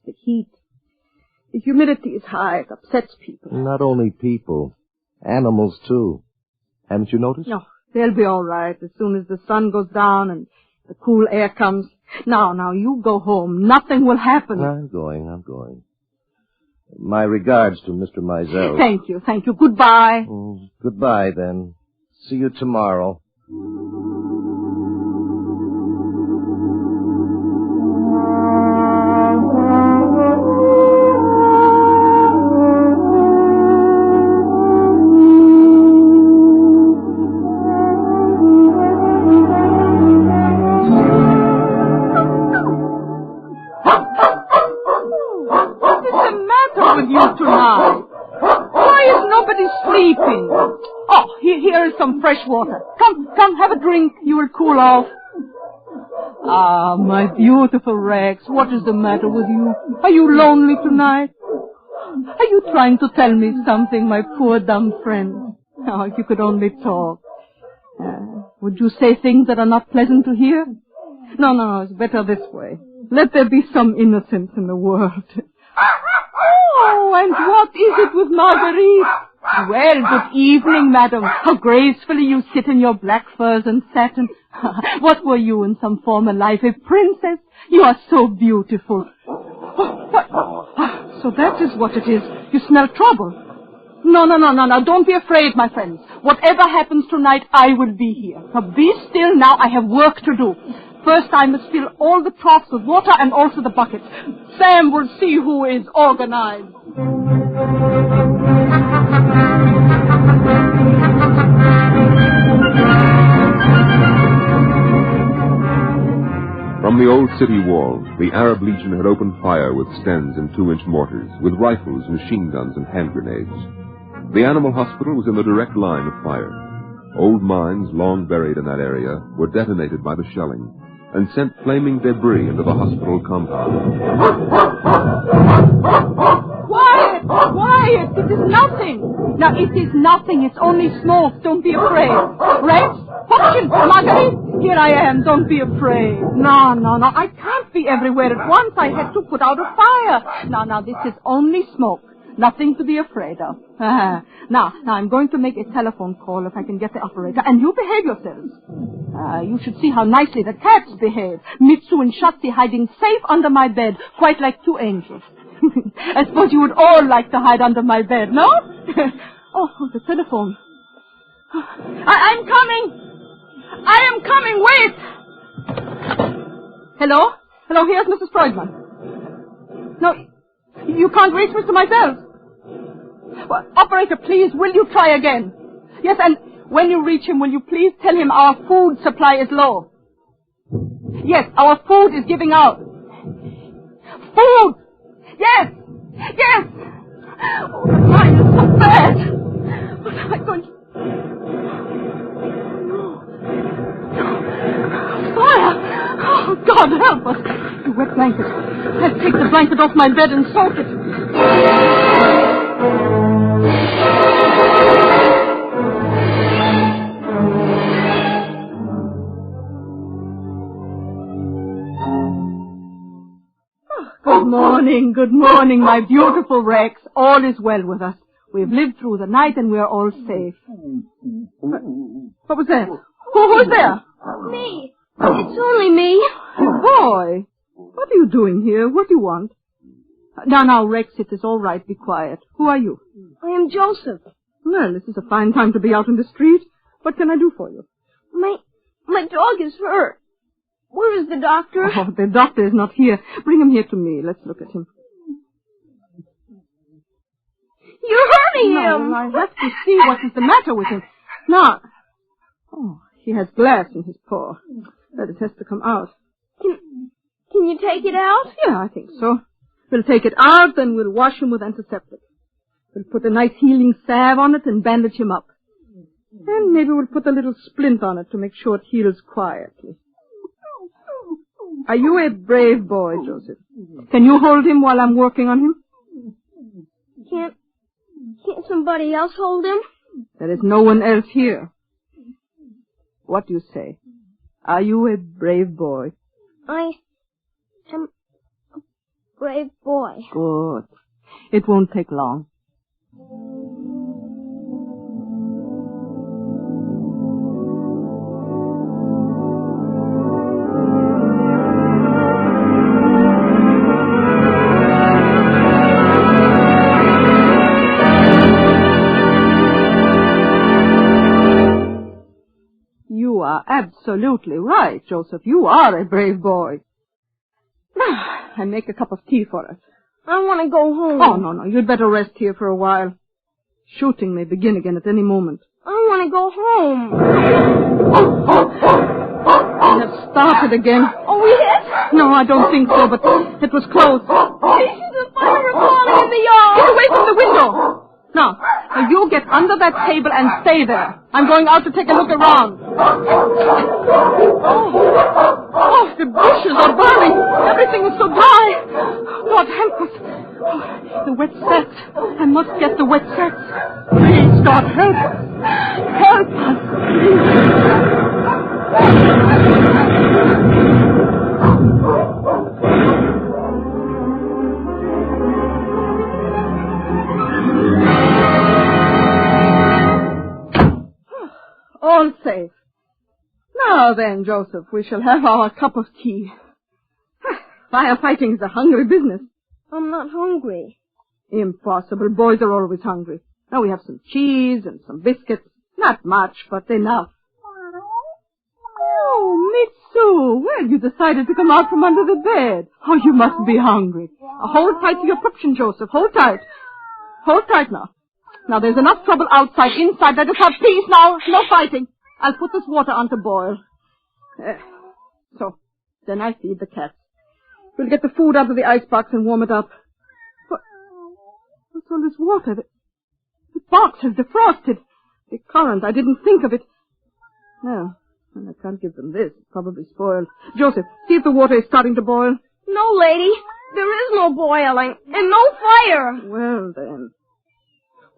The heat. The humidity is high. It upsets people. Not only people. Animals, too. Haven't you noticed? No. They'll be all right as soon as the sun goes down and the cool air comes. Now, you go home. Nothing will happen. I'm going. My regards to Mr. Mizell. Thank you. Goodbye. Goodbye, then. See you tomorrow. Some fresh water. Come, have a drink. You will cool off. Ah, my beautiful Rex, what is the matter with you? Are you lonely tonight? Are you trying to tell me something, my poor dumb friend? Oh, if you could only talk. Would you say things that are not pleasant to hear? No, it's better this way. Let there be some innocence in the world. Oh, and what is it with Marguerite? Well, good evening, madam. How gracefully you sit in your black furs and satin. What were you in some former life, a princess? You are so beautiful. So that is what it is. You smell trouble. No. Don't be afraid, my friends. Whatever happens tonight, I will be here. Now be still now. I have work to do. First, I must fill all the troughs with water and also the buckets. Sam will see who is organized. From the old city wall, the Arab Legion had opened fire with Stens and 2-inch mortars, with rifles, machine guns, and hand grenades. The animal hospital was in the direct line of fire. Old mines, long buried in that area, were detonated by the shelling and sent flaming debris into the hospital compound. Quiet! It is nothing. Now, it is nothing. It's only smoke. Don't be afraid. Rex? Fortune! Marguerite! Here I am. Don't be afraid. No. I can't be everywhere at once. I had to put out a fire. Now, this is only smoke. Nothing to be afraid of. Now, I'm going to make a telephone call if I can get the operator. And you behave yourselves. You should see how nicely the cats behave. Mitsu and Shotzi hiding safe under my bed, quite like two angels. I suppose you would all like to hide under my bed, no? Oh, the telephone. I'm coming. I am coming. Wait. Hello, here's Mrs. Freudman. No, you can't reach Mr. Mizell. Well, operator, please, will you try again? Yes, and when you reach him, will you please tell him our food supply is low? Yes, our food is giving out. Food! Yes! Oh, the fire is so bad. What am I going to... Fire! Oh, God, help us. The wet blanket. I'll take the blanket off my bed and soak it. Good morning, my beautiful Rex. All is well with us. We've lived through the night and we're all safe. What was that? Who's there? Me. It's only me. Boy, what are you doing here? What do you want? Now, Rex, it is all right. Be quiet. Who are you? I am Joseph. Well, this is a fine time to be out in the street. What can I do for you? My dog is hurt. Where is the doctor? Oh, the doctor is not here. Bring him here to me. Let's look at him. You're hurting him. No, I have to see what is the matter with him. Now. Oh, he has glass in his paw. But it has to come out. Can you take it out? Yeah, I think so. We'll take it out, then we'll wash him with antiseptic. We'll put a nice healing salve on it and bandage him up. And maybe we'll put a little splint on it to make sure it heals quietly. Are you a brave boy, Joseph? Can you hold him while I'm working on him? Can't somebody else hold him? There is no one else here. What do you say? Are you a brave boy? I am a brave boy. Good. It won't take long. You are absolutely right, Joseph. You are a brave boy. I make a cup of tea for us. I want to go home. Oh, no. You'd better rest here for a while. Shooting may begin again at any moment. I want to go home. We have started again. Oh, we hit? No, I don't think so, but it was close. Pieces of fire are falling in the yard. Get away from the window. Now, you get under that table and stay there. I'm going out to take a look around. Oh, the bushes are burning. Everything is so dry. God, help us. Oh, the wet sets. I must get the wet sets. Please, God, help us. Help us, All safe. Now then, Joseph, we shall have our cup of tea. Firefighting is a hungry business. I'm not hungry. Impossible. Boys are always hungry. Now we have some cheese and some biscuits. Not much, but enough. Oh, Mitsu, well, you decided to come out from under the bed. Oh, you must be hungry. Hold tight to your puppies, Joseph. Hold tight. Hold tight now. Now, there's enough trouble outside. Inside, let us have peace now. No fighting. I'll put this water on to boil. So, then I feed the cats. We'll get the food out of the icebox and warm it up. What's all this water? The box has defrosted. The current, I didn't think of it. Well, I can't give them this. It's probably spoiled. Joseph, see if the water is starting to boil. No, lady. There is no boiling. And no fire. Well, then.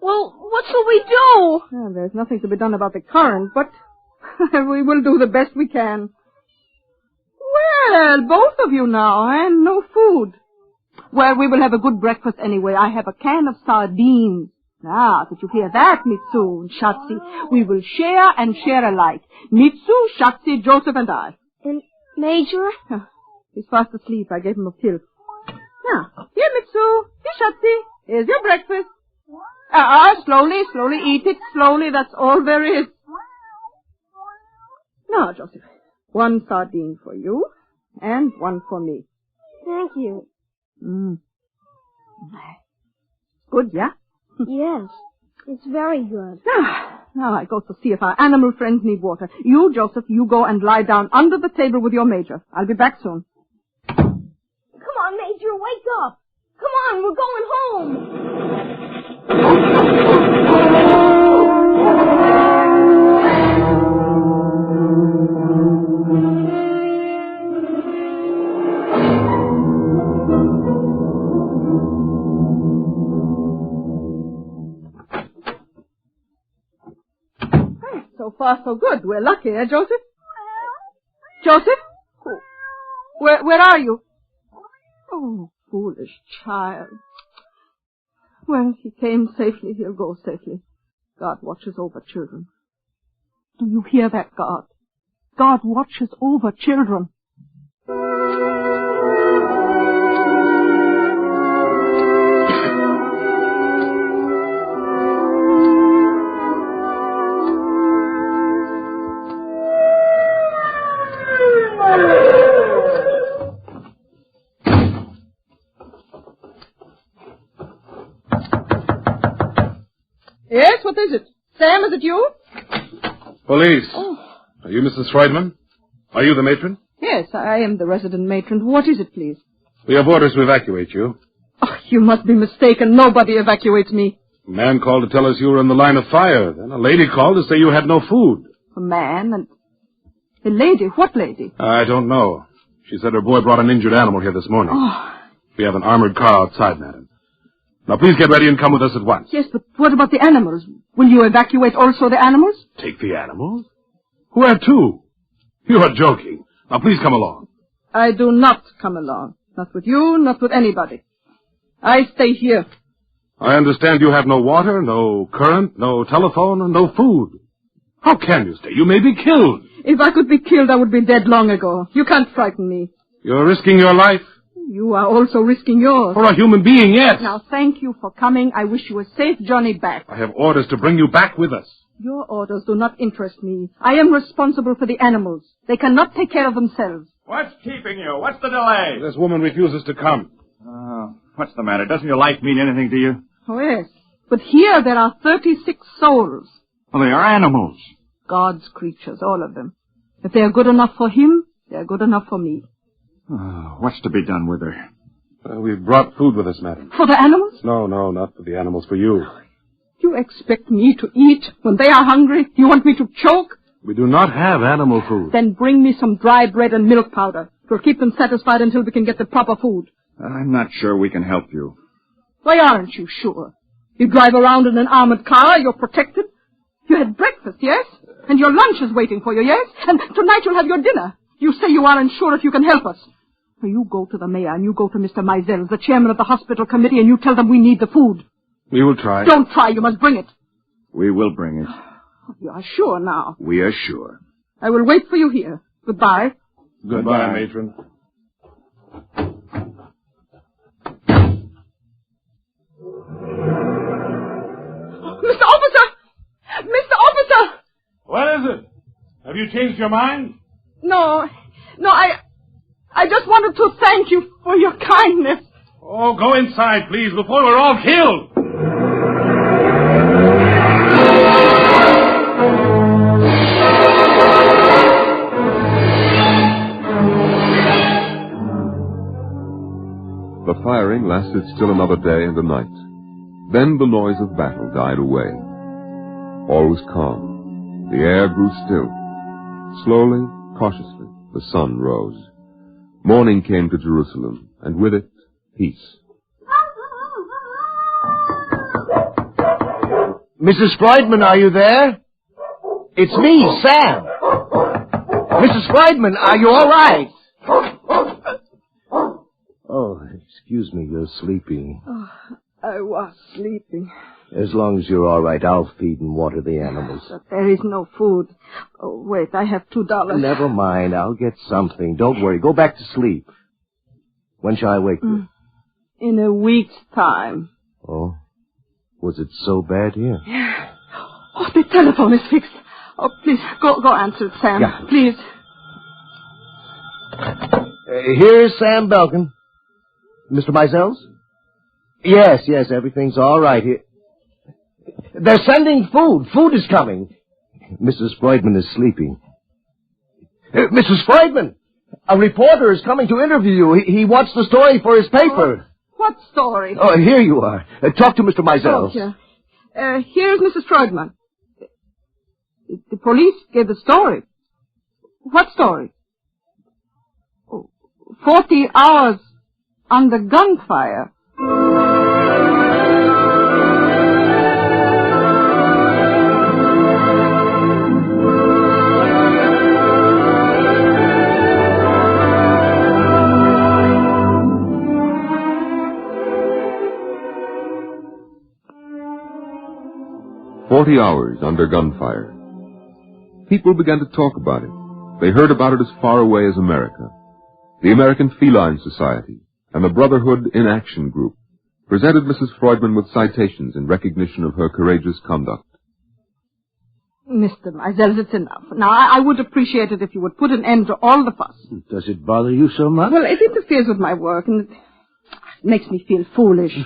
Well, what shall we do? Well, there's nothing to be done about the current, but we will do the best we can. Well, both of you now, and no food. Well, we will have a good breakfast anyway. I have a can of sardines. Now, did you hear that, Mitsu and Shatsi? We will share and share alike. Mitsu, Shatsi, Joseph, and I. And Major? He's fast asleep. I gave him a pill. Now, here, Mitsu. Here, Shatsi. Here's your breakfast. Slowly eat it. Slowly, that's all there is. Now, Joseph, one sardine for you, and one for me. Thank you. Good, yeah? Yes, it's very good. Now I go to see if our animal friends need water. You, Joseph, you go and lie down under the table with your Major. I'll be back soon. Come on, Major, wake up. Come on, we're going home. So far, so good. We're lucky, eh, Joseph? Joseph? Where are you? Oh, foolish child. Well, he came safely. He'll go safely. God watches over children. Do you hear that, God? God watches over children. Yes, what is it? Sam, is it you? Police. Oh. Are you Mrs. Freudman? Are you the matron? Yes, I am the resident matron. What is it, please? We have orders to evacuate you. Oh, you must be mistaken. Nobody evacuates me. A man called to tell us you were in the line of fire. Then a lady called to say you had no food. A man and a lady? What lady? I don't know. She said her boy brought an injured animal here this morning. Oh. We have an armored car outside, madam. Now, please get ready and come with us at once. Yes, but what about the animals? Will you evacuate also the animals? Take the animals? Who have two? You are joking. Now, please come along. I do not come along. Not with you, not with anybody. I stay here. I understand you have no water, no current, no telephone, and no food. How can you stay? You may be killed. If I could be killed, I would be dead long ago. You can't frighten me. You're risking your life? You are also risking yours. For a human being, yes. Now, thank you for coming. I wish you a safe journey back. I have orders to bring you back with us. Your orders do not interest me. I am responsible for the animals. They cannot take care of themselves. What's keeping you? What's the delay? This woman refuses to come. What's the matter? Doesn't your life mean anything to you? Oh, yes. But here there are 36 souls. Well, they are animals. God's creatures, all of them. If they are good enough for him, they are good enough for me. What's to be done with her? We've brought food with us, madam. For the animals? No, not for the animals, for you. You expect me to eat when they are hungry? You want me to choke? We do not have animal food. Then bring me some dry bread and milk powder. It will keep them satisfied until we can get the proper food. I'm not sure we can help you. Why aren't you sure? You drive around in an armored car, you're protected. You had breakfast, yes? And your lunch is waiting for you, yes? And tonight you'll have your dinner. You say you aren't sure if you can help us. So you go to the mayor and you go to Mr. Mizell, the chairman of the hospital committee, and you tell them we need the food. We will try. Don't try, you must bring it. We will bring it. You are sure now? We are sure. I will wait for you here. Goodbye. Goodbye, matron. Mr. Officer! Mr. Officer! What is it? Have you changed your mind? No, I just wanted to thank you for your kindness. Oh, go inside, please, before we're all killed. The firing lasted still another day and a night. Then the noise of battle died away. All was calm. The air grew still. Slowly, cautiously, the sun rose. Morning came to Jerusalem, and with it, peace. Mrs. Freudman, are you there? It's me, Sam. Mrs. Freudman, are you all right? Oh, excuse me, you're sleepy. Oh, I was sleeping. As long as you're all right, I'll feed and water the animals. But there is no food. Oh, wait, I have $2. Never mind, I'll get something. Don't worry, go back to sleep. When shall I wake you? In a week's time. Oh, was it so bad here? Oh, the telephone is fixed. Oh, please, go answer it, Sam. Yeah. Please. Here's Sam Belkin. Mr. Mizell's? Yes, everything's all right here. They're sending food. Food is coming. Mrs. Freudman is sleeping. Mrs. Freudman! A reporter is coming to interview you. He wants the story for his paper. What story? Oh, here you are. Talk to Mr. Mizell. Oh, yeah. Here's Mrs. Freudman. The police gave the story. What story? 40 hours under gunfire. "40 hours under gunfire." People began to talk about it. They heard about it as far away as America. The American Feline Society and the Brotherhood in Action Group presented Mrs. Freudman with citations in recognition of her courageous conduct. Mr. Mizell, it's enough. Now, I would appreciate it if you would put an end to all the fuss. Does it bother you so much? Well, it interferes with my work, and it makes me feel foolish.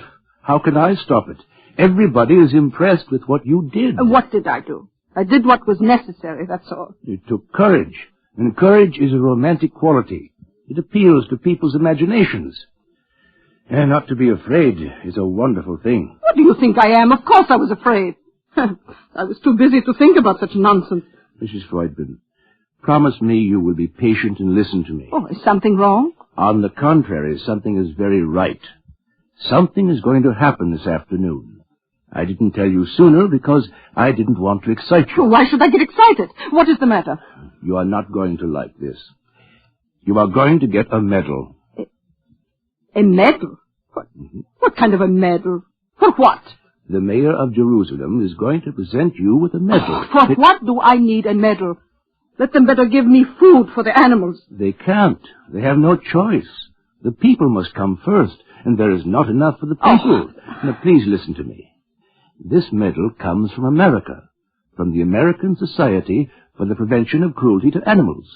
How can I stop it? Everybody is impressed with what you did. What did I do? I did what was necessary, that's all. You took courage, and courage is a romantic quality. It appeals to people's imaginations. And not to be afraid is a wonderful thing. What do you think I am? Of course I was afraid. I was too busy to think about such nonsense. Mrs. Freudman, promise me you will be patient and listen to me. Oh, is something wrong? On the contrary, something is very right. Something is going to happen this afternoon. I didn't tell you sooner because I didn't want to excite you. Why should I get excited? What is the matter? You are not going to like this. You are going to get a medal. A medal? What kind of a medal? For what? The mayor of Jerusalem is going to present you with a medal. For what do I need a medal? Let them better give me food for the animals. They can't. They have no choice. The people must come first, and there is not enough for the people. Now, please listen to me. This medal comes from America, from the American Society for the Prevention of Cruelty to Animals.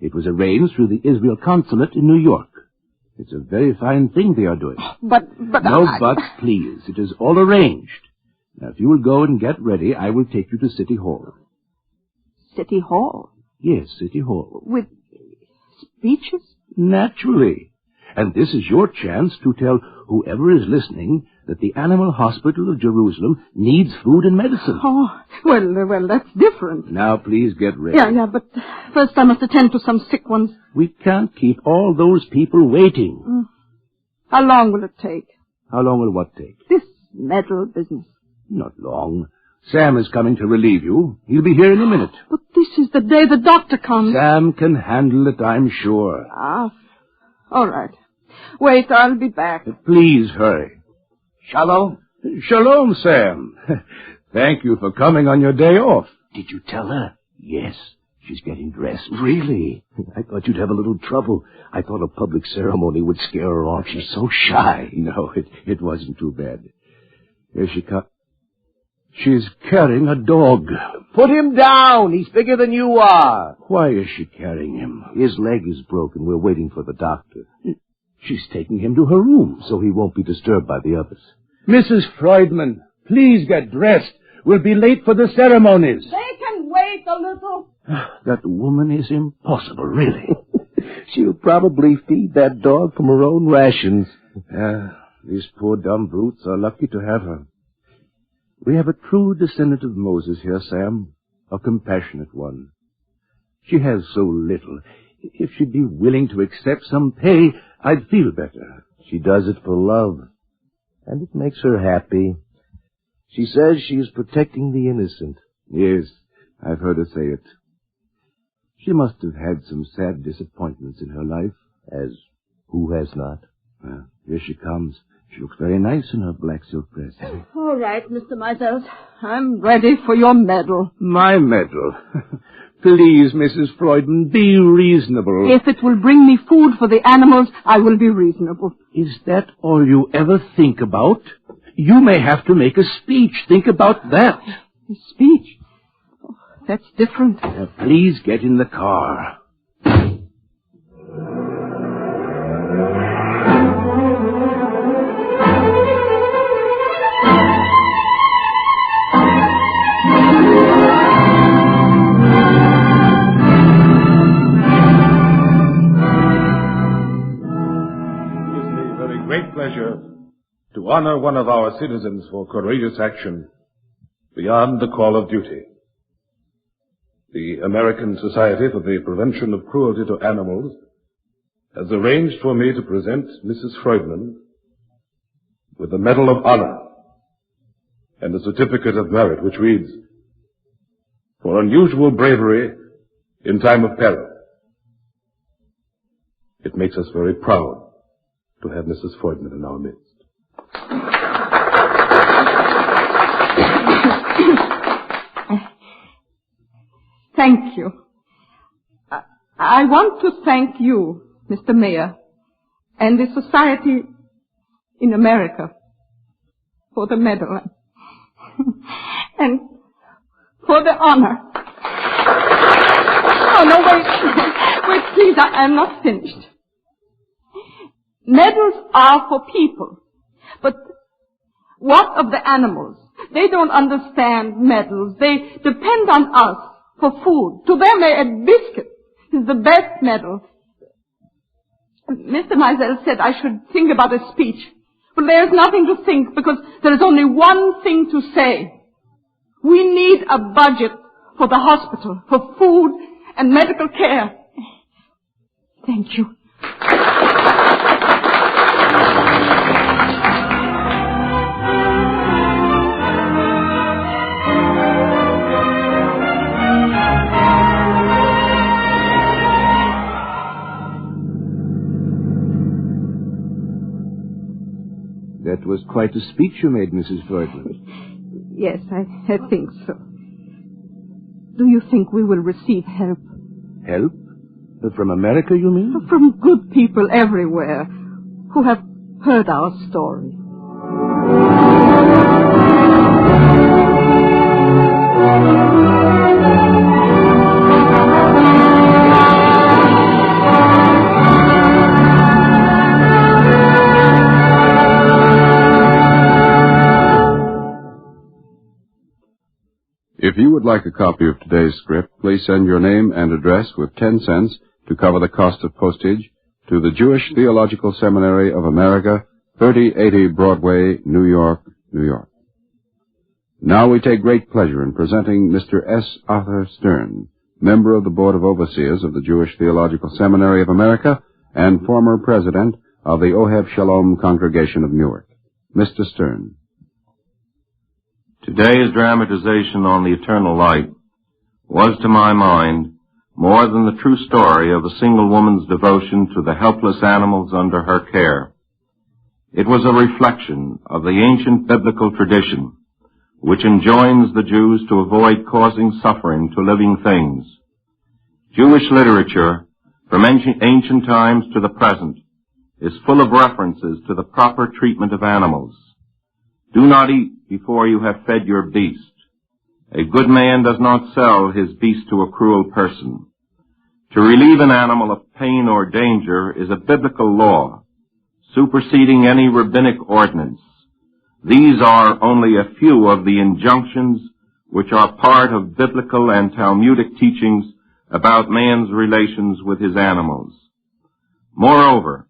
It was arranged through the Israel Consulate in New York. It's a very fine thing they are doing. But please. It is all arranged. Now, if you will go and get ready, I will take you to City Hall. City Hall? Yes, City Hall. With speeches? Naturally. And this is your chance to tell whoever is listening that the Animal Hospital of Jerusalem needs food and medicine. Oh, well, that's different. Now, please get ready. Yeah, but first I must attend to some sick ones. We can't keep all those people waiting. How long will it take? How long will what take? This medal business. Not long. Sam is coming to relieve you. He'll be here in a minute. But this is the day the doctor comes. Sam can handle it, I'm sure. All right. Wait, I'll be back. Please hurry. Shalom. Shalom, Sam. Thank you for coming on your day off. Did you tell her? Yes. She's getting dressed. Really? I thought you'd have a little trouble. I thought a public ceremony would scare her off. She's so shy. No, it wasn't too bad. Here she comes. She's carrying a dog. Put him down. He's bigger than you are. Why is she carrying him? His leg is broken. We're waiting for the doctor. She's taking him to her room. So he won't be disturbed by the others. Mrs. Freudman, please get dressed. We'll be late for the ceremonies. They can wait a little. That woman is impossible, really. She'll probably feed that dog from her own rations. These poor dumb brutes are lucky to have her. We have a true descendant of Moses here, Sam, a compassionate one. She has so little. If she'd be willing to accept some pay, I'd feel better. She does it for love, and it makes her happy. She says she is protecting the innocent. Yes, I've heard her say it. She must have had some sad disappointments in her life. As who has not? Here she comes. She looks very nice in her black silk dress. All right, Mr. Meisels. I'm ready for your medal. My medal? Please, Mrs. Freudman, be reasonable. If it will bring me food for the animals, I will be reasonable. Is that all you ever think about? You may have to make a speech. Think about that. A speech? Oh, that's different. Please get in the car. Great pleasure to honor one of our citizens for courageous action beyond the call of duty. The American Society for the Prevention of Cruelty to Animals has arranged for me to present Mrs. Freudman with a Medal of Honor and a Certificate of Merit which reads, "For unusual bravery in time of peril." It makes us very proud to have Mrs. Freudman in our midst. Thank you. I want to thank you, Mr. Mayor, and the Society in America for the medal and for the honor. Oh, no, wait, please, I'm not finished. Medals are for people, but What of the animals? They don't understand medals. They depend on us for food. To them, a biscuit is the best medal. Mr. Mizell said I should think about a speech. But there's nothing to think because there is only one thing to say. We need a budget for the hospital, for food and medical care. Thank you. That was quite a speech you made, Mrs. Freudman. Yes, I think so. Do you think we will receive help? Help? From America, you mean? From good people everywhere who have heard our story. If you would like a copy of today's script, please send your name and address with 10 cents to cover the cost of postage to the Jewish Theological Seminary of America, 3080 Broadway, New York, New York. Now we take great pleasure in presenting Mr. S. Arthur Stern, member of the Board of Overseers of the Jewish Theological Seminary of America and former president of the Ohev Shalom Congregation of Newark. Mr. Stern. Today's dramatization on the eternal light was, to my mind, more than the true story of a single woman's devotion to the helpless animals under her care. It was a reflection of the ancient biblical tradition, which enjoins the Jews to avoid causing suffering to living things. Jewish literature, from ancient times to the present, is full of references to the proper treatment of animals. Do not eat before you have fed your beast. A good man does not sell his beast to a cruel person. To relieve an animal of pain or danger is a biblical law, superseding any rabbinic ordinance. These are only a few of the injunctions which are part of biblical and Talmudic teachings about man's relations with his animals. Moreover,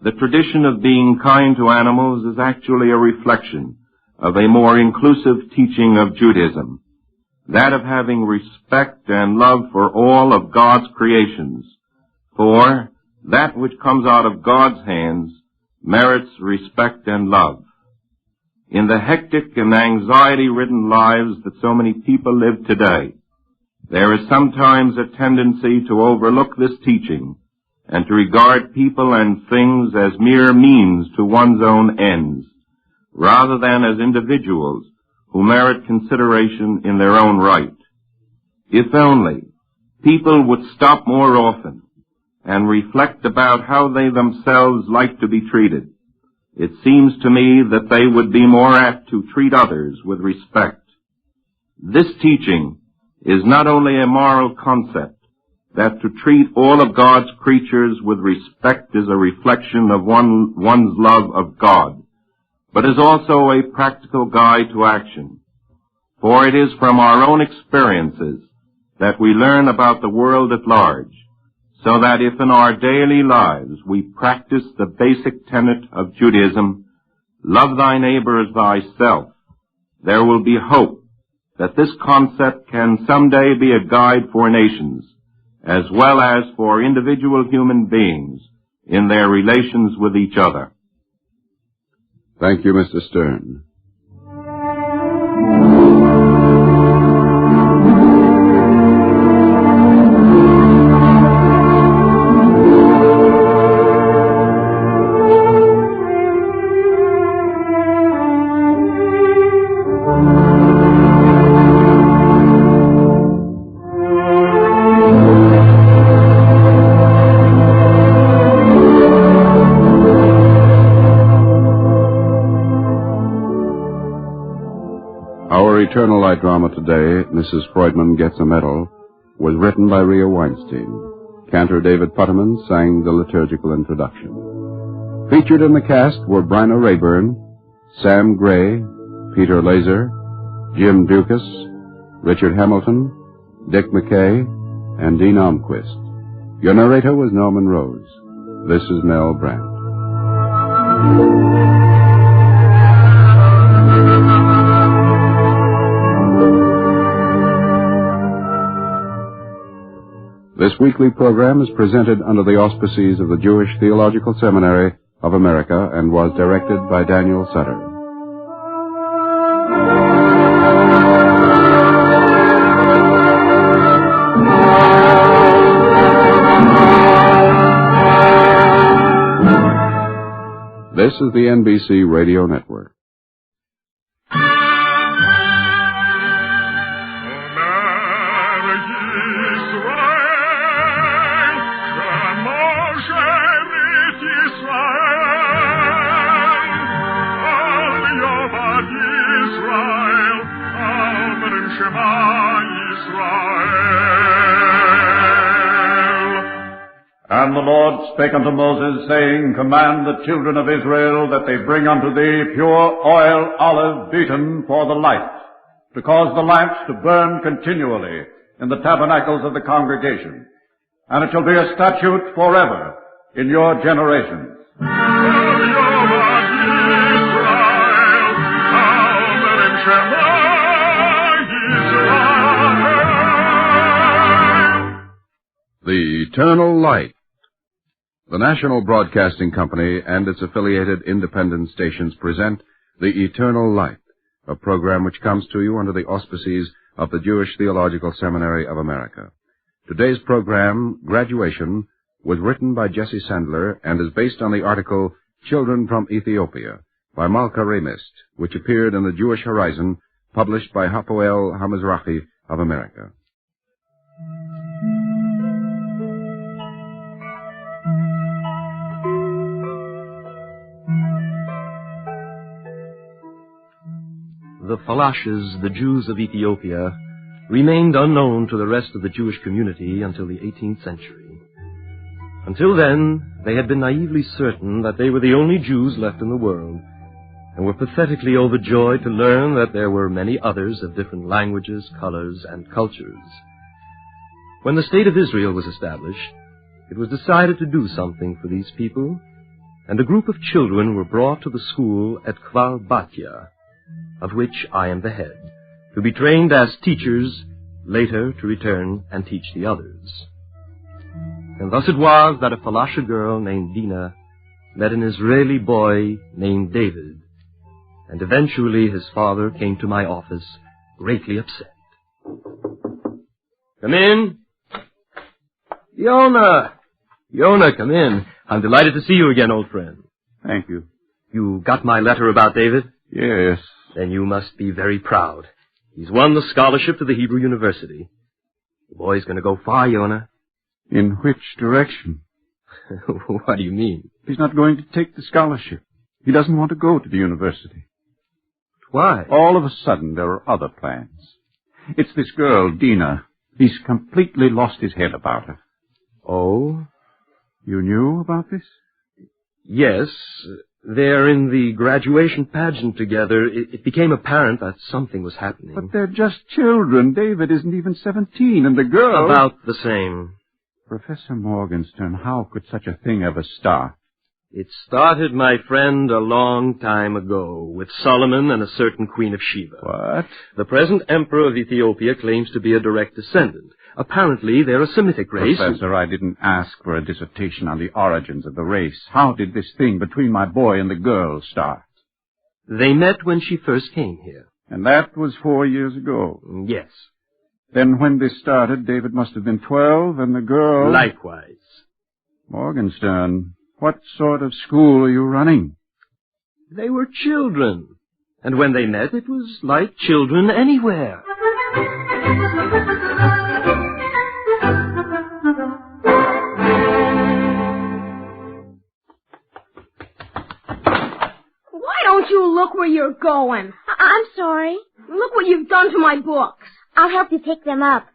the tradition of being kind to animals is actually a reflection of a more inclusive teaching of Judaism, that of having respect and love for all of God's creations, for that which comes out of God's hands merits respect and love. In the hectic and anxiety-ridden lives that so many people live today, there is sometimes a tendency to overlook this teaching and to regard people and things as mere means to one's own ends, rather than as individuals who merit consideration in their own right. If only people would stop more often and reflect about how they themselves like to be treated, it seems to me that they would be more apt to treat others with respect. This teaching is not only a moral concept, that to treat all of God's creatures with respect is a reflection of one's love of God, but is also a practical guide to action. For it is from our own experiences that we learn about the world at large, so that if in our daily lives we practice the basic tenet of Judaism, love thy neighbor as thyself, there will be hope that this concept can someday be a guide for nations, as well as for individual human beings in their relations with each other. Thank you, Mr. Stern. Our Eternal Light drama today, Mrs. Freudman Gets a Medal, was written by Rhea Weinstein. Cantor David Putterman sang the liturgical introduction. Featured in the cast were Bryna Rayburn, Sam Gray, Peter Laser, Jim Dukas, Richard Hamilton, Dick McKay, and Dean Almquist. Your narrator was Norman Rose. This is Mel Brandt. This weekly program is presented under the auspices of the Jewish Theological Seminary of America and was directed by Daniel Sutter. This is the NBC Radio Network. And the Lord spake unto Moses, saying, Command the children of Israel that they bring unto thee pure oil olive beaten for the light, to cause the lamps to burn continually in the tabernacles of the congregation. And it shall be a statute forever in your generations. The Eternal Light. The National Broadcasting Company and its affiliated independent stations present The Eternal Light, a program which comes to you under the auspices of the Jewish Theological Seminary of America. Today's program, Graduation, was written by Jesse Sandler and is based on the article Children from Ethiopia by Malka Remist, which appeared in the Jewish Horizon, published by Hapoel HaMizrahi of America. The Falashes, the Jews of Ethiopia, remained unknown to the rest of the Jewish community until the 18th century. Until then, they had been naively certain that they were the only Jews left in the world, and were pathetically overjoyed to learn that there were many others of different languages, colors, and cultures. When the State of Israel was established, it was decided to do something for these people, and a group of children were brought to the school at Kfar Batya, of which I am the head, to be trained as teachers, later to return and teach the others. And thus it was that a Falasha girl named Dina met an Israeli boy named David, and eventually his father came to my office, greatly upset. Come in. Yonah! Yonah, come in. I'm delighted to see you again, old friend. Thank you. You got my letter about David? Yes. Then you must be very proud. He's won the scholarship to the Hebrew University. The boy's going to go far, Yonah. In which direction? What do you mean? He's not going to take the scholarship. He doesn't want to go to the university. Why? All of a sudden, there are other plans. It's this girl, Dina. He's completely lost his head about her. Oh? You knew about this? Yes. They're in the graduation pageant together. It became apparent that something was happening. But they're just children. David isn't even 17, and the girl... About the same. Professor Morgenstern, how could such a thing ever start? It started, my friend, a long time ago, with Solomon and a certain Queen of Sheba. What? The present Emperor of Ethiopia claims to be a direct descendant. Apparently, they're a Semitic race. Professor, I didn't ask for a dissertation on the origins of the race. How did this thing between my boy and the girl start? They met when she first came here. And that was 4 years ago? Yes. Then when this started, David must have been 12, and the girl... Likewise. Morgenstern, what sort of school are you running? They were children. And when they met, it was like children anywhere. Don't you look where you're going? I'm sorry. Look what you've done to my books. I'll help you pick them up.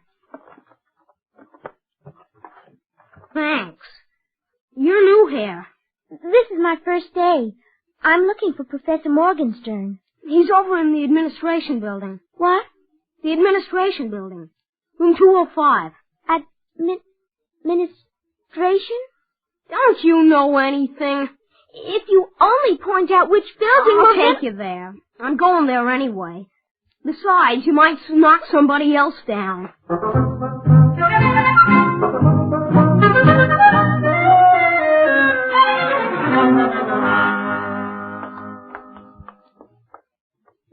Thanks. You're new here. This is my first day. I'm looking for Professor Morgenstern. He's over in the administration building. What? The administration building. Room 205. Administration? Don't you know anything? If you only point out which building I'll take you there. I'm going there anyway. Besides, you might knock somebody else down.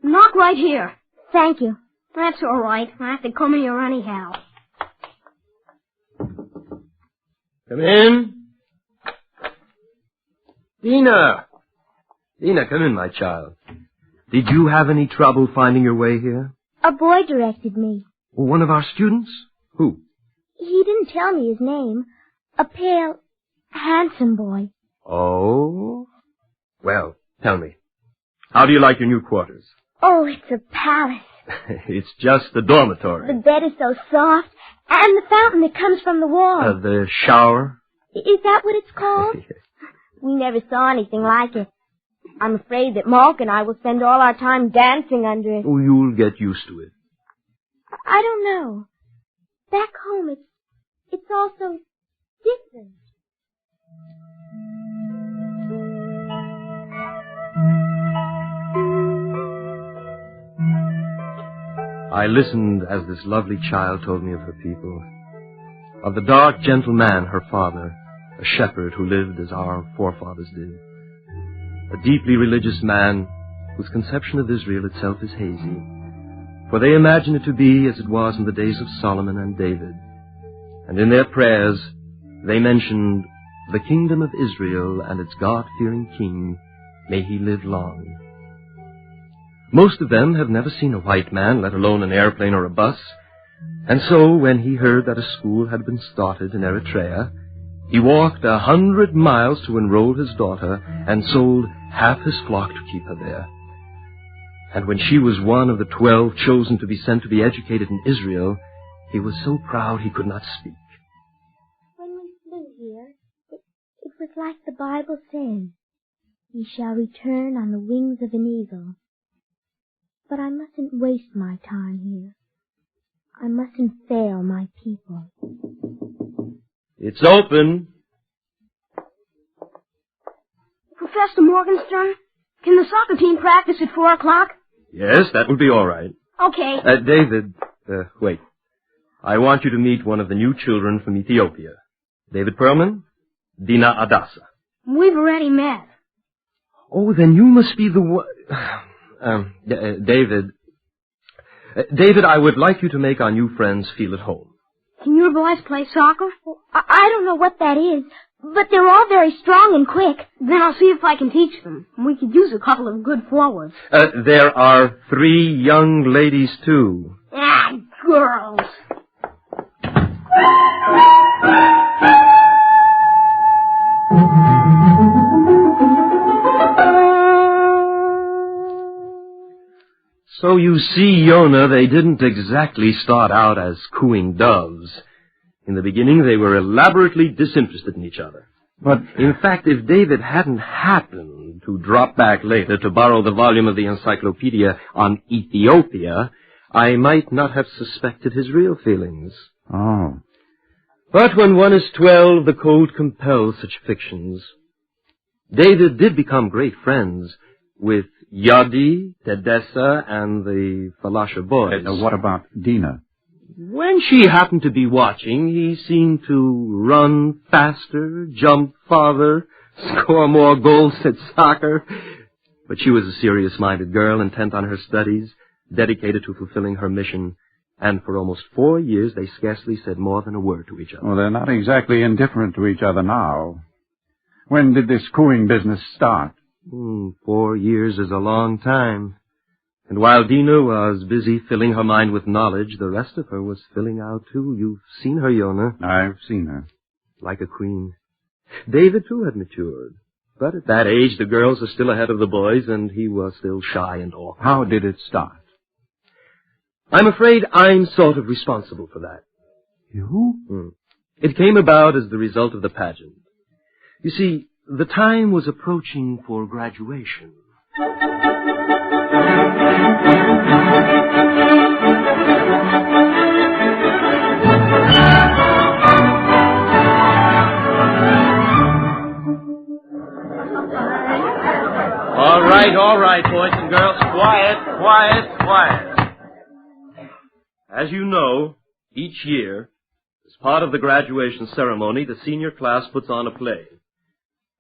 Knock right here. Thank you. That's all right. I have to come here anyhow. Come in. Dina! Dina, come in, my child. Did you have any trouble finding your way here? A boy directed me. One of our students? Who? He didn't tell me his name. A pale, handsome boy. Oh? Well, tell me. How do you like your new quarters? Oh, it's a palace. It's just the dormitory. The bed is so soft, and the fountain that comes from the wall. The shower? Is that what it's called? We never saw anything like it. I'm afraid that Malk and I will spend all our time dancing under it. Oh, you'll get used to it. I don't know. Back home, it's all so different. I listened as this lovely child told me of her people, of the dark, gentle man, her father, a shepherd who lived as our forefathers did, a deeply religious man whose conception of Israel itself is hazy, for they imagine it to be as it was in the days of Solomon and David, and in their prayers they mentioned the kingdom of Israel and its God-fearing king, may he live long. Most of them have never seen a white man, let alone an airplane or a bus, and so when he heard that a school had been started in Eritrea, he walked 100 miles to enroll his daughter and sold half his flock to keep her there. And when she was one of the 12 chosen to be sent to be educated in Israel, he was so proud he could not speak. When we flew here, it was like the Bible says, "Ye shall return on the wings of an eagle." But I mustn't waste my time here. I mustn't fail my people. It's open. Professor Morgenstern, can the soccer team practice at 4 o'clock? Yes, that would be all right. Okay. David, wait. I want you to meet one of the new children from Ethiopia. David Perlman, Dina Adasa. We've already met. Oh, then you must be the one... David, I would like you to make our new friends feel at home. Can your boys play soccer? Well, I don't know what that is, but they're all very strong and quick. Then I'll see if I can teach them. We could use a couple of good forwards. There are 3 young ladies, too. Girls. So you see, Yonah, they didn't exactly start out as cooing doves. In the beginning, they were elaborately disinterested in each other. But in fact, if David hadn't happened to drop back later to borrow the volume of the encyclopedia on Ethiopia, I might not have suspected his real feelings. Oh. But when one is 12, the code compels such fictions. David did become great friends with Yadi, Tedessa, and the Falasha boys. What about Dina? When she happened to be watching, he seemed to run faster, jump farther, score more goals at soccer. But she was a serious-minded girl, intent on her studies, dedicated to fulfilling her mission, and for almost 4 years they scarcely said more than a word to each other. Well, they're not exactly indifferent to each other now. When did this cooing business start? 4 years is a long time. And while Dina was busy filling her mind with knowledge, the rest of her was filling out, too. You've seen her, Yonah. I've seen her. Like a queen. David, too, had matured. But at that age, the girls are still ahead of the boys, and he was still shy and awkward. How did it start? I'm afraid I'm sort of responsible for that. You? It came about as the result of the pageant. You see, The time was approaching for graduation. All right, boys and girls. Quiet. As you know, each year, as part of the graduation ceremony, the senior class puts on a play.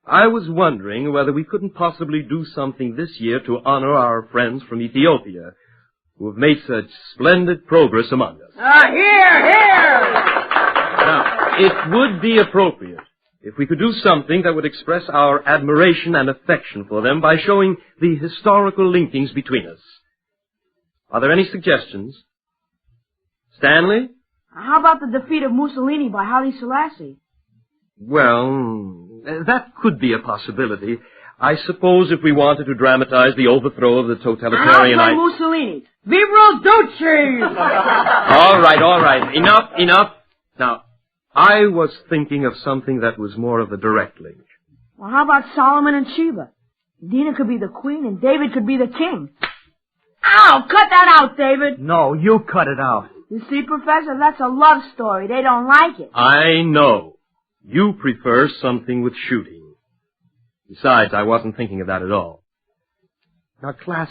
I was wondering whether we couldn't possibly do something this year to honor our friends from Ethiopia, who have made such splendid progress among us. Here! Now, it would be appropriate if we could do something that would express our admiration and affection for them by showing the historical linkings between us. Are there any suggestions? Stanley? How about the defeat of Mussolini by Haile Selassie? Well, that could be a possibility. I suppose if we wanted to dramatize the overthrow of the totalitarian... How about Mussolini? Viva Duce! All right. Enough. Now, I was thinking of something that was more of a direct link. Well, how about Solomon and Sheba? Dina could be the queen and David could be the king. Ow! Cut that out, David! No, you cut it out. You see, Professor, that's a love story. They don't like it. I know. You prefer something with shooting. Besides, I wasn't thinking of that at all. Now, class,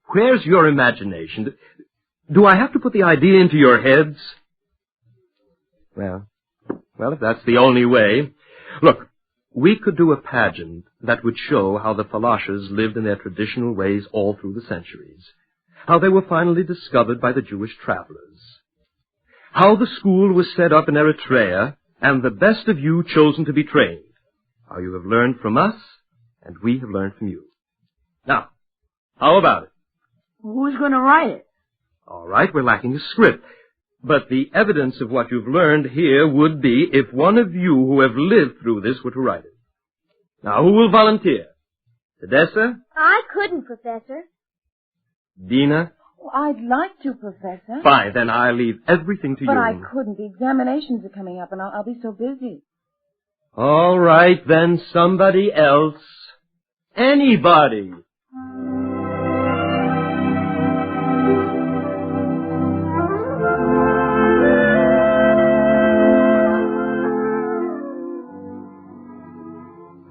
where's your imagination? Do I have to put the idea into your heads? Well, if that's the only way. Look, we could do a pageant that would show how the Falashas lived in their traditional ways all through the centuries. How they were finally discovered by the Jewish travelers. How the school was set up in Eritrea, and the best of you chosen to be trained. How you have learned from us, and we have learned from you. Now, how about it? Well, who's going to write it? All right, we're lacking a script. But the evidence of what you've learned here would be if one of you who have lived through this were to write it. Now, who will volunteer? Tedessa? I couldn't, Professor. Dina? Oh, I'd like to, Professor. Fine, then I'll leave everything to you. But I couldn't. The examinations are coming up, and I'll be so busy. All right, then somebody else. Anybody.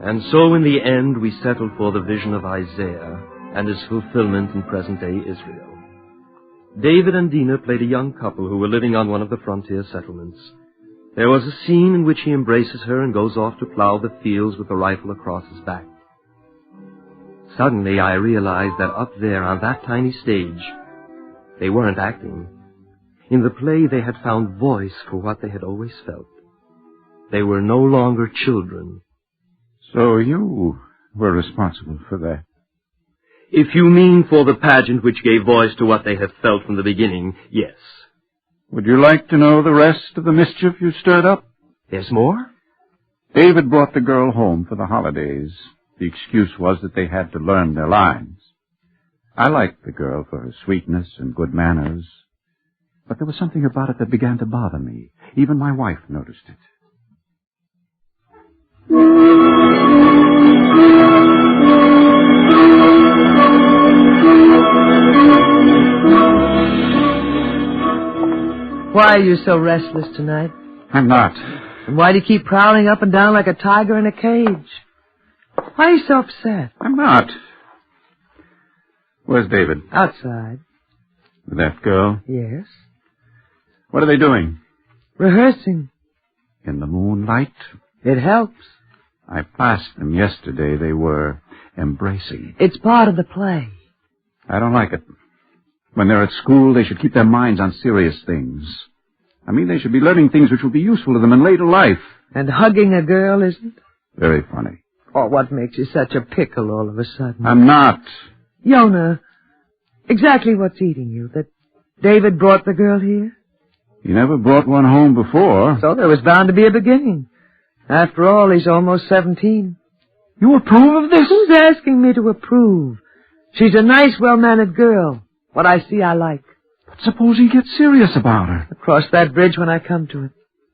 And so in the end we settled for the vision of Isaiah and its fulfillment in present-day Israel. David and Dina played a young couple who were living on one of the frontier settlements. There was a scene in which he embraces her and goes off to plow the fields with a rifle across his back. Suddenly I realized that up there on that tiny stage, they weren't acting. In the play they had found voice for what they had always felt. They were no longer children. So you were responsible for that? If you mean for the pageant which gave voice to what they had felt from the beginning, yes. Would you like to know the rest of the mischief you stirred up? There's more? David brought the girl home for the holidays. The excuse was that they had to learn their lines. I liked the girl for her sweetness and good manners, but there was something about it that began to bother me. Even my wife noticed it. Why are you so restless tonight? I'm not. And why do you keep prowling up and down like a tiger in a cage? Why are you so upset? I'm not. Where's David? Outside. With that girl? Yes. What are they doing? Rehearsing. In the moonlight? It helps. I passed them yesterday. They were embracing. It's part of the play. I don't like it. When they're at school, they should keep their minds on serious things. I mean, they should be learning things which will be useful to them in later life. And hugging a girl isn't? Very funny. Oh, what makes you such a pickle all of a sudden? I'm not. Yona, exactly what's eating you? That David brought the girl here? He never brought one home before. So there was bound to be a beginning. After all, he's almost 17. You approve of this? Who's asking me to approve? She's a nice, well-mannered girl. What I see, I like. But suppose he gets serious about her. I'll cross that bridge when I come to it.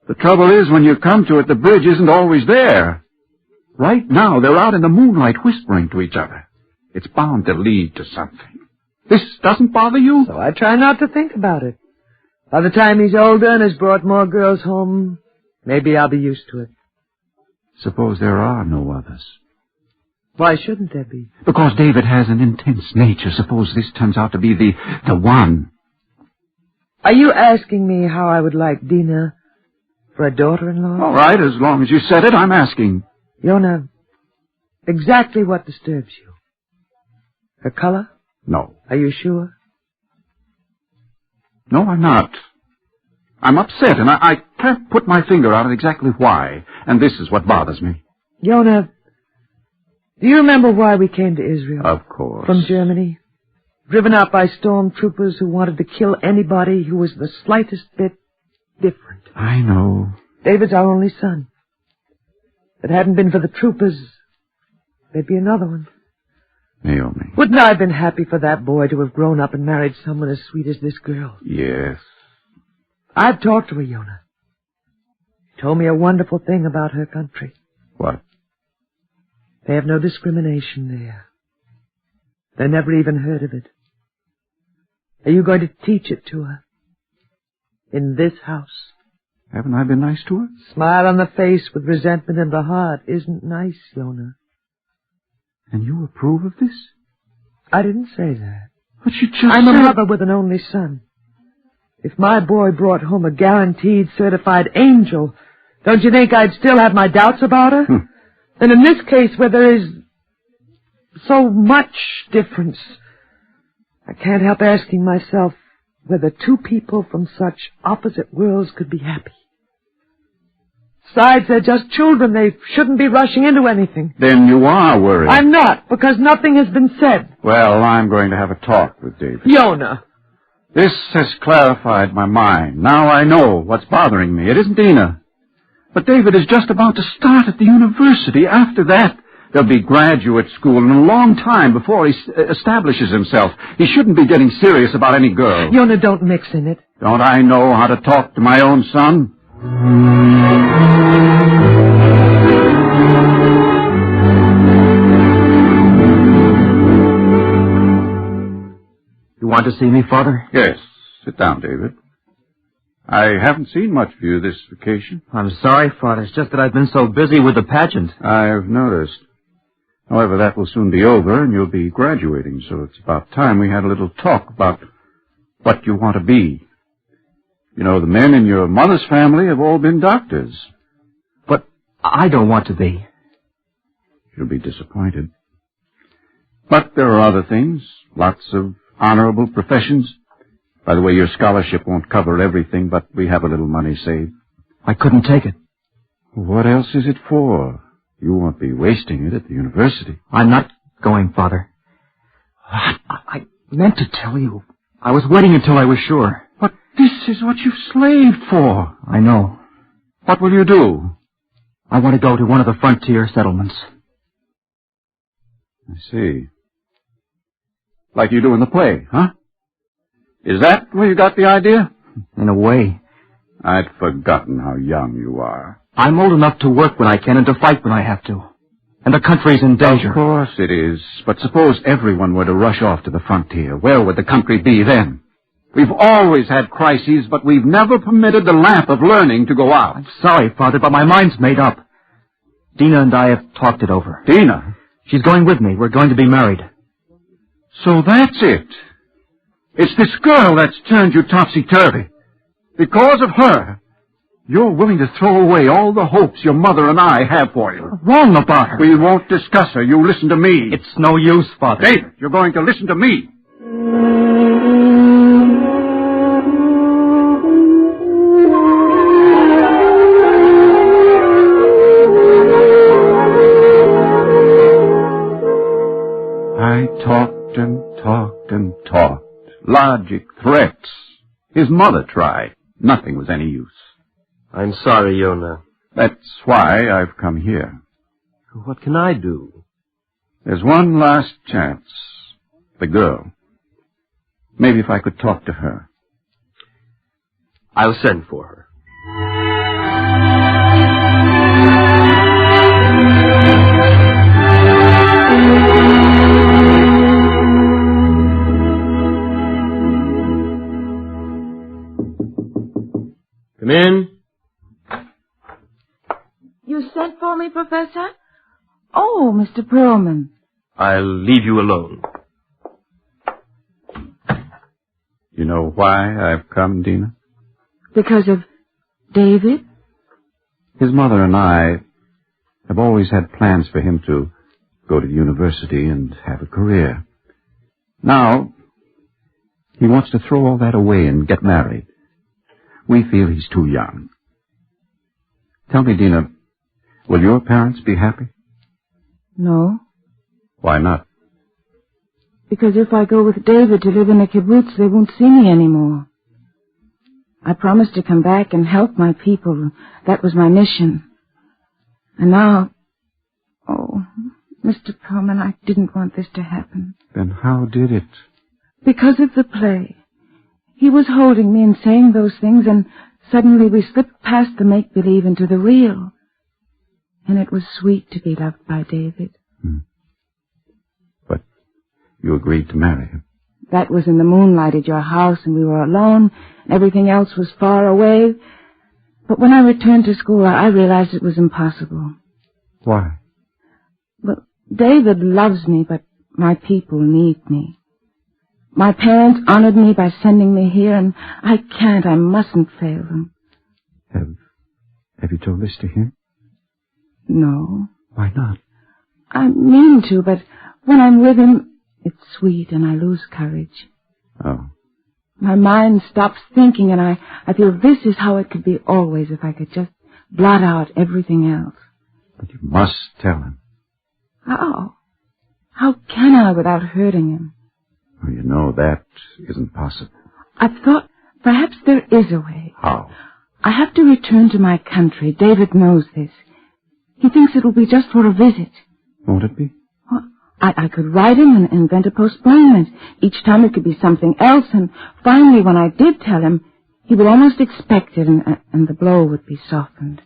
The trouble is, when you come to it, the bridge isn't always there. Right now, they're out in the moonlight whispering to each other. It's bound to lead to something. This doesn't bother you? So I try not to think about it. By the time he's older and has brought more girls home, maybe I'll be used to it. Suppose there are no others. Why shouldn't there be? Because David has an intense nature. Suppose this turns out to be the one. Are you asking me how I would like Dina for a daughter-in-law? All right, as long as you said it, I'm asking. Yona, exactly what disturbs you? Her color? No. Are you sure? No, I'm not. I'm upset, and I can't put my finger on exactly why, and this is what bothers me. Yona, do you remember why we came to Israel? Of course. From Germany? Driven out by stormtroopers who wanted to kill anybody who was the slightest bit different. I know. David's our only son. If it hadn't been for the troopers, there'd be another one. Naomi. Wouldn't I have been happy for that boy to have grown up and married someone as sweet as this girl? Yes. I've talked to her, Yona. She told me a wonderful thing about her country. What? They have no discrimination there. They never even heard of it. Are you going to teach it to her? In this house? Haven't I been nice to her? Smile on the face with resentment in the heart isn't nice, Yona. And you approve of this? I didn't say that. But you just I'm said... a mother with an only son. If my boy brought home a guaranteed, certified angel, don't you think I'd still have my doubts about her? Then in this case, where there is so much difference, I can't help asking myself whether two people from such opposite worlds could be happy. Besides, they're just children. They shouldn't be rushing into anything. Then you are worried. I'm not, because nothing has been said. Well, I'm going to have a talk with David. Yona. This has clarified my mind. Now I know what's bothering me. It isn't Dina. But David is just about to start at the university. After that, there'll be graduate school and a long time before he establishes himself. He shouldn't be getting serious about any girl. Yona, don't mix in it. Don't I know how to talk to my own son? You want to see me, Father? Yes. Sit down, David. I haven't seen much of you this vacation. I'm sorry, Father. It's just that I've been so busy with the pageant. I've noticed. However, that will soon be over, and you'll be graduating, so it's about time we had a little talk about what you want to be. You know, the men in your mother's family have all been doctors. But I don't want to be. You'll be disappointed. But there are other things, lots of honorable professions. By the way, your scholarship won't cover everything, but we have a little money saved. I couldn't take it. What else is it for? You won't be wasting it at the university. I'm not going, Father. I meant to tell you. I was waiting until I was sure. But this is what you've slaved for. I know. What will you do? I want to go to one of the frontier settlements. I see. Like you do in the play, huh? Is that where you got the idea? In a way. I'd forgotten how young you are. I'm old enough to work when I can and to fight when I have to. And the country's in danger. Of course it is. But suppose everyone were to rush off to the frontier. Where would the country be then? We've always had crises, but we've never permitted the lamp of learning to go out. I'm sorry, Father, but my mind's made up. Dina and I have talked it over. Dina? She's going with me. We're going to be married. So that's it. It's this girl that's turned you topsy-turvy. Because of her, you're willing to throw away all the hopes your mother and I have for you. What's wrong about her? We won't discuss her. You listen to me. It's no use, Father. David, you're going to listen to me. I talked and talked and talked. Logic, threats. His mother tried. Nothing was any use. I'm sorry, Yona. That's why I've come here. What can I do? There's one last chance. The girl. Maybe if I could talk to her. I'll send for her. me, Professor? Oh, Mr. Perlman. I'll leave you alone. You know why I've come, Dina? Because of David? His mother and I have always had plans for him to go to university and have a career. Now, he wants to throw all that away and get married. We feel he's too young. Tell me, Dina, will your parents be happy? No. Why not? Because if I go with David to live in a kibbutz, they won't see me anymore. I promised to come back and help my people. That was my mission. And now... Oh, Mr. Perlman, I didn't want this to happen. Then how did it? Because of the play. He was holding me and saying those things, and suddenly we slipped past the make-believe into the real. And it was sweet to be loved by David. But you agreed to marry him. That was in the moonlight at your house, and we were alone, and everything else was far away. But when I returned to school, I realized it was impossible. Why? Well, David loves me, but my people need me. My parents honored me by sending me here, and I mustn't fail them. Have you told this to him? No. Why not? I mean to, but when I'm with him, it's sweet and I lose courage. Oh. My mind stops thinking, and I feel this is how it could be always if I could just blot out everything else. But you must tell him. How? How can I without hurting him? Well, you know that isn't possible. I've thought perhaps there is a way. How? I have to return to my country. David knows this. He thinks it will be just for a visit. Won't it be? Well, I could write him and invent a postponement. Each time it could be something else, and finally, when I did tell him, he would almost expect it, and the blow would be softened.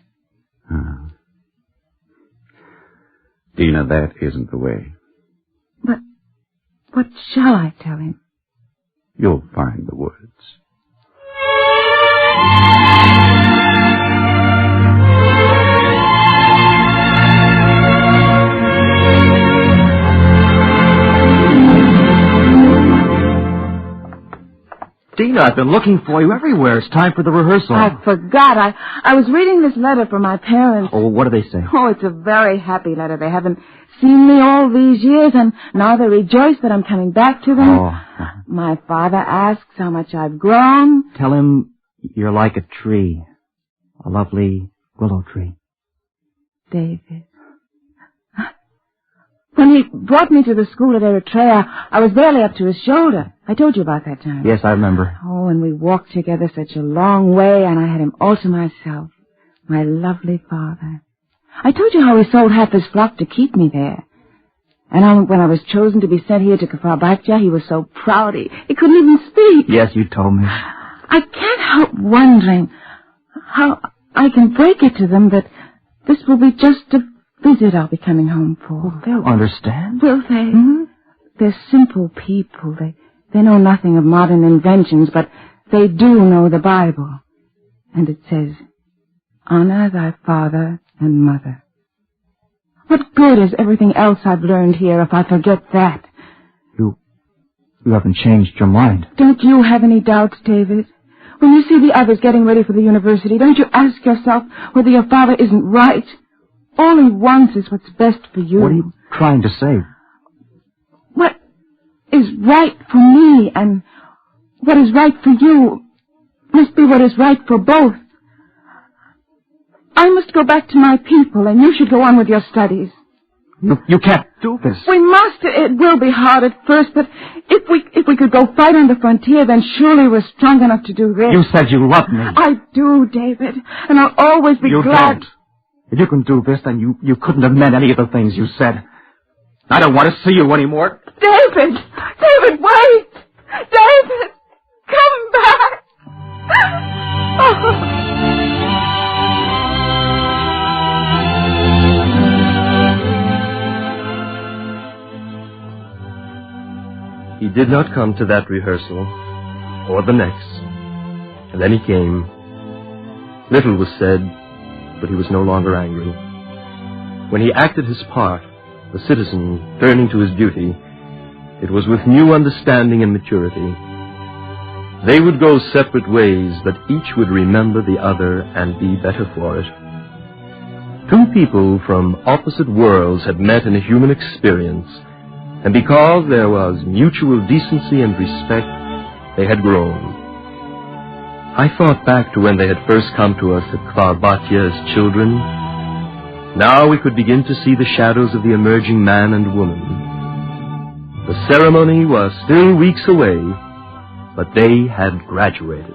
Dina, that isn't the way. But what shall I tell him? You'll find the words. Dina, I've been looking for you everywhere. It's time for the rehearsal. I forgot. I was reading this letter from my parents. Oh, what do they say? Oh, it's a very happy letter. They haven't seen me all these years, and now they rejoice that I'm coming back to them. Oh. My father asks how much I've grown. Tell him you're like a tree. A lovely willow tree. David. When he brought me to the school at Eritrea, I was barely up to his shoulder. I told you about that time. Yes, I remember. Oh, and we walked together such a long way, and I had him all to myself. My lovely father. I told you how he sold half his flock to keep me there. And when I was chosen to be sent here to Kfar he was so proud he couldn't even speak. Yes, you told me. I can't help wondering how I can break it to them that this will be just a visit I'll be coming home for. Well, they'll understand. Will they? Mm-hmm. They're simple people. They know nothing of modern inventions, but they do know the Bible. And it says, honor thy father and mother. What good is everything else I've learned here if I forget that? You haven't changed your mind. Don't you have any doubts, David? When you see the others getting ready for the university, don't you ask yourself whether your father isn't right? All he wants is what's best for you. What are you trying to say? What is right for me and what is right for you must be what is right for both. I must go back to my people, and you should go on with your studies. You can't do this. We must. It will be hard at first, but if we could go fight on the frontier, then surely we're strong enough to do this. You said you loved me. I do, David, and I'll always be glad. You don't. If you can do this, then you couldn't have meant any of the things you said. I don't want to see you anymore. David! David, wait! David! Come back! Oh. He did not come to that rehearsal, or the next, and then he came. Little was said, but he was no longer angry. when he acted his part, the citizen turning to his duty, it was with new understanding and maturity. They would go separate ways, but each would remember the other and be better for it. Two people from opposite worlds had met in a human experience, and because there was mutual decency and respect, they had grown. I thought back to when they had first come to us at Kvarbatya as children. Now we could begin to see the shadows of the emerging man and woman. The ceremony was still weeks away, but they had graduated.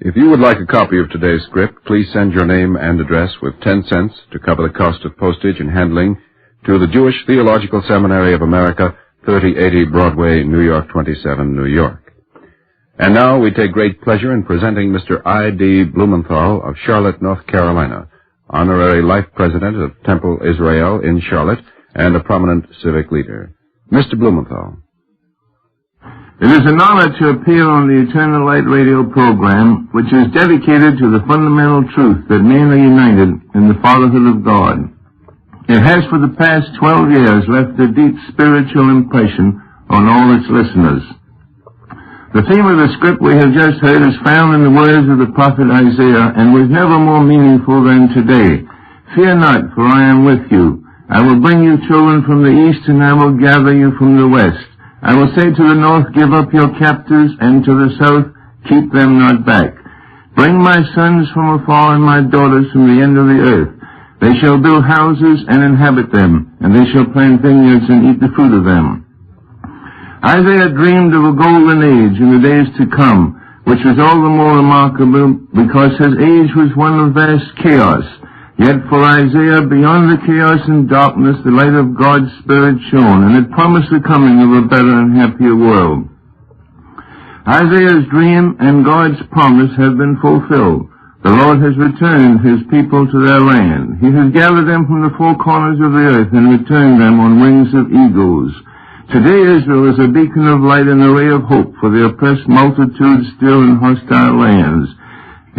If you would like a copy of today's script, please send your name and address with 10 cents to cover the cost of postage and handling to the Jewish Theological Seminary of America, 3080 Broadway, New York 27, New York. And now we take great pleasure in presenting Mr. I.D. Blumenthal of Charlotte, North Carolina, honorary life president of Temple Israel in Charlotte and a prominent civic leader. Mr. Blumenthal. It is an honor to appear on the Eternal Light radio program, which is dedicated to the fundamental truth that men are united in the fatherhood of God. It has for the past 12 years left a deep spiritual impression on all its listeners. The theme of the script we have just heard is found in the words of the prophet Isaiah and was never more meaningful than today. Fear not, for I am with you. I will bring you children from the east, and I will gather you from the west. I will say to the north, give up your captives, and to the south, keep them not back. Bring my sons from afar and my daughters from the end of the earth. They shall build houses and inhabit them, and they shall plant vineyards and eat the fruit of them. Isaiah dreamed of a golden age in the days to come, which was all the more remarkable because his age was one of vast chaos. Yet for Isaiah, beyond the chaos and darkness, the light of God's Spirit shone, and it promised the coming of a better and happier world. Isaiah's dream and God's promise have been fulfilled. The Lord has returned his people to their land. He has gathered them from the four corners of the earth and returned them on wings of eagles. Today Israel is a beacon of light and a ray of hope for the oppressed multitudes still in hostile lands.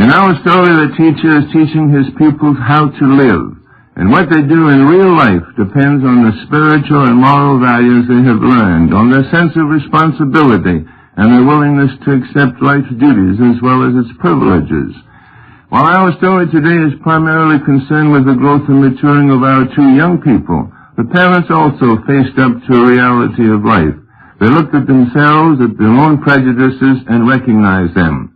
In our story, the teacher is teaching his pupils how to live, and what they do in real life depends on the spiritual and moral values they have learned, on their sense of responsibility, and their willingness to accept life's duties as well as its privileges. While our story today is primarily concerned with the growth and maturing of our two young people, the parents also faced up to a reality of life. They looked at themselves, at their own prejudices, and recognized them.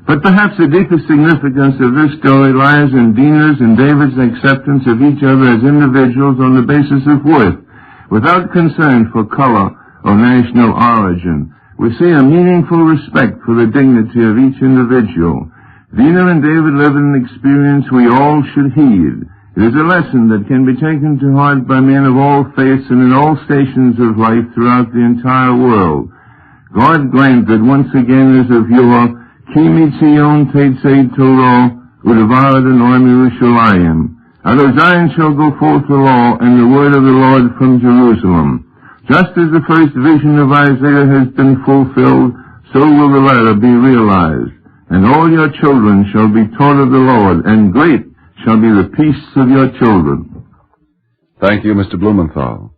But perhaps the deepest significance of this story lies in Dina's and David's acceptance of each other as individuals on the basis of worth, without concern for color or national origin. We see a meaningful respect for the dignity of each individual. Dina and David live in an experience we all should heed. It is a lesson that can be taken to heart by men of all faiths and in all stations of life throughout the entire world. God grant that once again as of yore, Ki mitzion teitzei Torah, u'devar Adonai miYerushalayim. Out of Zion shall go forth the law and the word of the Lord from Jerusalem. Just as the first vision of Isaiah has been fulfilled, so will the latter be realized. And all your children shall be taught of the Lord, and great shall be the peace of your children. Thank you, Mr. Blumenthal.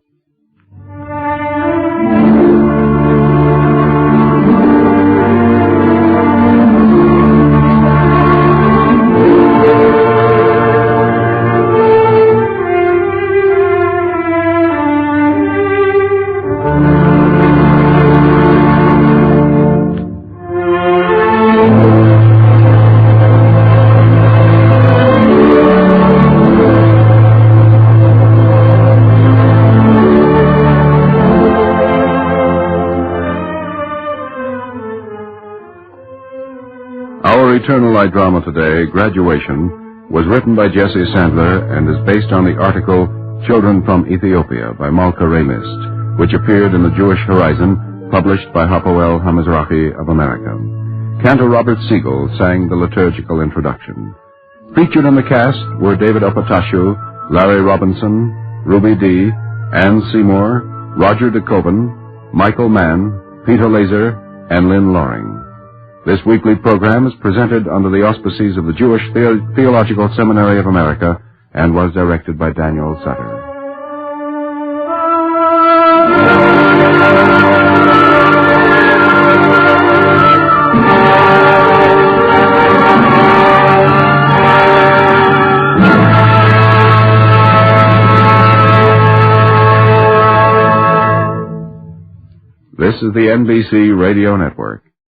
Eternal Light drama today, Graduation, was written by Jesse Sandler and is based on the article Children from Ethiopia by Malka Ramist, which appeared in the Jewish Horizon, published by Hapoel HaMizrahi of America. Cantor Robert Siegel sang the liturgical introduction. Featured in the cast were David Opatashu, Larry Robinson, Ruby Dee, Ann Seymour, Roger DeKoven, Michael Mann, Peter Laser, and Lynn Loring. This weekly program is presented under the auspices of the Jewish Theological Seminary of America and was directed by Daniel Sutter. This is the NBC Radio Network.